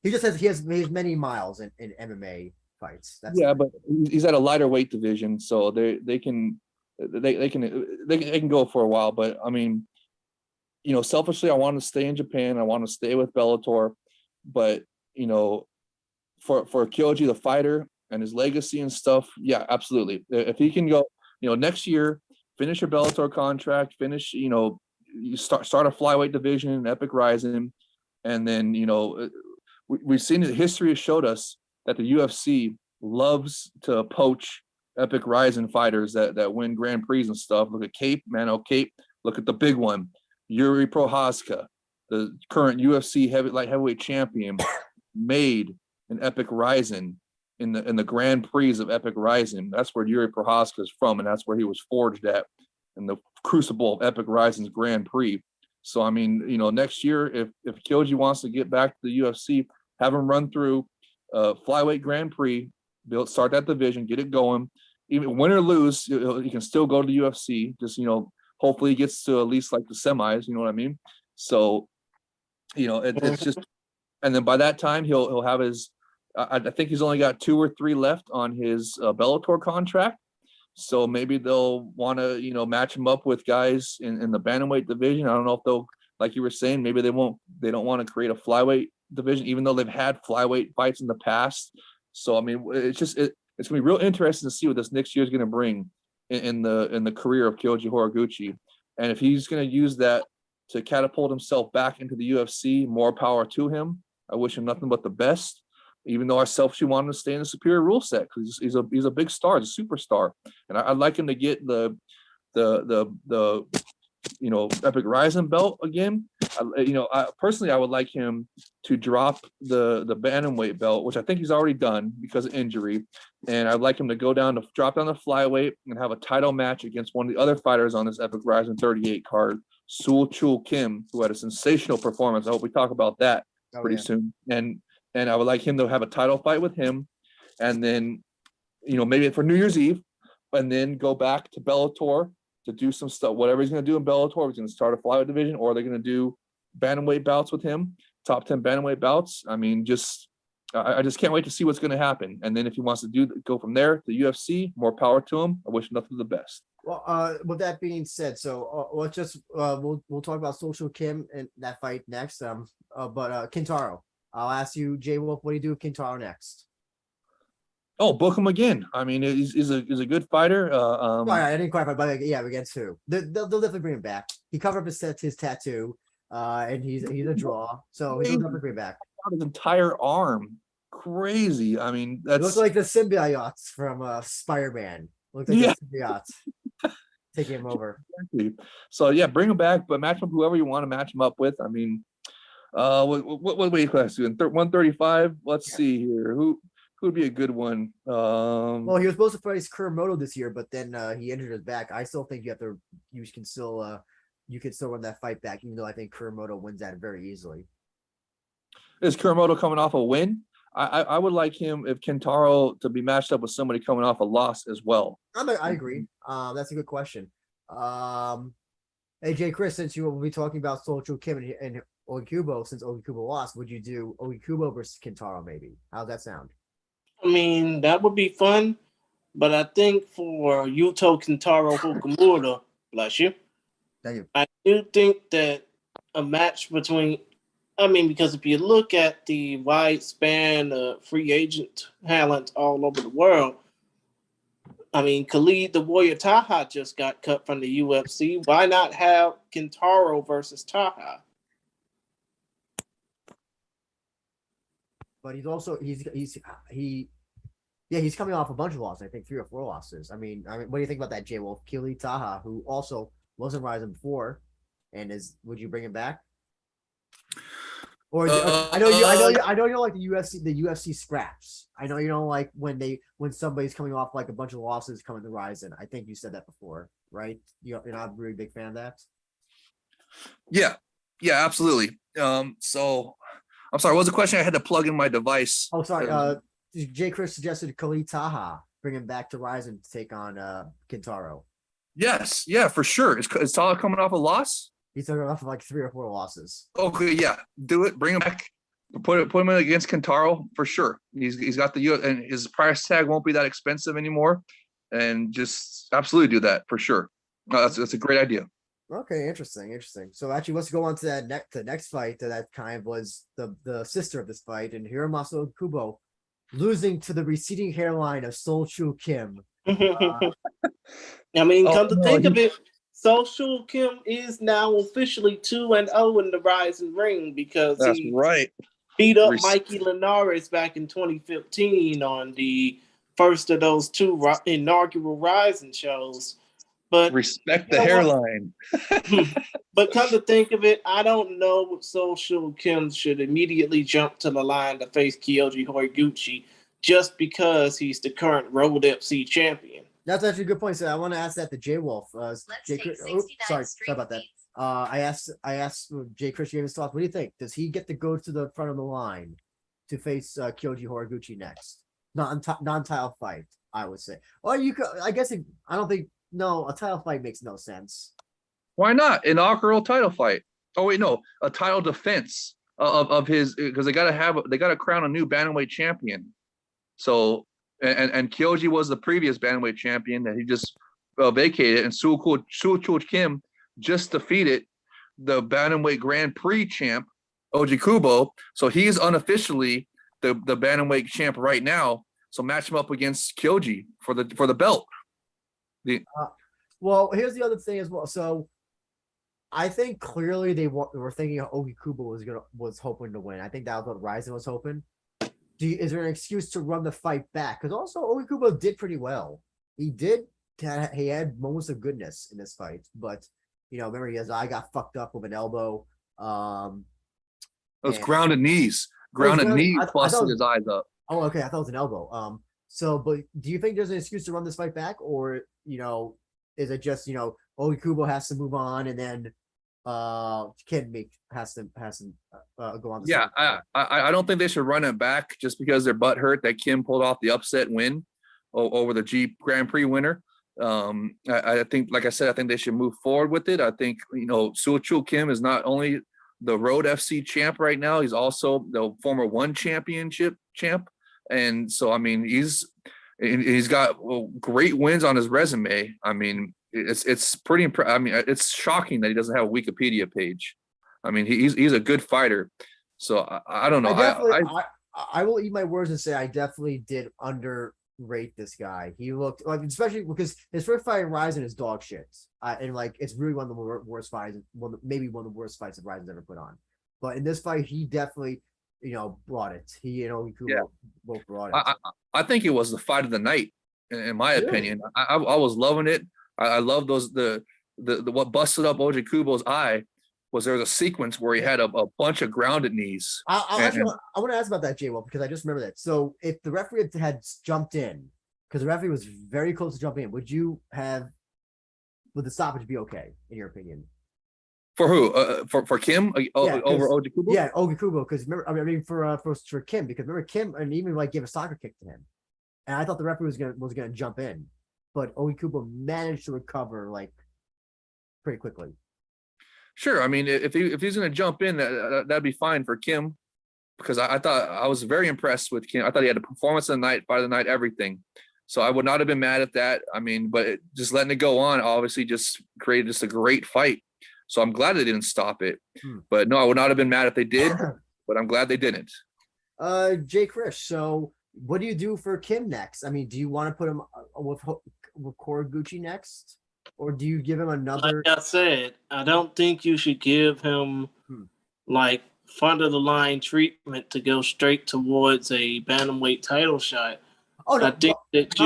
A: he has many miles in MMA fights.
C: But he's at a lighter weight division, so they can go for a while. But I mean, selfishly, I want to stay in Japan. I want to stay with Bellator, but for Kyoji the fighter and his legacy and stuff, yeah, absolutely. If he can go, next year, finish your Bellator contract, finish, you start a flyweight division in Epic Rising, and then we've seen that history has showed us that the UFC loves to poach Epic Rising fighters that win Grand Prix and stuff. Look at Cape, Mano Cape. Look at the big one, Yuri Prochazka, the current UFC heavyweight champion, made an Epic Rising in the Grand Prix of Epic Rising. That's where Yuri Prochazka is from, and that's where he was forged at in the crucible of Epic Rising's Grand Prix. So I mean, next year, if Kyoji wants to get back to the UFC, have him run through flyweight Grand Prix, start that division, get it going. Even win or lose, he can still go to the UFC. Just hopefully he gets to at least like the semis. You know what I mean? So it's just, and then by that time he'll have his. I think he's only got 2 or 3 left on his Bellator contract. So maybe they'll want to match him up with guys in the bantamweight division. I don't know if they'll, like you were saying, maybe they don't want to create a flyweight division, even though they've had flyweight fights in the past. So I mean, it's gonna be real interesting to see what this next year is gonna bring in the career of Kyoji Horiguchi, and if he's gonna use that to catapult himself back into the UFC, more power to him. I wish him nothing but the best. Even though I selfishly want him to stay in the superior rule set because he's a big star, he's a superstar, and I'd like him to get the Epic Rising belt again. I personally would like him to drop the bantamweight belt, which I think he's already done because of injury, and I'd like him to drop down the flyweight and have a title match against one of the other fighters on this Epic Rising 38 card, Sul Chul Kim, who had a sensational performance. I hope we talk about that pretty soon, and I would like him to have a title fight with him, and then maybe for New Year's Eve, and then go back to Bellator to do some stuff, whatever he's going to do in Bellator. He's going to start a flyweight division, or they're going to do bantamweight bouts with him, top 10 bantamweight bouts. I mean, I just can't wait to see what's going to happen. And then if he wants to go from there to UFC, more power to him. I wish nothing but the best.
A: Well, with that being said, so let's just we'll talk about Social Kim and that fight next. But Kintaro, I'll ask you, Jay Wolf, what do you do with Kintaro next?
C: Oh, book him again. I mean, he's a good fighter.
A: I didn't quite, but against who? They'll definitely bring him back. He covered up his tattoo, and he's a draw, so he'll definitely bring him back.
C: His entire arm, crazy. I mean,
A: It looks like the symbiotes from Spider-Man. Looks like the symbiotes taking him over.
C: Exactly. So yeah, bring him back, but match him whoever you want to match him up with. I mean, what weight class do in 135? Let's see here. Who would be a good one?
A: Well, he was supposed to face Kuromoto this year, but then he injured his back. I still think you can still run that fight back, even though I think Kuromoto wins that very easily.
C: Is Kuromoto coming off a win? I would like him, if Kintaro, to be matched up with somebody coming off a loss as well.
A: I agree. That's a good question. Hey, Jay Chris, since you will be talking about Social Kim and Ogikubo, since Ogikubo lost, would you do Ogikubo versus Kintaro maybe? How's that sound?
B: I mean, that would be fun, but I think for Yuto Kintaro Fukumura, bless you,
A: Thank you.
B: I do think that a match because if you look at the wide span of free agent talent all over the world, I mean, Khalid the Warrior Taha just got cut from the UFC. Why not have Kintaro versus Taha?
A: But he's also he's coming off a bunch of losses. I think 3 or 4 losses. I mean, what do you think about that, J Wolf? Khalid Taha, who also wasn't rising before, and would you bring him back? Or I know you don't like the UFC scraps. I know you don't like when somebody's coming off like a bunch of losses coming to RIZIN. I think you said that before, right? You're not a really big fan of that.
C: Yeah, absolutely. So I'm sorry, what was the question? I had to plug in my device.
A: Oh, sorry. Jay Chris suggested Khalid Taha bring him back to RIZIN to take on Kintaro.
C: Yes, yeah, for sure. Is Taha coming off a loss?
A: He's coming off of like 3 or 4 losses.
C: Okay, yeah, do it. Bring him back. Put him in against Kintaro for sure. He's got the and his price tag won't be that expensive anymore, and just absolutely do that for sure. No, that's a great idea.
A: Okay, interesting. So actually, let's go on to the next fight. That kind of was the sister of this fight, and Hiromasa Kubo losing to the receding hairline of Sol Chu Kim.
B: I mean, come to think of it, Sol Chu Kim is now officially 2-0 in the RIZIN ring because
C: that's right.
B: Beat up Mikey Linares back in 2015 on the first of those 2 inaugural RIZIN shows. But
C: respect the hairline.
B: But come to think of it, I don't know if Sol Chu Kim should immediately jump to the line to face Kyoji Horiguchi just because he's the current Road FC champion.
A: That's actually a good point. So I want to ask that to Jay Wolf. Sorry about that. I asked Jay Chris James thoughts. What do you think? Does he get to go to the front of the line to face Kyoji Horiguchi next? Non-title fight, I would say. Or you could, I guess. No, a title fight makes no sense.
C: Why not? Inaugural title fight. Oh wait, no, a title defense of his, because they gotta crown a new bantamweight champion. So and Kyoji was the previous bantamweight champion that he just vacated, and Sol Chu Kim just defeated the bantamweight Grand Prix champ Oji Kubo. So he's unofficially the bantamweight champ right now. So match him up against Kyoji for the belt.
A: Well, here's the other thing as well. So I think clearly they were thinking Ogi Kubo was hoping to win. I think that was what RIZIN was hoping. Is there an excuse to run the fight back? Because also Ogi Kubo did pretty well. He had moments of goodness in this fight, but remember his eye got fucked up with an elbow.
C: Those grounded knees busted his eyes up.
A: Oh, okay. I thought it was an elbow. So, but do you think there's an excuse to run this fight back, or is it just Ogi Kubo has to move on and then Kim has to go on?
C: Yeah, I don't think they should run it back just because they're butthurt that Kim pulled off the upset win over the Jeep Grand Prix winner. I think, like I said, I think they should move forward with it. I think Sol Chu Kim is not only the Road FC champ right now, he's also the former One Championship champ. And so, I mean, he's got great wins on his resume. I mean, it's pretty impressive. I mean, it's shocking that he doesn't have a Wikipedia page. I mean, he's a good fighter. So I don't know.
A: I will eat my words and say I definitely did underrate this guy. He looked like, especially because his first fight in RIZIN is dog shit. And like, it's really one of the worst fights, maybe one of the worst fights that RIZIN's ever put on. But in this fight, he definitely brought it. He both brought it.
C: I think it was the fight of the night, in my opinion. I was loving it. I love those the what busted up Oji Kubo's eye was there was a sequence where he had a bunch of grounded knees.
A: I want to ask about that, Jay Wolf, because I just remember that. So if the referee had jumped in, because the referee was very close to jumping in, would the stoppage be okay in your opinion?
C: For who? For Kim over Oji Kubo?
A: Yeah, Ogi Kubo. Because remember, for Kim, because remember Kim and even like gave a soccer kick to him, and I thought the referee was gonna jump in, but Ogi Kubo managed to recover like pretty quickly.
C: Sure, I mean if he's gonna jump in, that'd be fine for Kim, because I thought I was very impressed with Kim. I thought he had a performance of the night, fight of the night, everything. So I would not have been mad at that. I mean, but just letting it go on obviously just created just a great fight. So I'm glad they didn't stop it. But no, I would not have been mad if they did, but I'm glad they didn't.
A: Jay Krish, so What do you do for Kim next? I mean, do you want to put him with Koraguchi next, or do you give him another?
B: Like I said, I don't think you should give him like front of the line treatment to go straight towards a bantamweight title shot.
A: Oh no,
B: I think that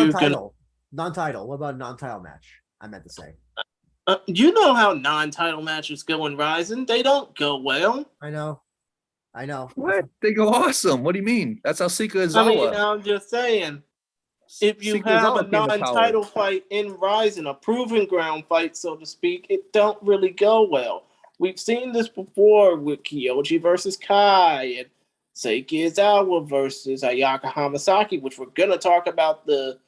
A: non-title. What about a non-title match? I meant to say.
B: You know how non-title matches go in Rising. They don't go well.
A: I know.
C: What? They go awesome. What do you mean? That's how Sika Izawa.
B: I mean, I'm just saying, if you
C: Sika
B: have a
C: Izawa came to power.
B: non-title fight in Rising, a proven ground fight, so to speak, it don't really go well. We've seen this before with Kyoji versus Kai and Seiki Izawa versus Ayaka Hamasaki, which we're going to talk about the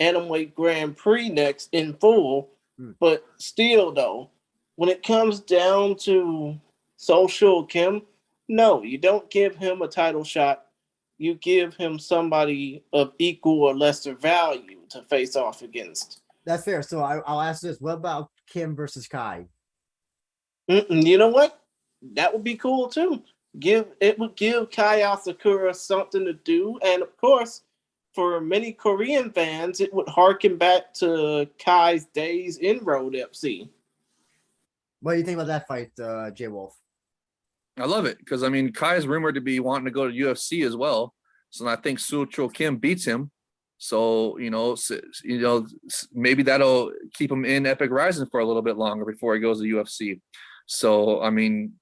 B: Atomweight Grand Prix next in full. But still, though, when it comes down to Social Kim, no, you don't give him a title shot. You give him somebody of equal or lesser value to face off against.
A: That's fair. So I'll ask this: what about Kim versus Kai?
B: You know what? That would be cool too. It would give Kai Asakura something to do, and of course, for many Korean fans, it would harken back to Kai's days in Road FC.
A: What do you think about that fight, Jay Wolf?
C: I love it because I mean Kai is rumored to be wanting to go to UFC as well, so I think Sucho Kim beats him. So maybe that'll keep him in Epic Rising for a little bit longer before he goes to UFC. So I mean,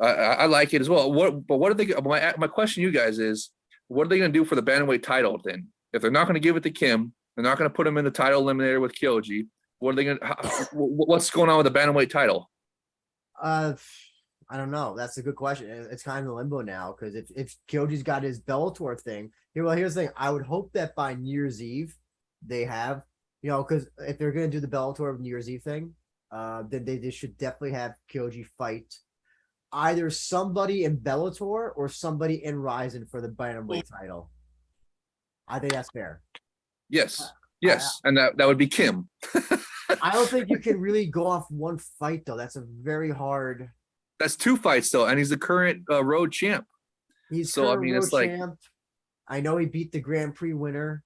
C: I like it as well. What are they? My question to you guys is, what are they going to do for the bantamweight title then? If they're not going to give it to Kim, they're not going to put him in the title eliminator with Kyoji. What are they going to? What's going on with the bantamweight title?
A: I don't know. That's a good question. It's kind of in limbo now because if Kyoji's got his Bellator thing, here's the thing. I would hope that by New Year's Eve they have, because if they're going to do the Bellator New Year's Eve thing, then they should definitely have Kyoji fight either somebody in Bellator or somebody in Rizin for the bantamweight title. I think that's fair.
C: Yes, and that would be Kim.
A: I don't think you can really go off one fight though. That's a very hard.
C: That's two fights though, and he's the current road champ.
A: It's like champ. I know he beat the Grand Prix winner.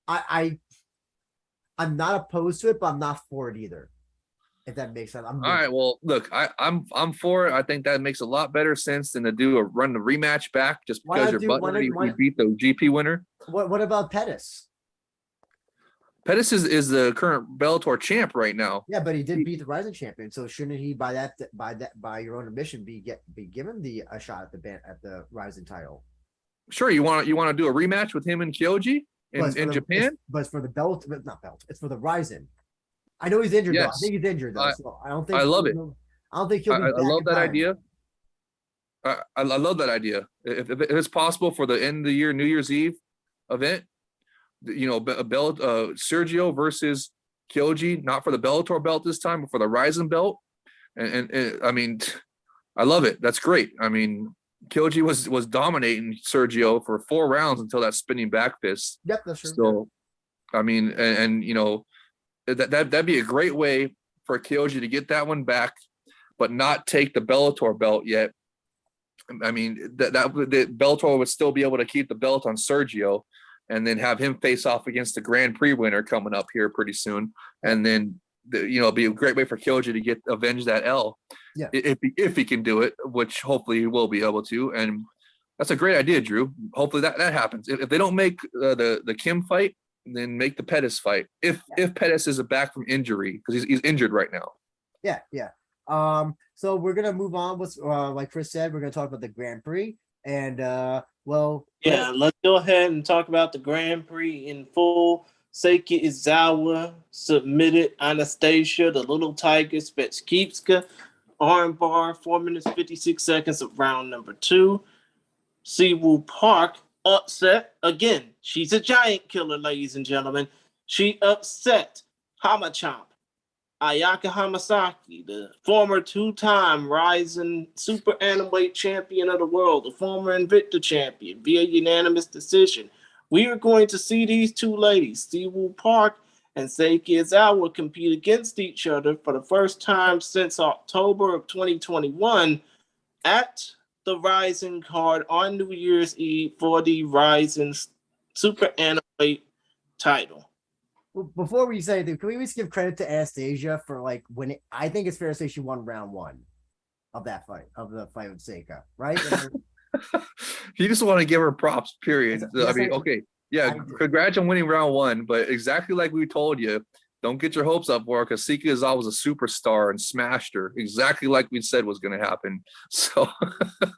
A: I'm not opposed to it, but I'm not for it either. If that makes sense.
C: All right. Well, look, I'm for it. I think that makes a lot better sense than to run the rematch back just because we beat the GP winner.
A: What about Pettis?
C: Pettis is the current Bellator champ right now.
A: Yeah, but he did beat the Rising champion. So shouldn't he, by your own admission, be given a shot at the Rising title?
C: Sure. You want to do a rematch with him and Kyoji in Japan?
A: But it's for the belt, not belt. It's for the Rising. I know he's injured. Yes. Though. I think he's injured though. So I don't think.
C: I love it.
A: I don't think he'll.
C: I love that idea. I love that idea. If it's possible for the end of the year, New Year's Eve event, Sergio versus Kyoji, not for the Bellator belt this time, but for the Rizin belt. And I mean, I love it. That's great. I mean, Kyoji was dominating Sergio for 4 rounds until that spinning back fist.
A: Yep, that's true.
C: So, I mean, and that'd be a great way for Kyoji to get that one back, but not take the Bellator belt yet. I mean, the Bellator would still be able to keep the belt on Sergio, and then have him face off against the Grand Prix winner coming up here pretty soon, and then be a great way for Kyoji to avenge that L.
A: Yeah,
C: if he can do it, which hopefully he will be able to, and that's a great idea, Drew. Hopefully that happens. If they don't make the Kim fight, then make the Pettis fight. If Pettis is back from injury, because he's injured right now.
A: Yeah. So we're gonna move on with like Chris said, we're gonna talk about the Grand Prix. And
B: let's go ahead and talk about the Grand Prix in full. Seiki Izawa submitted Anastasia, the Little Tiger Spetskipska, armbar, 4 minutes 56 seconds of round number 2. Siwoo Park upset again. She's a giant killer, ladies and gentlemen. She upset Hamachamp. Ayaka Hamasaki, the former 2-time Rizin Super Atomweight Champion of the world, the former Invicta Champion, via unanimous decision. We are going to see these two ladies, Siwoo Park and Seiki Izawa, compete against each other for the first time since October of 2021 at the RIZIN card on New Year's Eve for the RIZIN Super Anime title.
A: Well, before we say that, can we at least give credit to Anastasia for like winning? I think it's fair to say she won round one of that fight, of the fight with Seika, right?
C: You just want to give her props, period.
A: Yes,
C: I mean, okay, yeah, congrats on winning round one, but exactly like we told you, don't get your hopes up for her because Seika Izawa was a superstar and smashed her exactly like we said was going to happen. So,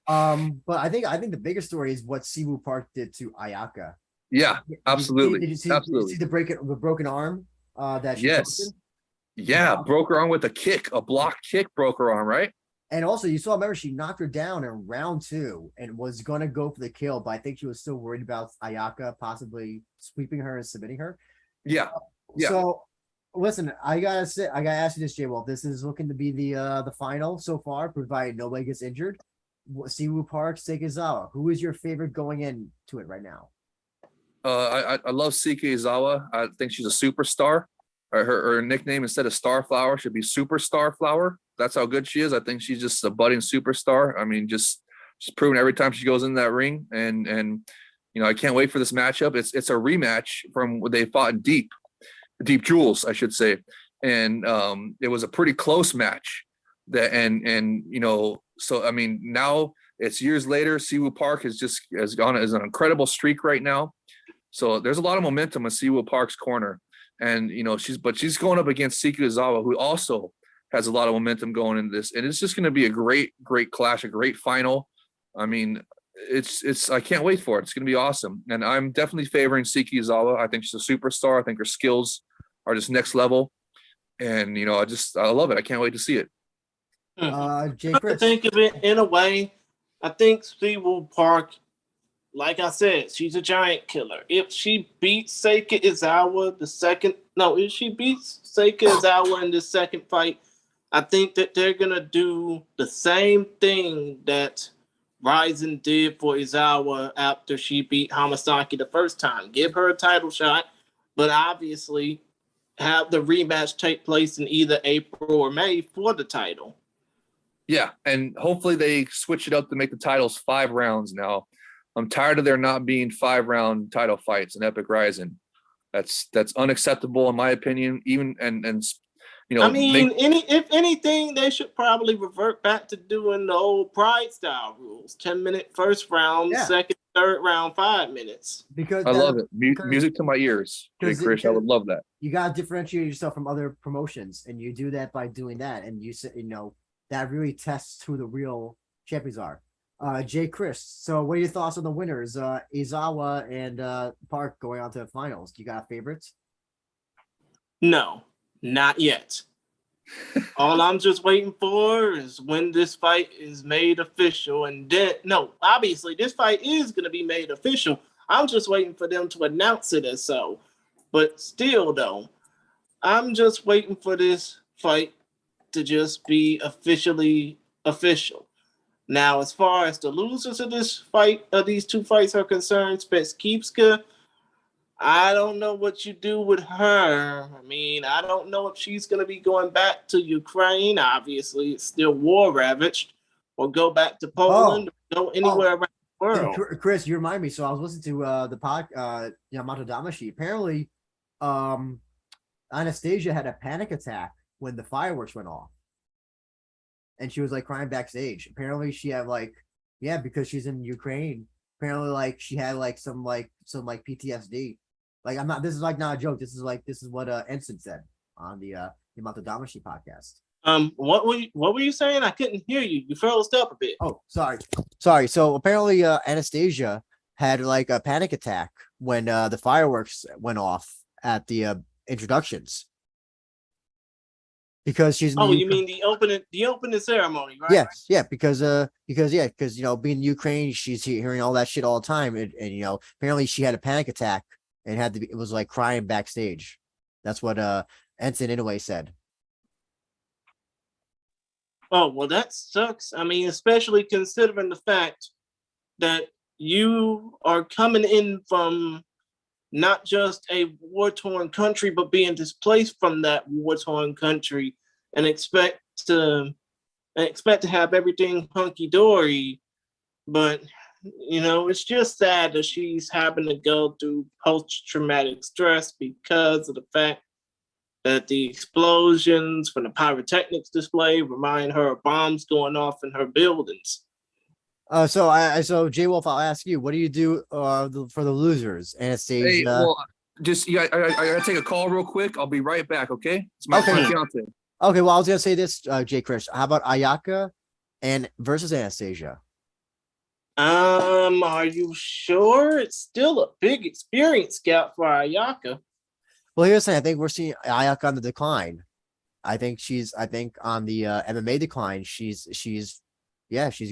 A: but I think the bigger story is what Siwoo Park did to Ayaka.
C: Yeah, absolutely.
A: Did you see the broken arm? That she
C: yes, yeah, broke her arm with a kick, a block kick, broke her arm, right?
A: And also, you saw, remember, she knocked her down in round 2 and was going to go for the kill, but I think she was still worried about Ayaka possibly sweeping her and submitting her.
C: Yeah. Yeah.
A: So, listen, I gotta ask you this, Jay. Well, this is looking to be the final so far, provided nobody gets injured. Siwoo Park, Seika Izawa. Who is your favorite going into it right now?
C: I love Seika Izawa. I think she's a superstar. Her nickname instead of Starflower should be Superstar Flower. That's how good she is. I think she's just a budding superstar. I mean, just proven every time she goes in that ring. And you know, I can't wait for this matchup. It's a rematch from what they fought in Deep Jewels, I should say. And it was a pretty close match. And you know, so I mean, now it's years later. Siwoo Park has gone as an incredible streak right now. So there's a lot of momentum in Siwoo Park's corner. And you know, she's going up against Seika Izawa, who also has a lot of momentum going into this, and it's just going to be a great clash, a great final. I mean, it's I can't wait for it. It's going to be awesome, and I'm definitely favoring Seika Izawa. I think she's a superstar. I think her skills are just next level, and you know, I love it. I can't wait to see it.
A: Jay Chris.
B: To think of it in a way, I think Siwoo Park, like I said, she's a giant killer. If she beats Seika Izawa if she beats Seika Izawa in the second fight, I think that they're gonna do the same thing that RIZIN did for Izawa after she beat Hamasaki the first time. Give her a title shot, but obviously have the rematch take place in either April or May for the title.
C: Yeah, and hopefully they switch it up to make the titles 5 rounds now. I'm tired of there not being 5-round title fights in Epic RIZIN. That's unacceptable in my opinion. Even and you know,
B: I mean, if anything, they should probably revert back to doing the old Pride style rules: 10-minute first round, second, third round, 5 minutes.
A: Because
C: I love it. Music to my ears, Jay Chris. I would love that.
A: You gotta differentiate yourself from other promotions, and you do that by doing that. And you know that really tests who the real champions are. Jay Chris, so what are your thoughts on the winners, Izawa and Park going on to the finals? Do you got favorites?
B: No, not yet. All I'm just waiting for is when this fight is made official, and then obviously this fight is going to be made official. I'm just waiting for them to announce it as so. But still, though, I'm just waiting for this fight to just be officially official. Now, as far as the losers of this fight, of these 2 fights are concerned, Spetskivska, I don't know what you do with her. I mean, I don't know if she's going to be going back to Ukraine. Obviously, it's still war ravaged, or go back to Poland, or go anywhere around the world.
A: Chris, you remind me. So I was listening to the pod, Yamato Damashi. Apparently, Anastasia had a panic attack when the fireworks went off. And she was like crying backstage. Apparently she had because she's in Ukraine. Apparently she had some PTSD. This is not a joke. This is what Ensign said on the Yamato Damashi podcast.
B: What were you saying? I couldn't hear you. You froze up a bit.
A: Oh, sorry. So apparently Anastasia had a panic attack when the fireworks went off at the introductions. Because she's
B: you mean the opening ceremony, right?
A: Yes, yeah, because you know, being in Ukraine, she's hearing all that shit all the time, and you know, apparently she had a panic attack and it was crying backstage. That's what Ensign Inoue said.
B: Oh well, that sucks. I mean, especially considering the fact that you are coming in from not just a war-torn country, but being displaced from that war-torn country, and expect to have everything hunky-dory. But it's just sad that she's having to go through post-traumatic stress because of the fact that the explosions from the pyrotechnics display remind her of bombs going off in her buildings.
A: So J Wolf, I'll ask you, what do you do for the losers? Anastasia.
C: Hey, well, just I gotta take a call real quick. I'll be right back. Okay. It's my fiance.
A: Okay. Well, I was gonna say this, Jay Krish. How about Ayaka and versus Anastasia?
B: Are you sure? It's still a big experience gap for Ayaka.
A: Well, here's the thing. I think we're seeing Ayaka on the decline. I think on the MMA decline, she's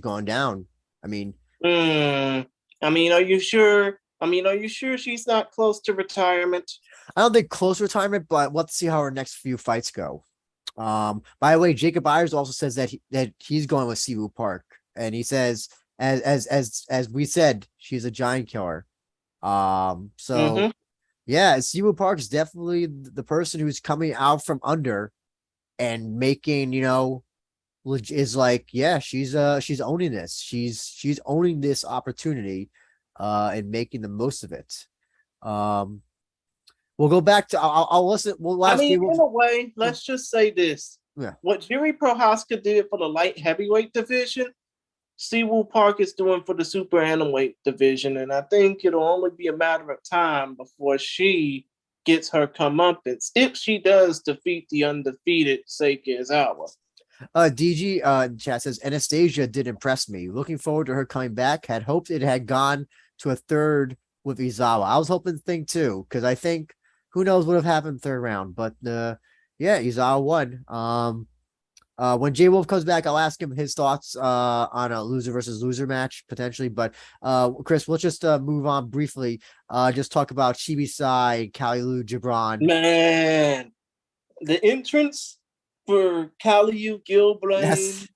A: going down. I mean,
B: are you sure? Are you sure she's not close to retirement?
A: I don't think close to retirement, but let's see how her next few fights go. By the way, Jacob Ayers also says that he's going with Siwoo Park, and he says as we said, she's a giant killer. Yeah, Siwoo Park is definitely the person who's coming out from under and making, is like, yeah, she's owning this. She's owning this opportunity and making the most of it. We'll go back to I'll listen.
B: In a way, let's just say this.
A: Yeah.
B: What Jiri Prohaska did for the light heavyweight division, Siwoo Park is doing for the super animweight division, and I think it'll only be a matter of time before she gets her comeuppance if she does defeat the undefeated Seiki Izawa.
A: DG in chat says Anastasia did impress me. Looking forward to her coming back. Had hoped it had gone to a third with Izawa. I was hoping the thing too, because I think who knows what would have happened third round, but Izawa won. When J Wolf comes back, I'll ask him his thoughts on a loser versus loser match potentially. But Chris, we'll just move on briefly. Just talk about Shibisai, Kalilu, Gibran.
B: Man, the entrance for Kaliu, Gilblain,
A: Yes.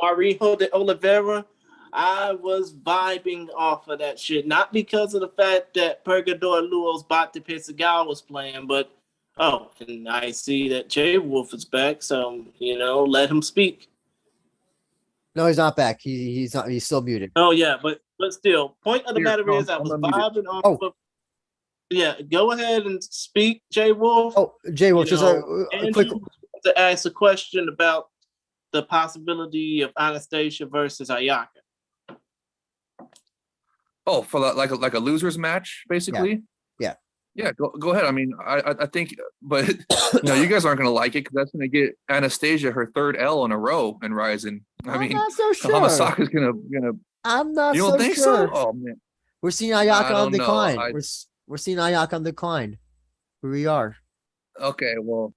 B: Marijo de Oliveira, I was vibing off of that shit. Not because of the fact that Purgador Luo's Bate Pesagawa was playing, but and I see that J Wolf is back, so let him speak.
A: No, he's not back. He's not. He's still muted.
B: Oh yeah, but still, point of the matter is, I was vibing off of. Yeah, go ahead and speak, J Wolf.
A: Oh, J Wolf, just a quick
B: to ask a question about the possibility of Anastasia versus Ayaka.
C: Oh, for like a losers match, basically. Yeah, go ahead. I mean, I think, but you guys aren't gonna like it because that's gonna get Anastasia her third L in a row in Rizin.
A: I'm not so sure.
C: Hamasaka's gonna.
A: I'm not.
C: You don't think
A: sure.
C: so? Oh man,
A: we're seeing Ayaka on decline. We're seeing Ayaka on decline. Here we are.
C: Okay, well,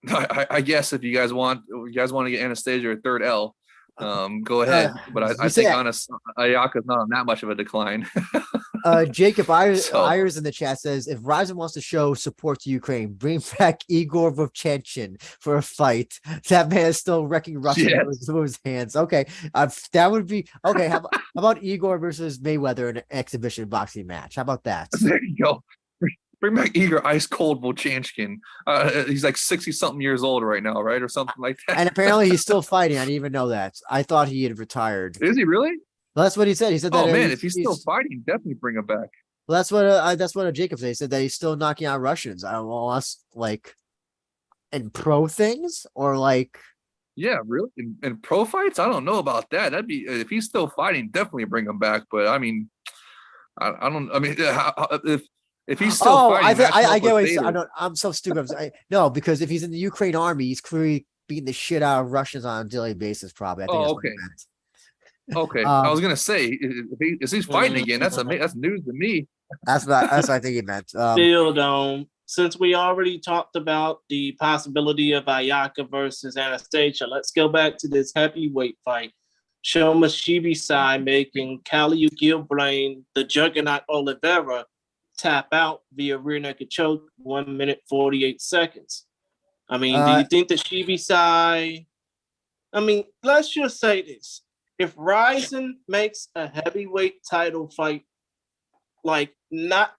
C: I guess if you guys want to get Anastasia her third L, go ahead. But I think Ayaka's not on that much of a decline.
A: Jacob Ayers in the chat says, if Rizin wants to show support to Ukraine, bring back Igor Vovchanchin for a fight. That man is still wrecking Russia with his hands. Okay, that would be okay. How about Igor versus Mayweather in an exhibition boxing match? How about that?
C: There you go. Bring back Igor Ice Cold Vovchanchin. He's like 60-something years old right now, right? Or something like that.
A: And apparently he's still fighting. I didn't even know that. I thought he had retired.
C: Is he really?
A: Well, that's what he said. He said that.
C: Oh man, if he's still fighting, definitely bring him back.
A: Well, that's what Jacob said. He said that he's still knocking out Russians. I don't know, us like in pro things or like.
C: Yeah, really? In pro fights, I don't know about that. That'd be if he's still fighting, definitely bring him back. But I mean, I don't. I mean, if he's still fighting,
A: I get what you're saying. I'm so stupid. No, because if he's in the Ukraine army, he's clearly beating the shit out of Russians on a daily basis. Probably. I think that's
C: okay. Okay, I was gonna say if he's fighting again, that's news to me.
A: That's what I think he meant.
B: Still, though, since we already talked about the possibility of Ayaka versus Anastasia, let's go back to this heavyweight fight. Shoma Shibisai making Kaliu Gilblain, the Juggernaut Oliveira, tap out via rear naked choke, 1 minute 48 seconds. I mean, do you think that Shibisai? I mean, let's just say this. If Rizin makes a heavyweight title fight, like not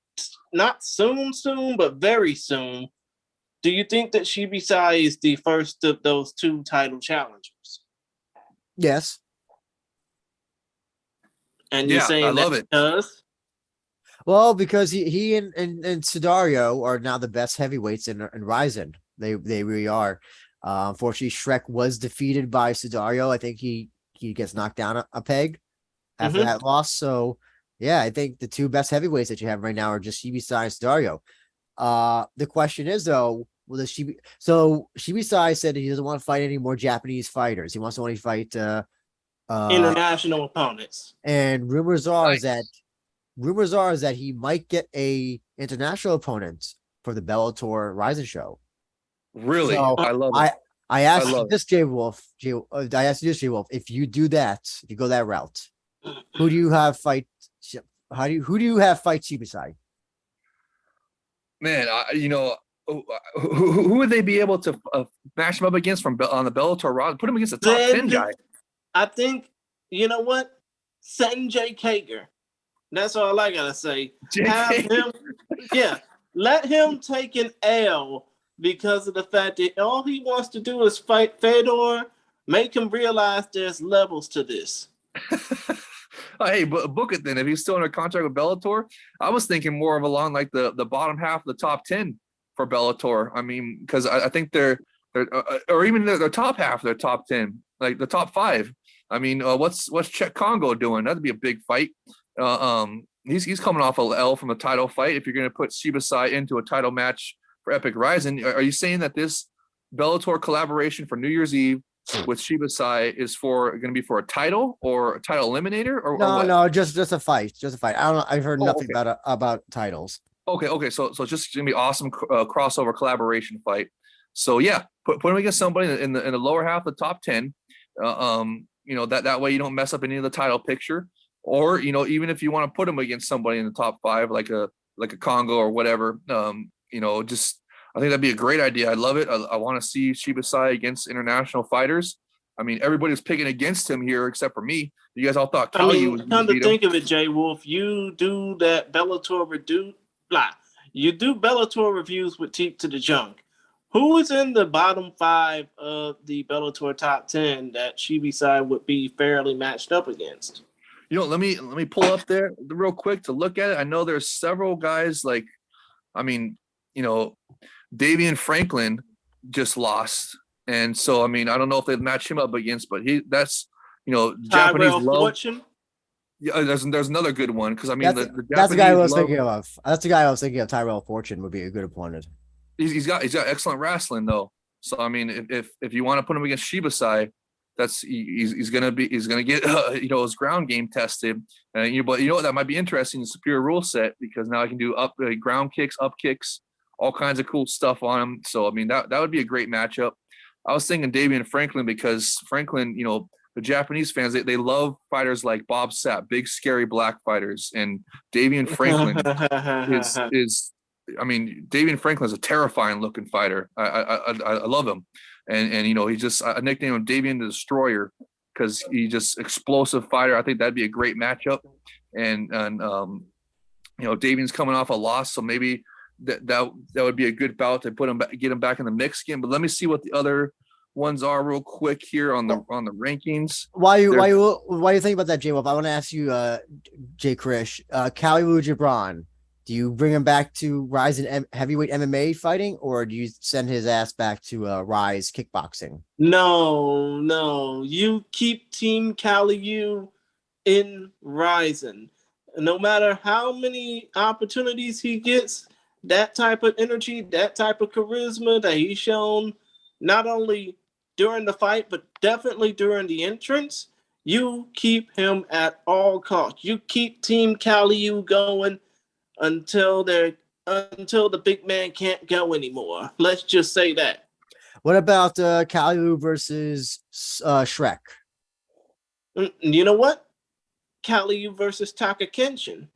B: soon, but very soon, do you think that Shibisai is the first of those two title challengers?
A: Yes.
B: And you're
C: Yeah,
B: saying
C: I love
B: that
C: it.
B: because
A: Well, because he and Sidario are now the best heavyweights in RIZIN. They really are. Unfortunately, Shrek was defeated by Sidario. I think he gets knocked down a peg after that loss. So yeah, I think the two best heavyweights that you have right now are just Shibisai and Sidario. The question is though, will the Shibisai said he doesn't want to fight any more Japanese fighters. He wants to only fight
B: international opponents.
A: and rumors
C: Nice.
A: are that he might get a international opponent for the Bellator Rising show.
C: Really,
A: So
C: I love it.
A: I
C: I
A: asked you
C: love it.
A: this, Jay Wolf. I asked you this, Jay Wolf. If you do that, if you go that route, who do you have fight? Who do you have fight Shibisai?
C: Man, who would they be able to match him up against on the Bellator rod? Put him against a top 10
B: Then
C: guy.
B: I think, you know what? Send Jay Kager. That's all I gotta say. Have him, yeah, let him take an L because of the fact that all he wants to do is fight Fedor. Make him realize there's levels to this.
C: Hey, book it then. If he's still under contract with Bellator, I was thinking more of along like the bottom half of the top 10 for Bellator. I mean, because I think they're or even their top half of their top 10, like the top 5. I mean, what's Czech Congo doing? That'd be a big fight. He's coming off a L from a title fight. If you're going to put Shibasai into a title match for Epic Rising, are you saying that this Bellator collaboration for New Year's Eve with Shibasai is going to be for a title or a title eliminator or what?
A: No, just a fight, just a fight. I don't know. I've heard nothing
C: okay.
A: about titles.
C: Okay. So it's just gonna be awesome crossover collaboration fight. So yeah, put him against somebody in the lower half of the top 10. That way you don't mess up any of the title picture. Or even if you want to put him against somebody in the top 5, like a Congo or whatever, just I think that'd be a great idea. I love it. I want to see Shibasai against international fighters. I mean, everybody's picking against him here except for me. You guys all thought Kali was
B: come to think of it, Jay Wolf, you do that Bellator You do Bellator reviews with Teep to the Junk. Who is in the bottom 5 of the Bellator top 10 that Shibasai would be fairly matched up against?
C: Let me pull up there real quick to look at it. I know there's several guys Davian Franklin just lost. And so, I mean, I don't know if they'd match him up against, but Japanese
B: Tyrell
C: love.
B: Fortune?
C: Yeah, there's another good one because I mean the Japanese
A: that's the guy I was thinking of. That's the guy I was thinking of. Tyrell Fortune would be a good opponent.
C: He's got excellent wrestling though. So I mean, if you want to put him against Shibasai, he's gonna get his ground game tested. But that might be interesting. The superior rule set because now I can do ground kicks, up kicks, all kinds of cool stuff on him. So I mean that would be a great matchup. I was thinking Davian Franklin because Franklin, the Japanese fans, they love fighters like Bob Sapp, big scary black fighters, and Davian Franklin is Davian Franklin is a terrifying looking fighter. I love him, and he just I nicknamed him Davian the Destroyer because he's just explosive fighter. I think that'd be a great matchup, and Davian's coming off a loss, so maybe that would be a good bout to get him back in the mix again. But let me see what the other ones are real quick here on the rankings.
A: Why you think about that, Jay Wolf? I want to ask you, Jay Krish, Kalilu Gibran. Do you bring him back to Rise in heavyweight MMA fighting, or do you send his ass back to Rise kickboxing?
B: No. You keep Team Kaliu in Ryzen. No matter how many opportunities he gets, that type of energy, that type of charisma that he's shown, not only during the fight, but definitely during the entrance, you keep him at all costs. You keep Team Kaliu going until the big man can't go anymore. Let's just say that.
A: What about Kaliu versus Shrek?
B: You know what? Kaliu versus Taka Kenshin.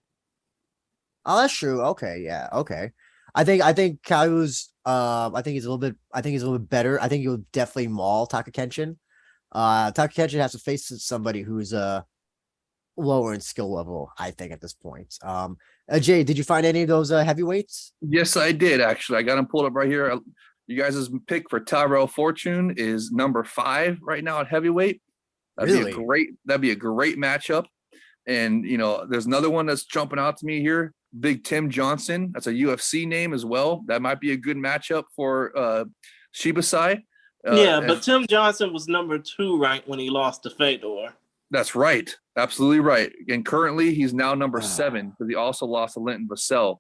A: Oh, that's true. Okay, yeah, okay. I think Kaliu's I think he's a little bit better. I think he'll definitely maul Taka Kenshin. Taka Kenshin has to face somebody who's lower in skill level, I think, at this point. Jay, did you find any of those heavyweights?
C: Yes, I did actually. I got them pulled up right here. You guys' pick for Tyrell Fortune is number 5 right now at heavyweight. That'd be a great matchup. And there's another one that's jumping out to me here. Big Tim Johnson. That's a UFC name as well. That might be a good matchup for Shibasai.
B: But Tim Johnson was number 2 ranked when he lost to Fedor.
C: That's right. Absolutely right. And currently he's now number 7 because he also lost to Linton Vassell.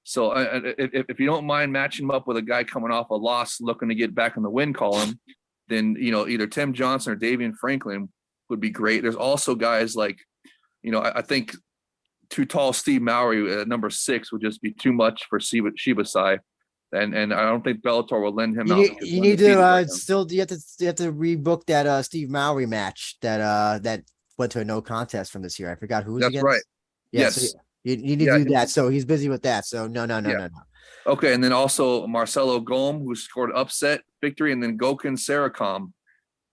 C: So if you don't mind matching him up with a guy coming off a loss looking to get back in the win column, then, either Tim Johnson or Davian Franklin would be great. There's also guys like, I think too tall Steve Mowry at number 6 would just be too much for Shibasai. And I don't think Bellator will lend him out.
A: You need to still you have to rebook that Steve Mowry match that went to a no contest from this year. I forgot who was
C: That's
A: against.
C: right.
A: Yeah,
C: Yes.
A: so you need to do that. So he's busy with that. So no.
C: Okay, and then also Marcelo Golm, who scored upset victory, and then Gokhan Saracom.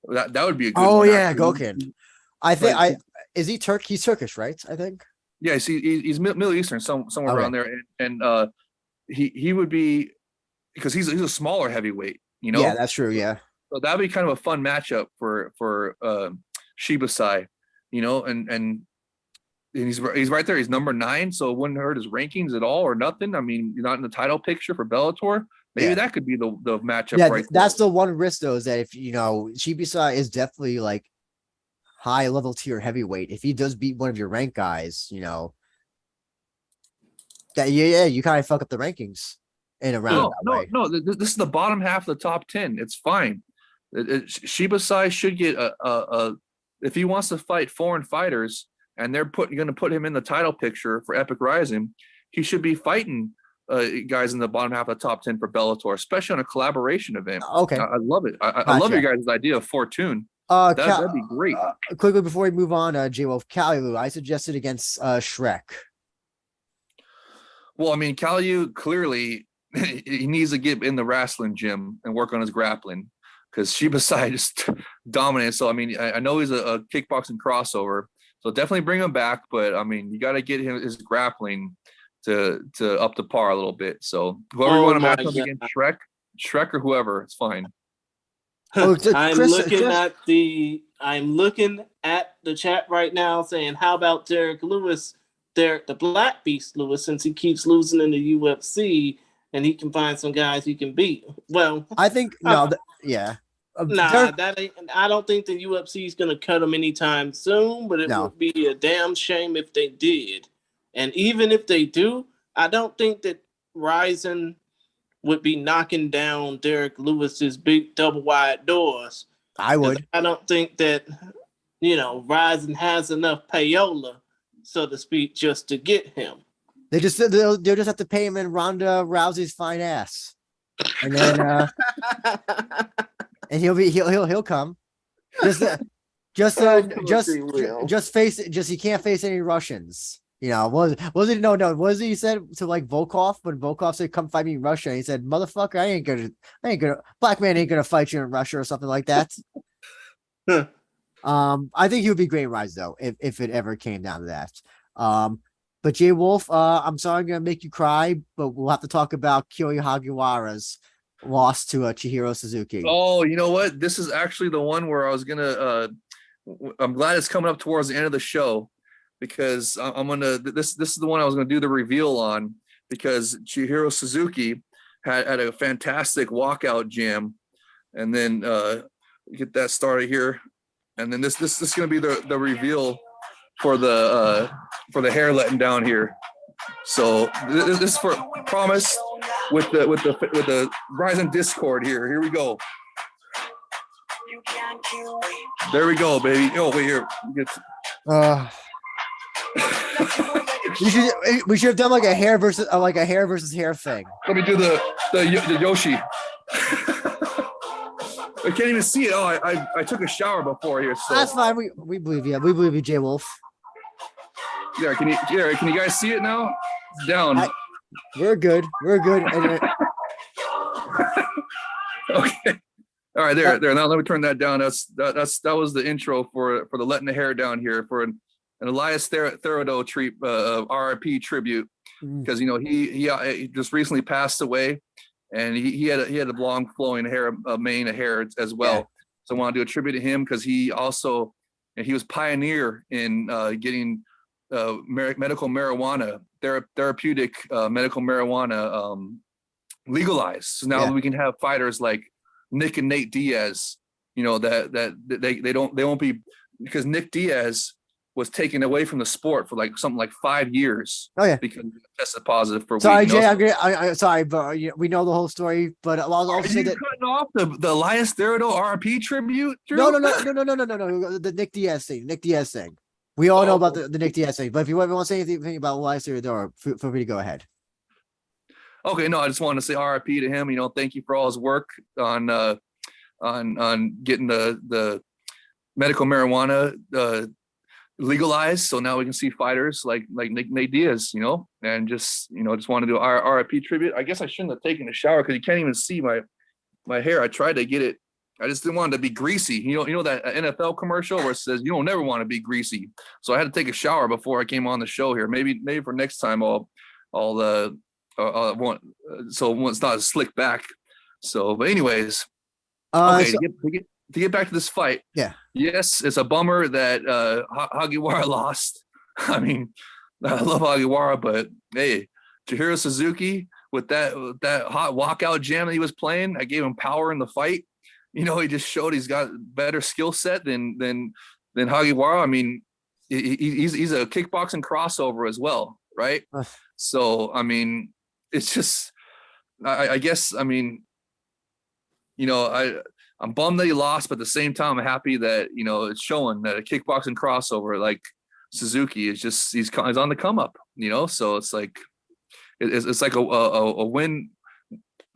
C: That would be a good one.
A: Oh yeah, Gokhan. I think is he Turk? He's Turkish, right? I think.
C: Yeah, he's Middle Eastern, somewhere around there, and he would be because he's a smaller heavyweight.
A: Yeah, that's true. Yeah.
C: So that'd be kind of a fun matchup for Shibasai, and he's right there. He's number 9, so it wouldn't hurt his rankings at all or nothing. I mean, you're not in the title picture for Bellator. Maybe that could be the matchup.
A: Yeah,
C: right
A: that's the one risk though, is that if Shibasai is definitely like high level tier heavyweight. If he does beat one of your rank guys, that you kind of fuck up the rankings in a round.
C: No. This is the bottom half of the top 10. It's fine. Shibasai should get a if he wants to fight foreign fighters and they're going to put him in the title picture for Epic Rising, he should be fighting guys in the bottom half of the top 10 for Bellator, especially on a collaboration event.
A: Okay,
C: I love it. I love your guys' idea of Fortune. That'd be great.
A: Quickly before we move on, J Wolf, Kalu, I suggested against Shrek.
C: Well, I mean, Kalu clearly he needs to get in the wrestling gym and work on his grappling because Shibasai just dominates. So I mean, I know he's a kickboxing crossover, so definitely bring him back. But I mean, you got to get his grappling to up to par a little bit. So whoever you want to match up against, Shrek or whoever, it's fine.
B: I'm looking at the chat right now saying, how about Derek the Black Beast Lewis, since he keeps losing in the UFC and he can find some guys he can beat. Well,
A: I think that
B: ain't. I don't think the UFC is gonna cut him anytime soon, but it would be a damn shame if they did. And even if they do, I don't think that RIZIN would be knocking down Derek Lewis's big double wide doors.
A: I would.
B: I don't think that RIZIN has enough payola, so to speak, just to get him.
A: They'll just have to pay him in Ronda Rousey's fine ass, and then and he'll come. He can't face any Russians. Was it no? Was it he said to like Volkov when Volkov said, "Come fight me in Russia"? And he said, "Motherfucker, I ain't gonna black man ain't gonna fight you in Russia" or something like that. I think he would be great in Rise though, if it ever came down to that. But Jay Wolf, I'm sorry I'm gonna make you cry, but we'll have to talk about Kyoji Hagiwara's loss to Chihiro Suzuki.
C: Oh, you know what? This is actually the one where I was gonna. I'm glad it's coming up towards the end of the show because I'm gonna. This is the one I was gonna do the reveal on because Chihiro Suzuki had a fantastic walkout jam, and then get that started here. And then this is going to be the reveal for the hair letting down here. So this is for promise with the RIZIN Discord here. Here we go. There we go, baby. Oh, wait here.
A: We should have done like a hair versus hair thing.
C: Let me do the Yoshi. I can't even see it. Oh, I took a shower before here. So
A: that's fine. We believe you. We believe you, Jay Wolf.
C: Yeah, can you guys see it now? It's down.
A: We're good.
C: Okay. All right, there. Now let me turn that down. That was the intro for the letting the hair down here for an Elias Theodoredou RIP tribute because he just recently passed away. And he had a long flowing hair, mane of hair as well. Yeah. So I want to do a tribute to him because he was pioneer in getting medical marijuana, therapeutic medical marijuana legalized. So now we can have fighters like Nick and Nate Diaz, that they won't be, because Nick Diaz was taken away from the sport for something like 5 years.
A: Oh yeah,
C: because he tested positive for
A: sorry,
C: weed.
A: Jay. I'm sorry, but we know the whole story. But I'll also say that
C: cutting off the Elias Theodore RP tribute. Drew?
A: No. The Nick Diaz thing. We all know about the Nick Diaz thing. But if you ever want to say anything about Elias Theodore, feel free to go ahead.
C: Okay, no, I just wanted to say RIP to him. Thank you for all his work on getting the medical marijuana legalized. So now we can see fighters like Nate Diaz, and just want to do our RIP tribute. I guess I shouldn't have taken a shower because you can't even see my hair. I tried to get it. I just didn't want it to be greasy. You know that NFL commercial where it says you don't never want to be greasy. So I had to take a shower before I came on the show here. Maybe for next time I'll want so it's not as slick back. So, but anyways, okay. To get back to this fight, yes, it's a bummer that Hagiwara lost. I mean, I love Hagiwara, but hey, Chihiro Suzuki with that hot walkout jam that he was playing, I gave him power in the fight. He just showed he's got better skill set than Hagiwara. I mean, he's a kickboxing crossover as well, right? So I mean, it's just I guess I mean, I'm bummed that he lost, but at the same time, I'm happy that it's showing that a kickboxing crossover like Suzuki is just he's on the come up. So it's like it's like a win.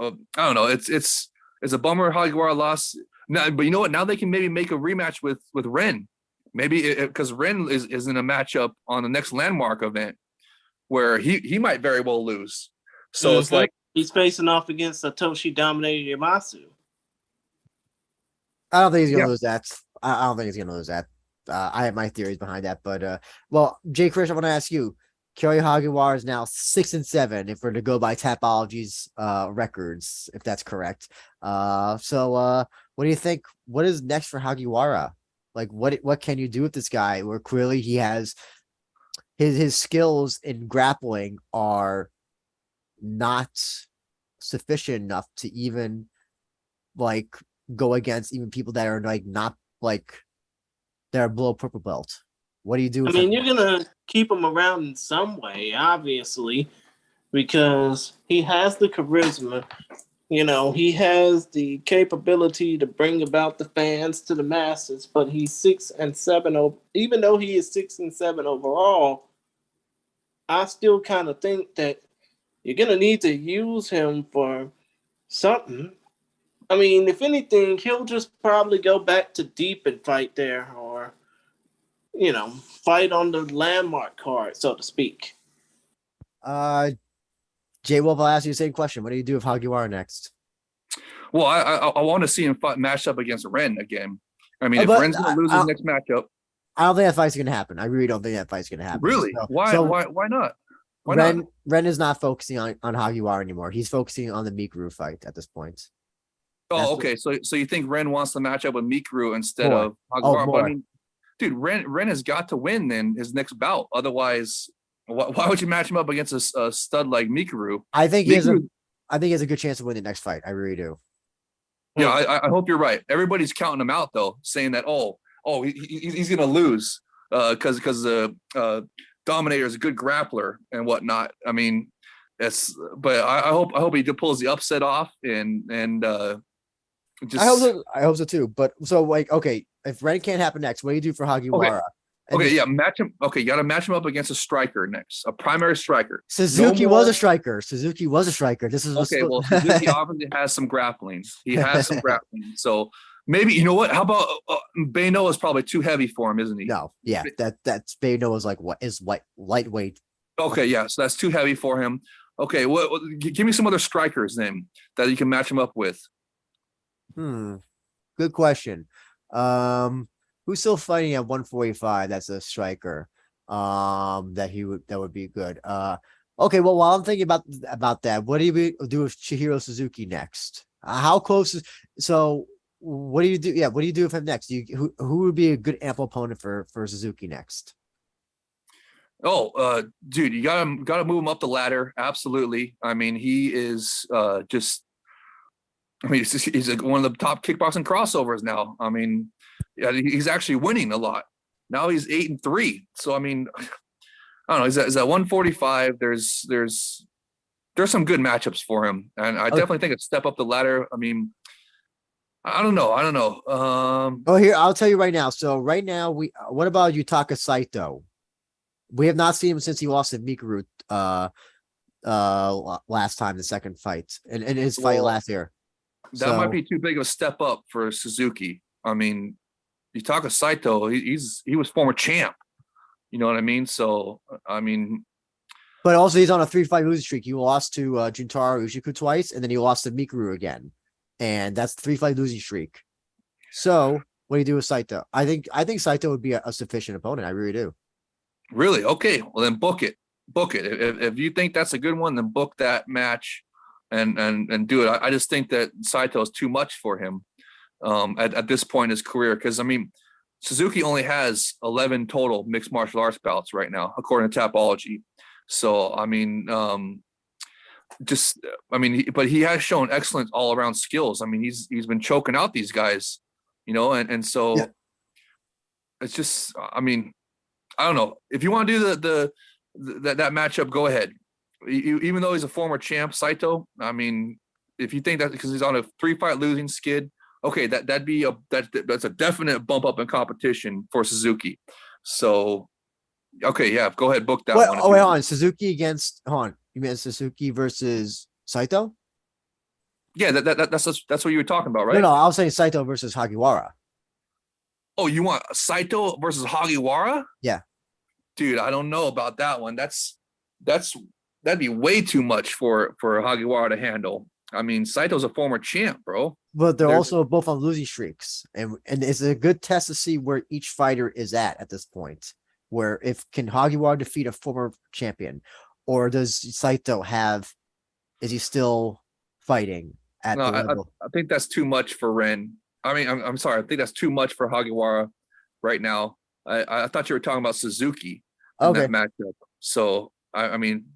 C: I don't know. It's a bummer Hagiwara lost. Now, but you know what? Now they can maybe make a rematch with Ren. Maybe because Ren is in a matchup on the next landmark event where he might very well lose. So it's like
B: he's facing off against Satoshi Dominator Yamasu.
A: I don't think he's gonna lose that. I don't think he's gonna lose that. I have my theories behind that, but well, Jay Krish, I want to ask you. Kyoji Hagiwara is now 6-7 if we're to go by Tapology's records, if that's correct. So what do you think? What is next for Hagiwara? Like, what can you do with this guy? Where clearly he has his skills in grappling are not sufficient enough to even go against even people that are not that are below purple belt. What do you do?
B: I mean, you're gonna keep him around in some way, obviously, because he has the charisma. He has the capability to bring about the fans to the masses. But he's 6-7. Even though he is 6-7 overall, I still kind of think that you're gonna need to use him for something. I mean, if anything, he'll just probably go back to deep and fight there, or fight on the landmark card, so to speak.
A: Jay Wolf, I'll ask you the same question. What do you do with Hagiwara next?
C: Well, I want to see him match up against Ren again. I mean, if Ren's going to lose his next matchup,
A: I don't think that fight's going to happen. I really don't think that fight's going to happen.
C: Really? Why not?
A: Ren is not focusing on Hagiwara anymore. He's focusing on the Mikuru fight at this point.
C: Oh, okay. So you think Ren wants to match up with Mikuru instead of Hagiwara? But, I mean, dude, Ren has got to win then his next bout. Otherwise, why would you match him up against a stud like Mikuru?
A: I think he has a good chance to win the next fight. I really do.
C: Yeah, I hope you're right. Everybody's counting him out though, saying that he's gonna lose because Dominator is a good grappler and whatnot. I mean, but I hope he pulls the upset off and just.
A: I hope so too. But so okay, if Ren can't happen next, what do you do for Hagiwara?
C: Okay, match him. Okay, you got to match him up against a striker next, a primary striker.
A: Suzuki was a striker. This is
C: okay. Well, Suzuki obviously has some grappling. He has some grappling. So maybe how about Beino is probably too heavy for him, isn't he?
A: No, yeah, that's Beino is lightweight.
C: Okay, yeah, so that's too heavy for him. Okay, give me some other strikers then that you can match him up with.
A: Good question. Who's still fighting at 145? That's a striker. That would be good. Okay. Well, while I'm thinking about that, what do you do with Chihiro Suzuki next? How close is so? What do you do? Yeah, what do you do with him next? Who would be a good ample opponent for Suzuki next?
C: Dude, you gotta move him up the ladder. Absolutely. I mean, he is just. I mean, he's one of the top kickboxing crossovers now. I mean, yeah, he's actually winning a lot. Now he's 8-3. So I mean, I don't know. Is that 145? There's some good matchups for him, and I definitely think it's step up the ladder. I mean, I don't know.
A: Here, I'll tell you right now. So right now, what about Yutaka Saito? We have not seen him since he lost to Mikuru last time, the second fight, and his fight last year.
C: That might be too big of a step up for Suzuki. I mean, Yutaka Saito, he was former champ. You know what I mean? So I mean,
A: but also he's on a 3-fight losing streak. He lost to Juntaro Ushiku twice, and then he lost to Mikuru again, and that's 3-fight losing streak. So what do you do with Saito? I think Saito would be a sufficient opponent. I really do.
C: Really? Okay. Well, then book it. If you think that's a good one, then book that match and do it. I just think that Saito is too much for him at this point in his career. Because I mean, Suzuki only has 11 total mixed martial arts bouts right now, according to Tapology. So I mean, but he has shown excellent all around skills. I mean, he's been choking out these guys, you know, and so it's just, I mean, I don't know if you want to do that matchup, go ahead. Even though he's a former champ, Saito, I mean, if you think that because he's on a 3-fight losing skid, okay, that's a definite bump up in competition for Suzuki. So, okay, yeah, go ahead, book that one.
A: Oh, wait, hold on. Suzuki against, you mean Suzuki versus Saito?
C: Yeah, that's what you were talking about, right?
A: No, I was saying Saito versus Hagiwara.
C: Oh, you want Saito versus Hagiwara?
A: Yeah.
C: Dude, I don't know about that one. That'd be way too much for Hagiwara to handle. I mean, Saito's a former champ, bro.
A: But they're also both on losing streaks, and it's a good test to see where each fighter is at this point. Where can Hagiwara defeat a former champion, or does Saito is he still fighting at the level?
C: I think that's too much for Ren. I mean, I'm sorry. I think that's too much for Hagiwara right now. I thought you were talking about Suzuki in that matchup. So I mean,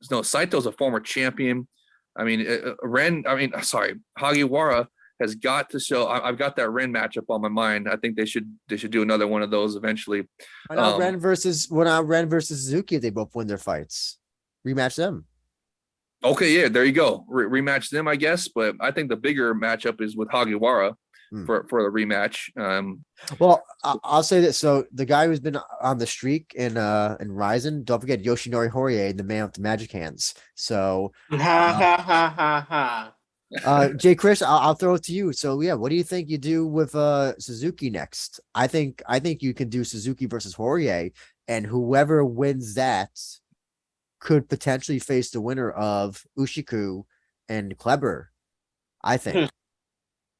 C: no, Saito's a former champion. I mean, Hagiwara has got to show. I've got that Ren matchup on my mind. I think they should do another one of those eventually.
A: Why not Ren versus Suzuki? They both win their fights. Rematch them.
C: Okay, yeah, there you go. Rematch them, I guess. But I think the bigger matchup is with Hagiwara for the rematch.
A: Well, I'll say that. So the guy who's been on the streak in RIZIN, don't forget Yoshinori Horie, the man with the magic hands. So Jay Chris, I'll throw it to you. So yeah, what do you think you do with Suzuki next? I think you can do Suzuki versus Horie, and whoever wins that could potentially face the winner of Ushiku and Kleber. I think.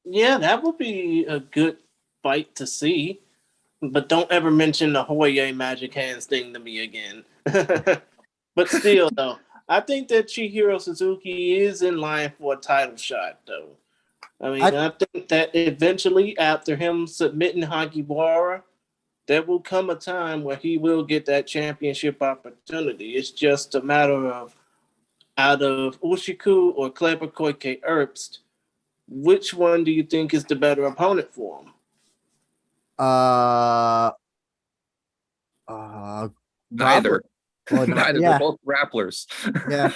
B: Yeah, that would be a good fight to see. But don't ever mention the Horie magic hands thing to me again. But still, though, I think that Chihiro Suzuki is in line for a title shot, though. I mean, I think that eventually, after him submitting Hagiwara, there will come a time where he will get that championship opportunity. It's just a matter of, out of Ushiku or Kleber Koike Herbst, which one do you think is the better opponent for him?
C: Neither.
A: Well,
C: neither. They're both grapplers.
A: Yeah.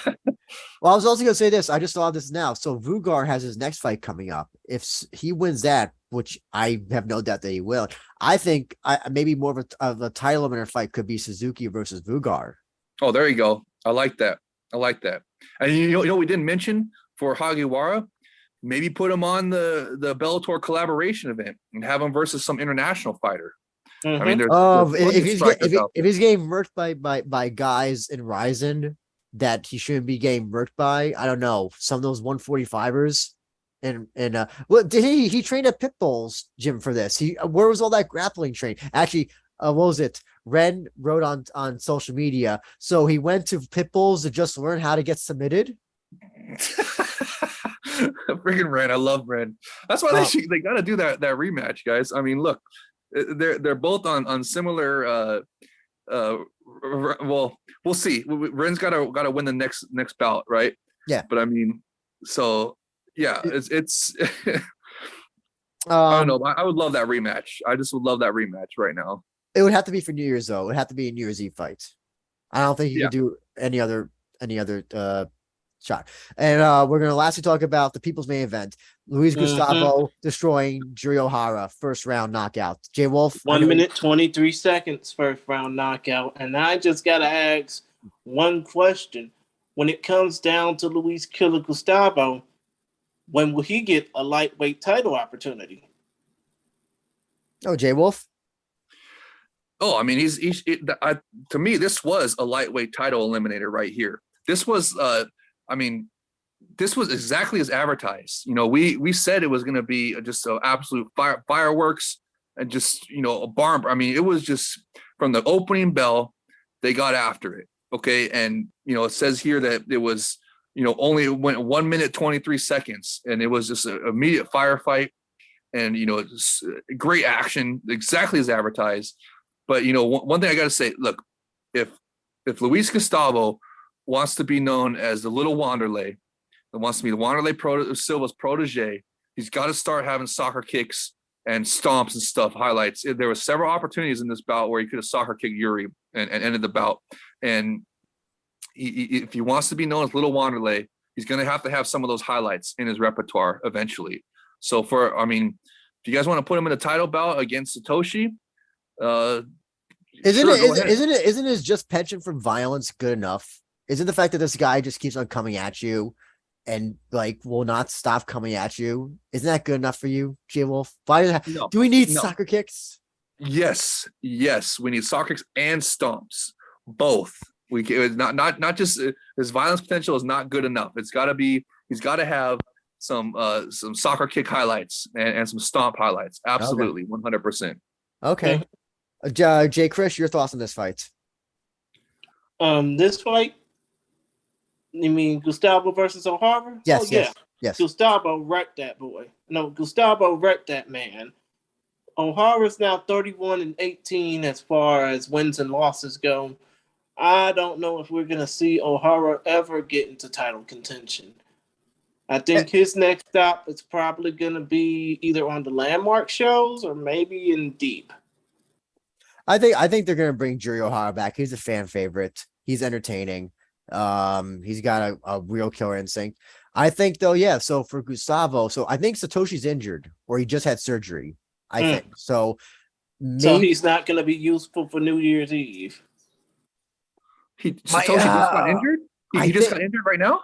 A: Well, I was also gonna say this. I just thought of this now. So Vugar has his next fight coming up. If he wins that, which I have no doubt that he will, I think maybe more of a title winner fight could be Suzuki versus Vugar.
C: Oh, there you go. I like that. And you know we didn't mention for Hagiwara, maybe put him on the Bellator collaboration event and have him versus some international fighter. I mean,
A: if he's getting murked by guys in RIZIN that he shouldn't be getting murked by, I don't know, some of those 145ers. And well, did he trained at Pitbull's gym for this? Where was all that grappling training? Actually, what was it? Ren wrote on social media. So he went to Pitbull's to just learn how to get submitted.
C: Freaking Ren, I love Ren. That's why they got to do that rematch, guys. I mean, look, they're both on similar Well, we'll see. Ren's gotta win the next bout, right?
A: Yeah.
C: But I mean, so yeah, it's I don't know. I would love that rematch. I just would love that rematch right now.
A: It would have to be for New Year's though. It would have to be a New Year's Eve fight. I don't think you
C: Yeah.
A: could do any other shot. And we're gonna lastly talk about the people's main event. Luis Gustavo destroying Jiri Ohara, first round knockout. Jay Wolf.
B: 1 minute 23 seconds, first round knockout. And I just gotta ask one question. When it comes down to Luis Killer Gustavo, when will he get a lightweight title opportunity?
A: Oh, Jay Wolf.
C: Oh, I mean, to me, this was a lightweight title eliminator right here. This was, I mean, this was exactly as advertised. You know, we said it was going to be just an absolute fireworks and just, you know, a barn. I mean, it was just from the opening bell, they got after it. Okay. And, you know, it says here that it was, you know, only went 1 minute, 23 seconds. And it was just an immediate firefight and, you know, it's great action, exactly as advertised. But, you know, one thing I got to say, look, if Luis Gustavo wants to be known as the little Wanderlei, and wants to be the Wanderlei Silva's protege, he's got to start having soccer kicks and stomps and stuff, highlights. There were several opportunities in this bout where he could have soccer kicked Yuri and ended the bout. And if he wants to be known as little Wanderlei, he's going to have some of those highlights in his repertoire eventually. So if you guys want to put him in a title bout against Satoshi,
A: isn't his just penchant for violence good enough? Isn't the fact that this guy just keeps on coming at you and like will not stop coming at you? Isn't that good enough for you, Jay Wolf? Do we need soccer kicks?
C: Yes, we need soccer kicks and stomps, both. Not just his violence potential is not good enough. He's got to have some soccer kick highlights and some stomp highlights. Absolutely, 100%.
A: Okay. Jay Chris, your thoughts on this fight?
B: This fight, you mean Gustavo versus O'Hara?
A: Yes, yes.
B: Gustavo wrecked that boy. No, Gustavo wrecked that man. O'Hara's now 31-18 as far as wins and losses go. I don't know if we're gonna see O'Hara ever get into title contention. I think his next stop is probably gonna be either on the Landmark shows or maybe in Deep.
A: I think they're gonna bring Jiri Ohara back. He's a fan favorite. He's entertaining. He's got a real killer instinct. I think though, yeah. So for Gustavo, so I think Satoshi's injured or he just had surgery. I think so.
B: So he's not gonna be useful for New Year's Eve.
C: Satoshi just got injured. He just got injured right now.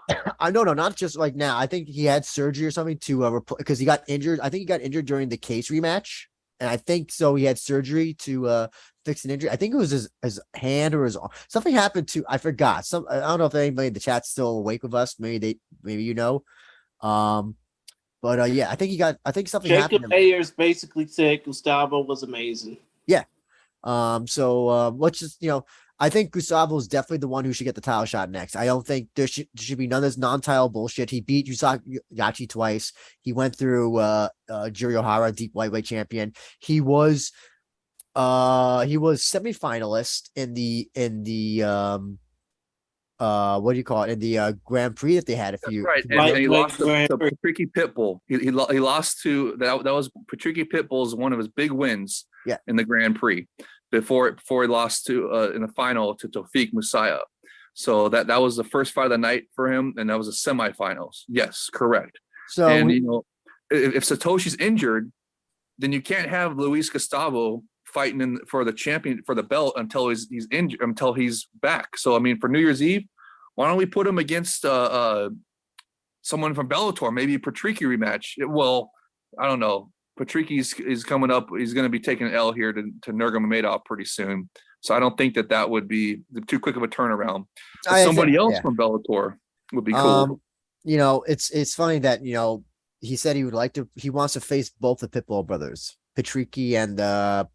A: No, not just like now. I think he had surgery or something to because he got injured. I think he got injured during the case rematch. And I think so. He had surgery to fix an injury. I think it was his hand or his arm. Something happened to. I forgot. I don't know if anybody in the chat's still awake with us. Maybe you know. But yeah, I think something happened.
B: Jacob Ayers basically said Gustavo was amazing.
A: Yeah. So let's just I think Gustavo is definitely the one who should get the title shot next. I don't think there should be none of this non-title bullshit. He beat Yachi twice. He went through Jiri Ohara, deep lightweight champion. He was semifinalist in the what do you call it, in the Grand Prix that they had a few.
C: Right, and he lost to Patricky Pitbull. He lost to that was Patricky Pitbull's one of his big wins.
A: Yeah.
C: In the Grand Prix before he lost to in the final to Tawfiq Musaya. So that was the first fight of the night for him, and that was the semifinals. Yes, correct. So if Satoshi's injured, then you can't have Luis Gustavo fighting for the belt until he's injured, until he's back. So I mean, for New Year's Eve, why don't we put him against someone from Bellator, maybe a Patricky rematch? Well, I don't know. Patricky is coming up. He's going to be taking an L here to Nurmagomedov pretty soon. So I don't think that would be too quick of a turnaround. Somebody else from Bellator would be cool.
A: It's funny that he said he wants to face both the Pitbull brothers, Patricky and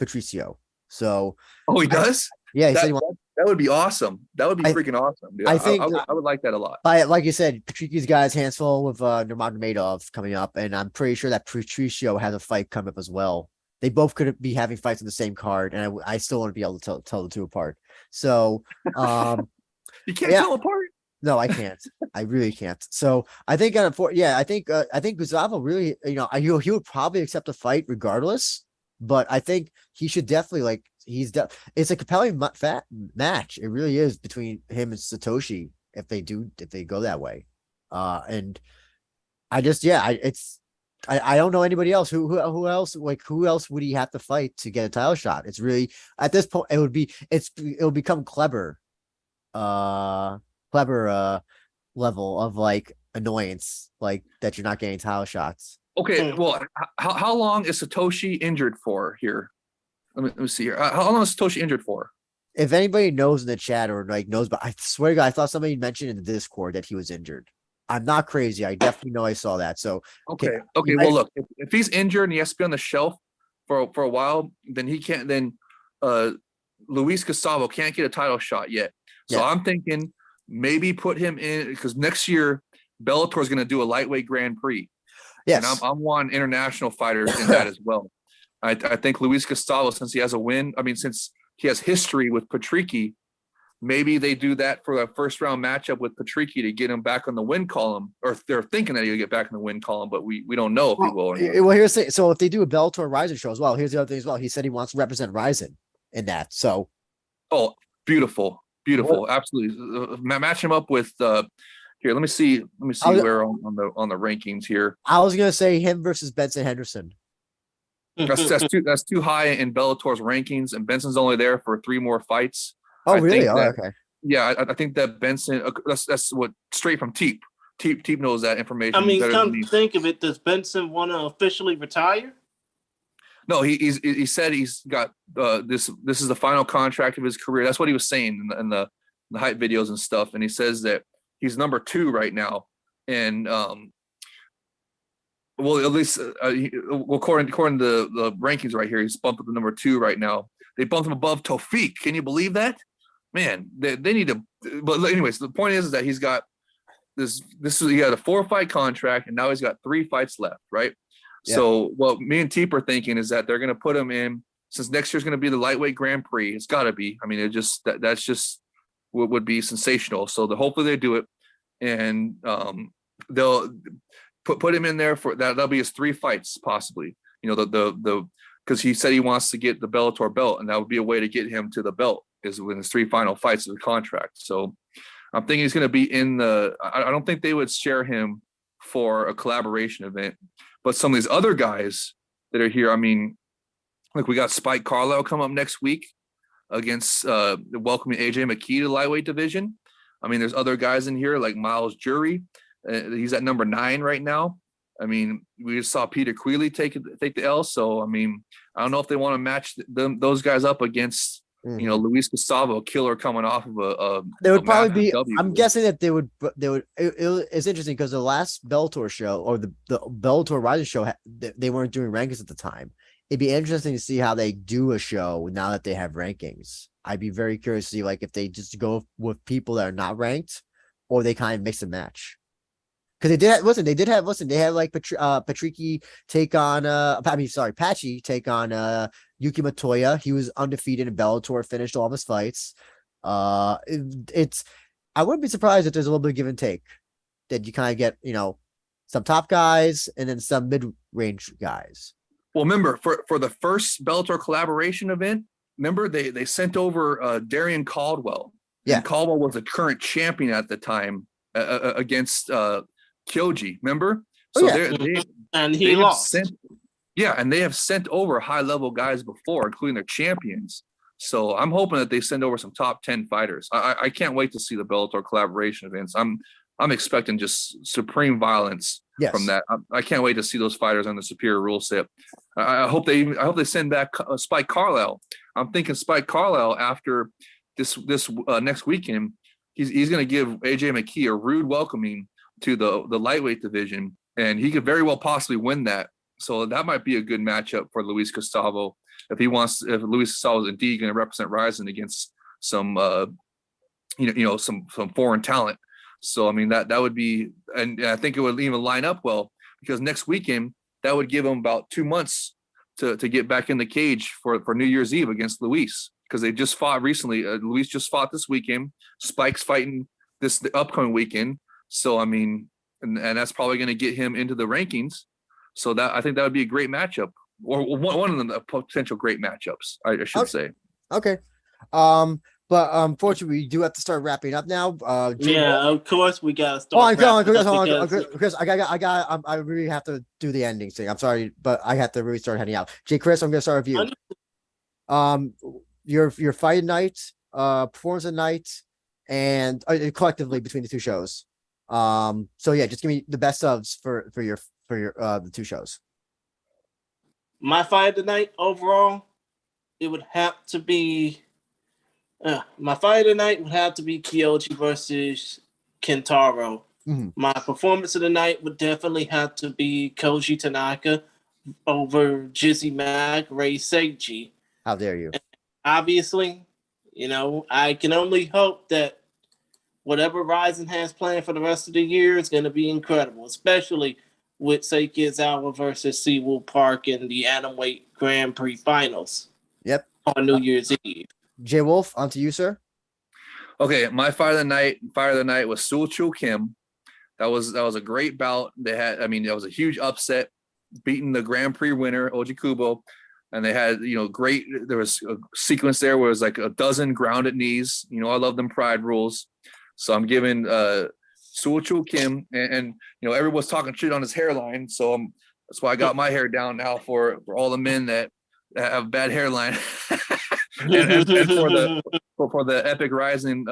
A: Patricio. So
C: he does.
A: Yeah, he said
C: that would be awesome. That would be freaking awesome. Dude. I think I would like that a lot.
A: Like you said, Patricky's got his hands full with Nurmagomedov coming up, and I'm pretty sure that Patricio has a fight coming up as well. They both could be having fights on the same card, and I still want to be able to tell the two apart. So,
C: You can't
A: yeah,
C: tell apart.
A: no, I can't. I really can't. So I think I think Gustavo really, he would probably accept a fight regardless. But I think he should definitely it's a compelling fat match. It really is between him and Satoshi if they go that way. And I just I don't know anybody else who else who else would he have to fight to get a title shot? It's really at this point it'll become clever level of like annoyance, like that you're not getting title shots.
C: Okay, well, how long is Satoshi injured for here? Let me see here. How long is Satoshi injured for?
A: If anybody knows in the chat or like knows, but I swear to God, I thought somebody mentioned in the Discord that he was injured. I'm not crazy. I definitely know I saw that. So
C: okay. Well, look, if he's injured and he has to be on the shelf for a while, then he can't. Then Luis Gustavo can't get a title shot yet. So I'm thinking maybe put him in because next year Bellator is going to do a lightweight Grand Prix.
A: Yes,
C: and I'm wanting international fighters in that as well. I think Luis Gustavo, since he has a win, since he has history with Patricky, maybe they do that for a first round matchup with Patricky to get him back on the win column, or they're thinking that he'll get back in the win column, but we don't know if he will.
A: Well, here's the, so if they do a Bellator RIZIN show as well, here's the other thing as well. He said he wants to represent RIZIN in that. So,
C: beautiful, absolutely. Match him up with here. Let me see where on the rankings here.
A: I was gonna say him versus Benson Henderson.
C: That's too high in Bellator's rankings, and Benson's only there for 3 more fights.
A: Oh, really? Okay.
C: Yeah, I think that Benson. That's what straight from Teep. Teep knows that information.
B: Come to think of it, does Benson want to officially retire?
C: No, he said he's got this is the final contract of his career. That's what he was saying in the hype videos and stuff. And he says that he's number 2 right now, and well, at least according to the rankings right here, he's bumped up to number 2 right now. They bumped him above Tawfiq. Can you believe that? Man, they need to. But anyways, the point is that he's got he had a 4-fight contract, and now he's got 3 fights left, right? Yeah. So what me and Teep are thinking is that they're going to put him in, since next year's going to be the lightweight Grand Prix. It's got to be. It just that's just would be sensational. So hopefully they do it, and they'll put him in there for that. That'll be his 3 fights possibly. Because he said he wants to get the Bellator belt, and that would be a way to get him to the belt is with his 3 final fights of the contract. So I'm thinking he's going to be in the. I don't think they would share him for a collaboration event, but some of these other guys that are here. Like we got Spike Carlisle come up next week against welcoming AJ McKee to the lightweight division. There's other guys in here like Miles Jury. He's at number 9 right now. We just saw Peter Queeley take the L. So I don't know if they want to match those guys up against Luis Gustavo, killer coming off of a.
A: They would probably be. I'm guessing that they would. It's interesting because the last Bellator show or the Bellator RIZIN show, they weren't doing rankings at the time. It'd be interesting to see how they do a show now that they have rankings. I'd be very curious to see like if they just go with people that are not ranked, or they kind of mix and match. Because they had like Patricky take on Patchy take on Yuki Matoya. He was undefeated in Bellator, finished all of his fights. I wouldn't be surprised if there's a little bit of give and take. That you kind of get, some top guys and then some mid-range guys.
C: Well, remember for the first Bellator collaboration event, remember they sent over Darian Caldwell.
A: Yeah,
C: and Caldwell was a current champion at the time against Kyoji, remember?
B: And he lost.
C: And they have sent over high-level guys before, including their champions. So I'm hoping that they send over some top 10 fighters. I can't wait to see the Bellator collaboration events. I'm expecting just supreme violence from that. I can't wait to see those fighters on the superior rule set. I hope they send back Spike Carlisle. I'm thinking Spike Carlisle after this next weekend, he's going to give AJ McKee a rude welcoming to the lightweight division, and he could very well possibly win that. So that might be a good matchup for Luis Gustavo if Luis Gustavo is indeed going to represent RIZIN against some some foreign talent. So that would be, and I think it would even line up well because next weekend that would give him about 2 months to get back in the cage for New Year's Eve against Luis, because they just fought recently. Luis just fought this weekend. Spike's fighting the upcoming weekend. So I mean, and that's probably going to get him into the rankings. So that I think that would be a great matchup, or one of the potential great matchups, I should say.
A: Okay. But unfortunately, we do have to start wrapping up now.
B: Of course we gotta
A: Oh,
B: start.
A: hold on, Chris. I really have to do the ending thing. I'm sorry, but I have to really start heading out. J. Chris, I'm gonna start with you. Your fight night, performance of night, and collectively between the two shows. So yeah, just give me the best ofs for your the two shows.
B: My fight of the night overall, it would have to be. My fight of the night would have to be Kyoji versus Kentaro.
A: Mm-hmm.
B: My performance of the night would definitely have to be Koji Tanaka over JIZZY Mac Ray Seiji.
A: How dare you?
B: And obviously, I can only hope that whatever RIZIN has planned for the rest of the year is going to be incredible, especially with Seikizawa versus Seawolf Park in the Atomweight Grand Prix Finals.
A: Yep.
B: On New Year's Eve.
A: J. Wolf, on to you, sir.
C: Okay, my fight of the night was Soo-Choo Kim. That was a great bout. That was a huge upset, beating the Grand Prix winner Oji Kubo, and they had great. There was a sequence there where it was like a dozen grounded knees. I love them pride rules, so I'm giving Soo-Choo Kim, and everyone's talking shit on his hairline, so that's why I got my hair down now for all the men that have bad hairline. and for the Epic Rising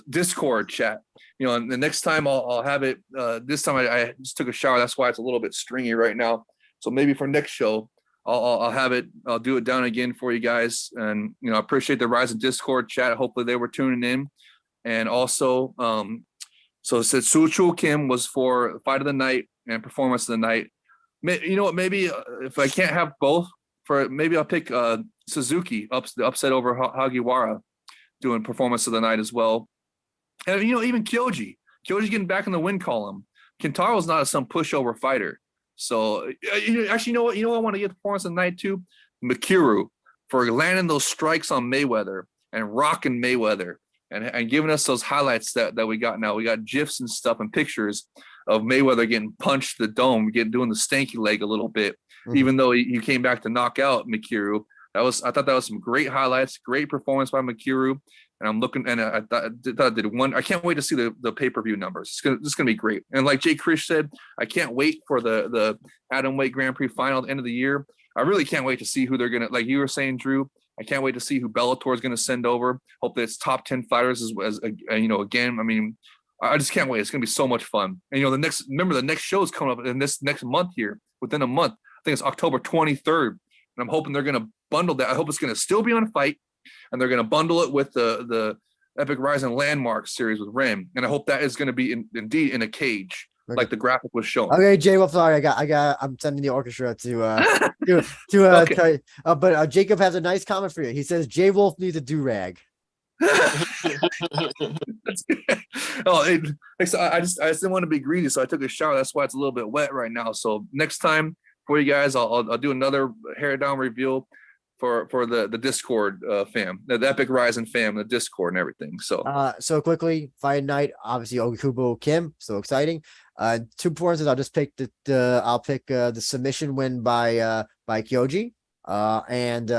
C: Discord chat, and the next time I'll have it. This time I just took a shower, that's why it's a little bit stringy right now. So maybe for next show I'll have it. I'll do it down again for you guys, and I appreciate the Rising Discord chat. Hopefully they were tuning in, and also so it said Soo-Choo Kim was for fight of the night and performance of the night. Maybe if I can't have both, maybe I'll pick Suzuki the upset over Hagiwara, doing performance of the night as well. And even Kyoji getting back in the win column. Kentaro's not some pushover fighter. So actually, what I want to get the performance of the night too? Mikuru, for landing those strikes on Mayweather and rocking Mayweather and giving us those highlights that we got now. We got GIFs and stuff and pictures of Mayweather getting punched the dome, doing the stanky leg a little bit, even though he came back to knock out Mikuru. I thought that was some great highlights, great performance by Mikuru. And I'm looking, and I thought I did one. I can't wait to see the pay-per-view numbers. It's gonna be great. And like Jay Chris said, I can't wait for the Atomweight Grand Prix final at the end of the year. I really can't wait to see who they're gonna, like you were saying, Drew. I can't wait to see who Bellator is gonna send over. Hope that it's top 10 fighters as again. I mean, I just can't wait. It's gonna be so much fun. And the next show is coming up in this next month here, within a month. I think it's October 23rd, and I'm hoping they're gonna bundle that. I hope it's gonna still be on Fight, and they're gonna bundle it with the Epic Rising Landmark series with Rim, and I hope that is gonna be indeed in a cage, like the graphic was showing.
A: Okay, Jay, well, sorry, I'm sending the orchestra to
C: Okay.
A: tell you. But Jacob has a nice comment for you. He says Jay Wolf needs a do-rag.
C: I just didn't want to be greedy, so I took a shower. That's why it's a little bit wet right now. So next time for you guys, I'll do another hair down reveal for the Discord fam, the Epic Rising fam, the Discord and everything. So
A: Quickly, fight night, obviously Okubo Kim, so exciting. Two performances. I'll just pick the submission win by Kyoji, and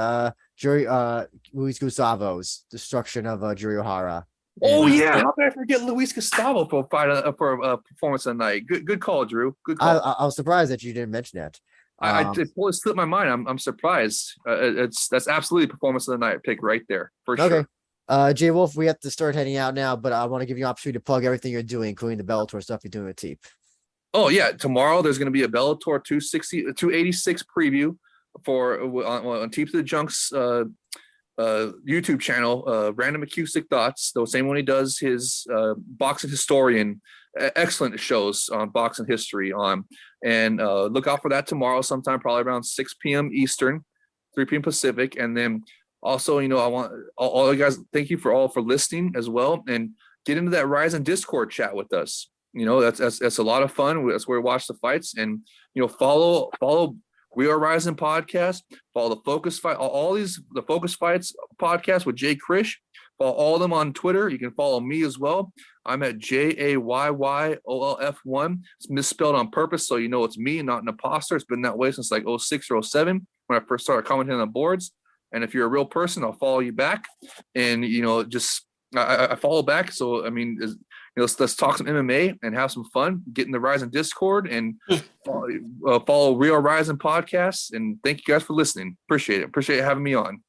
A: Luis Gustavo's destruction of Jiri Ohara.
C: Oh yeah, how could I forget Luis Gustavo for a performance of the night? Good call, Drew. Good call.
A: I was surprised that you didn't mention that.
C: It totally slipped my mind. I'm surprised. That's absolutely performance of the night pick right there for sure.
A: Okay. Jay Wolf, we have to start heading out now, but I want to give you an opportunity to plug everything you're doing, including the Bellator stuff you're doing with Teep. Oh
C: yeah, tomorrow there's going to be a Bellator 286 preview on Teep the Junk's YouTube channel, Random Acoustic Thoughts, the same one he does his boxing historian, excellent shows on boxing history on, and look out for that tomorrow sometime, probably around 6 p.m. Eastern, 3 p.m. Pacific. And then also, I want all you guys, thank you for listening as well, and get into that RIZIN Discord chat with us. That's a lot of fun. That's where we watch the fights, and follow We Are Rising podcast. Follow the Focus Fight, the Focus Fights podcast with Jay Krish. Follow all of them on Twitter. You can follow me as well. I'm at JAYYOLF1. It's misspelled on purpose, so you know it's me, not an imposter. It's been that way since like 06 or 07 when I first started commenting on the boards. And if you're a real person, I'll follow you back. And just I follow back. So I mean, let's talk some MMA and have some fun. Get in the Rising Discord and follow Real Rising podcasts. And thank you guys for listening. Appreciate it. Appreciate having me on.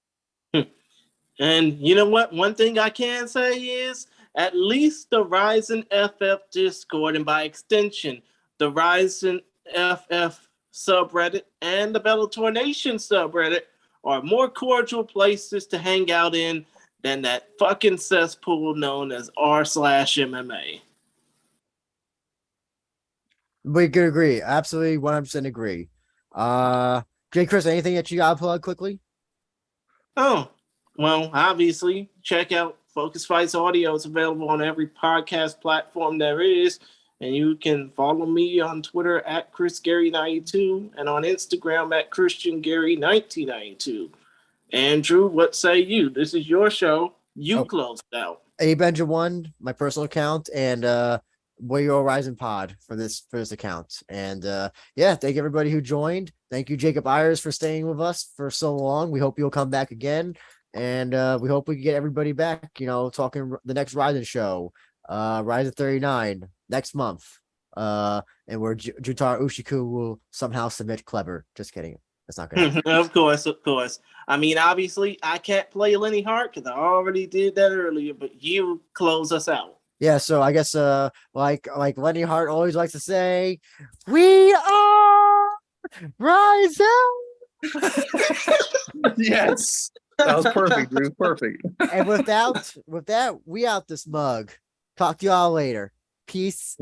B: And you know what? One thing I can say is at least the Ryzen FF Discord, and by extension, the Ryzen FF subreddit and the Bellator Nation subreddit are more cordial places to hang out in than that fucking cesspool known as r/MMA.
A: We could agree. Absolutely 100% agree. Jay Chris, anything that you got to plug quickly?
B: Oh, well, obviously, check out Focus Fights Audio. It's available on every podcast platform there is. And you can follow me on Twitter at ChrisGary92 and on Instagram at ChristianGary1992. Andrew, what say you? This is your show. You close it out.
A: Benja1, my personal account, and Warrior Rising Pod for this account. And thank everybody who joined. Thank you, Jacob Ayers, for staying with us for so long. We hope you'll come back again. And we hope we can get everybody back, talking the next Rising show, Rising 39 next month. And where Jutaro Ushiku will somehow submit Clever. Just kidding. That's not good.
B: Of course. I mean, obviously, I can't play Lenny Hart because I already did that earlier, but you close us out.
A: Yeah, so I guess like Lenny Hart always likes to say, we are rising.
C: Yes. That was perfect, dude. Perfect.
A: And with that, we out this mug. Talk to y'all later. Peace.